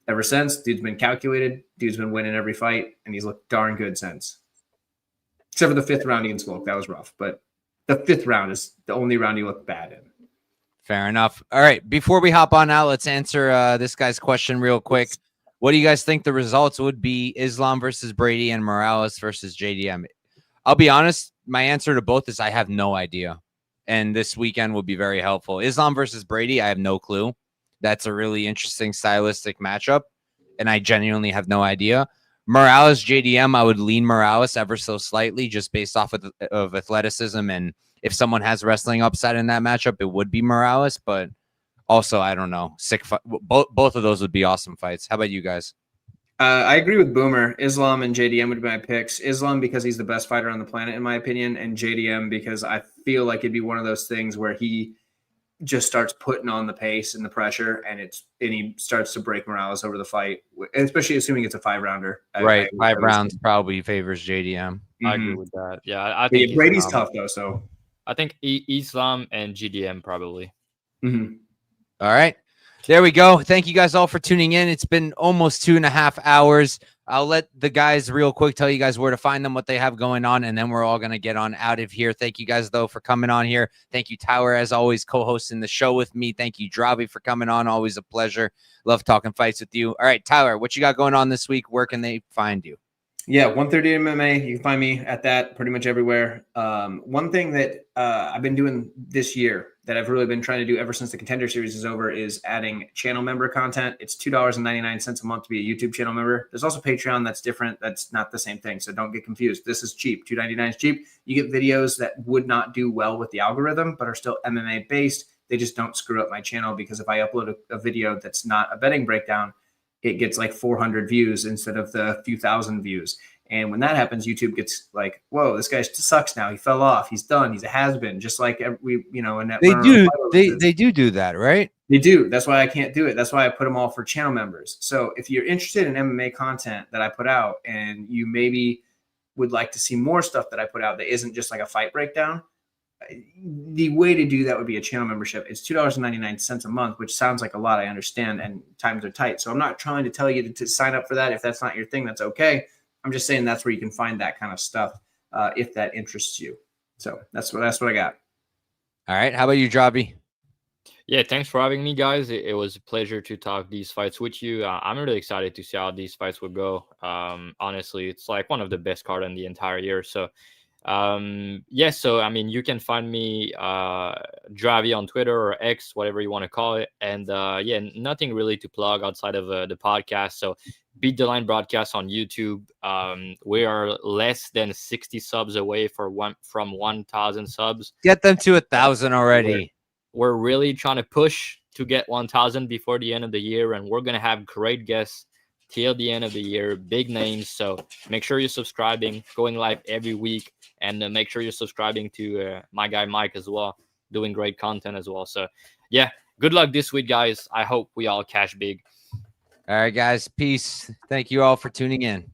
Ever since, dude's been calculated. Dude's been winning every fight, and he's looked darn good since. Except for the fifth round against Volk. That was rough. But the fifth round is the only round he looked bad in. Fair enough. All right. Before we hop on out, let's answer this guy's question real quick. What do you guys think the results would be? Islam versus Brady and Morales versus JDM? I'll be honest. My answer to both is I have no idea. And this weekend will be very helpful. Islam versus Brady, I have no clue. That's a really interesting stylistic matchup, and I genuinely have no idea. Morales, JDM, I would lean Morales ever so slightly just based off of athleticism, and if someone has wrestling upside in that matchup, it would be Morales, but also, I don't know. Both of those would be awesome fights. How about you guys? I agree with Boomer. Islam and JDM would be my picks. Islam because he's the best fighter on the planet, in my opinion, and JDM because I feel like it'd be one of those things where he just starts putting on the pace and the pressure, and he starts to break Morales over the fight, especially assuming it's a 5-rounder. Right, 5 rounds probably favors JDM. I agree with that. Yeah, I think Brady's tough though, so I think Islam and GDM probably. Mm-hmm. All right. There we go. Thank you guys all for tuning in. It's been almost 2.5 hours. I'll let the guys real quick tell you guys where to find them, what they have going on, and then we're all going to get on out of here. Thank you guys, though, for coming on here. Thank you, Tyler, as always, co-hosting the show with me. Thank you, Dravi, for coming on. Always a pleasure. Love talking fights with you. All right, Tyler, what you got going on this week? Where can they find you? Yeah, 130 MMA. You can find me at that pretty much everywhere. One thing that I've been doing this year that I've really been trying to do ever since the Contender Series is over is adding channel member content. It's $2.99 a month to be a YouTube channel member. There's also Patreon that's different. That's not the same thing, so don't get confused. This is cheap. $2.99 is cheap. You get videos that would not do well with the algorithm but are still MMA based. They just don't screw up my channel because if I upload a video that's not a betting breakdown, it gets like 400 views instead of the few thousand views. And when that happens, YouTube gets like, whoa, this guy sucks now. He fell off. He's done. He's a has-been. Just like we, in that. They do that, right? They do. That's why I can't do it. That's why I put them all for channel members. So if you're interested in MMA content that I put out and you maybe would like to see more stuff that I put out that isn't just like a fight breakdown, the way to do that would be a channel membership. It's $2.99 a month, which sounds like a lot. I understand, and times are tight. So I'm not trying to tell you to sign up for that. If that's not your thing, that's okay. I'm just saying that's where you can find that kind of stuff if that interests you. So that's what I got. All right. How about you, Drabi? Yeah, thanks for having me, guys. It was a pleasure to talk these fights with you. I'm really excited to see how these fights will go. Honestly, it's like one of the best cards in the entire year. So, yeah, so I mean, you can find me Dravi on Twitter or X, whatever you want to call it. And yeah, nothing really to plug outside of the podcast. So, Beat the Line broadcast on YouTube. We are less than 60 subs away from 1,000 subs. Get them to 1,000 already. We're really trying to push to get 1,000 before the end of the year, and we're going to have great guests till the end of the year, big names. So make sure you're subscribing, going live every week, and make sure you're subscribing to my guy Mike as well, doing great content as well. So yeah, good luck this week, guys. I hope we all cash big. All right, guys. Peace. Thank you all for tuning in.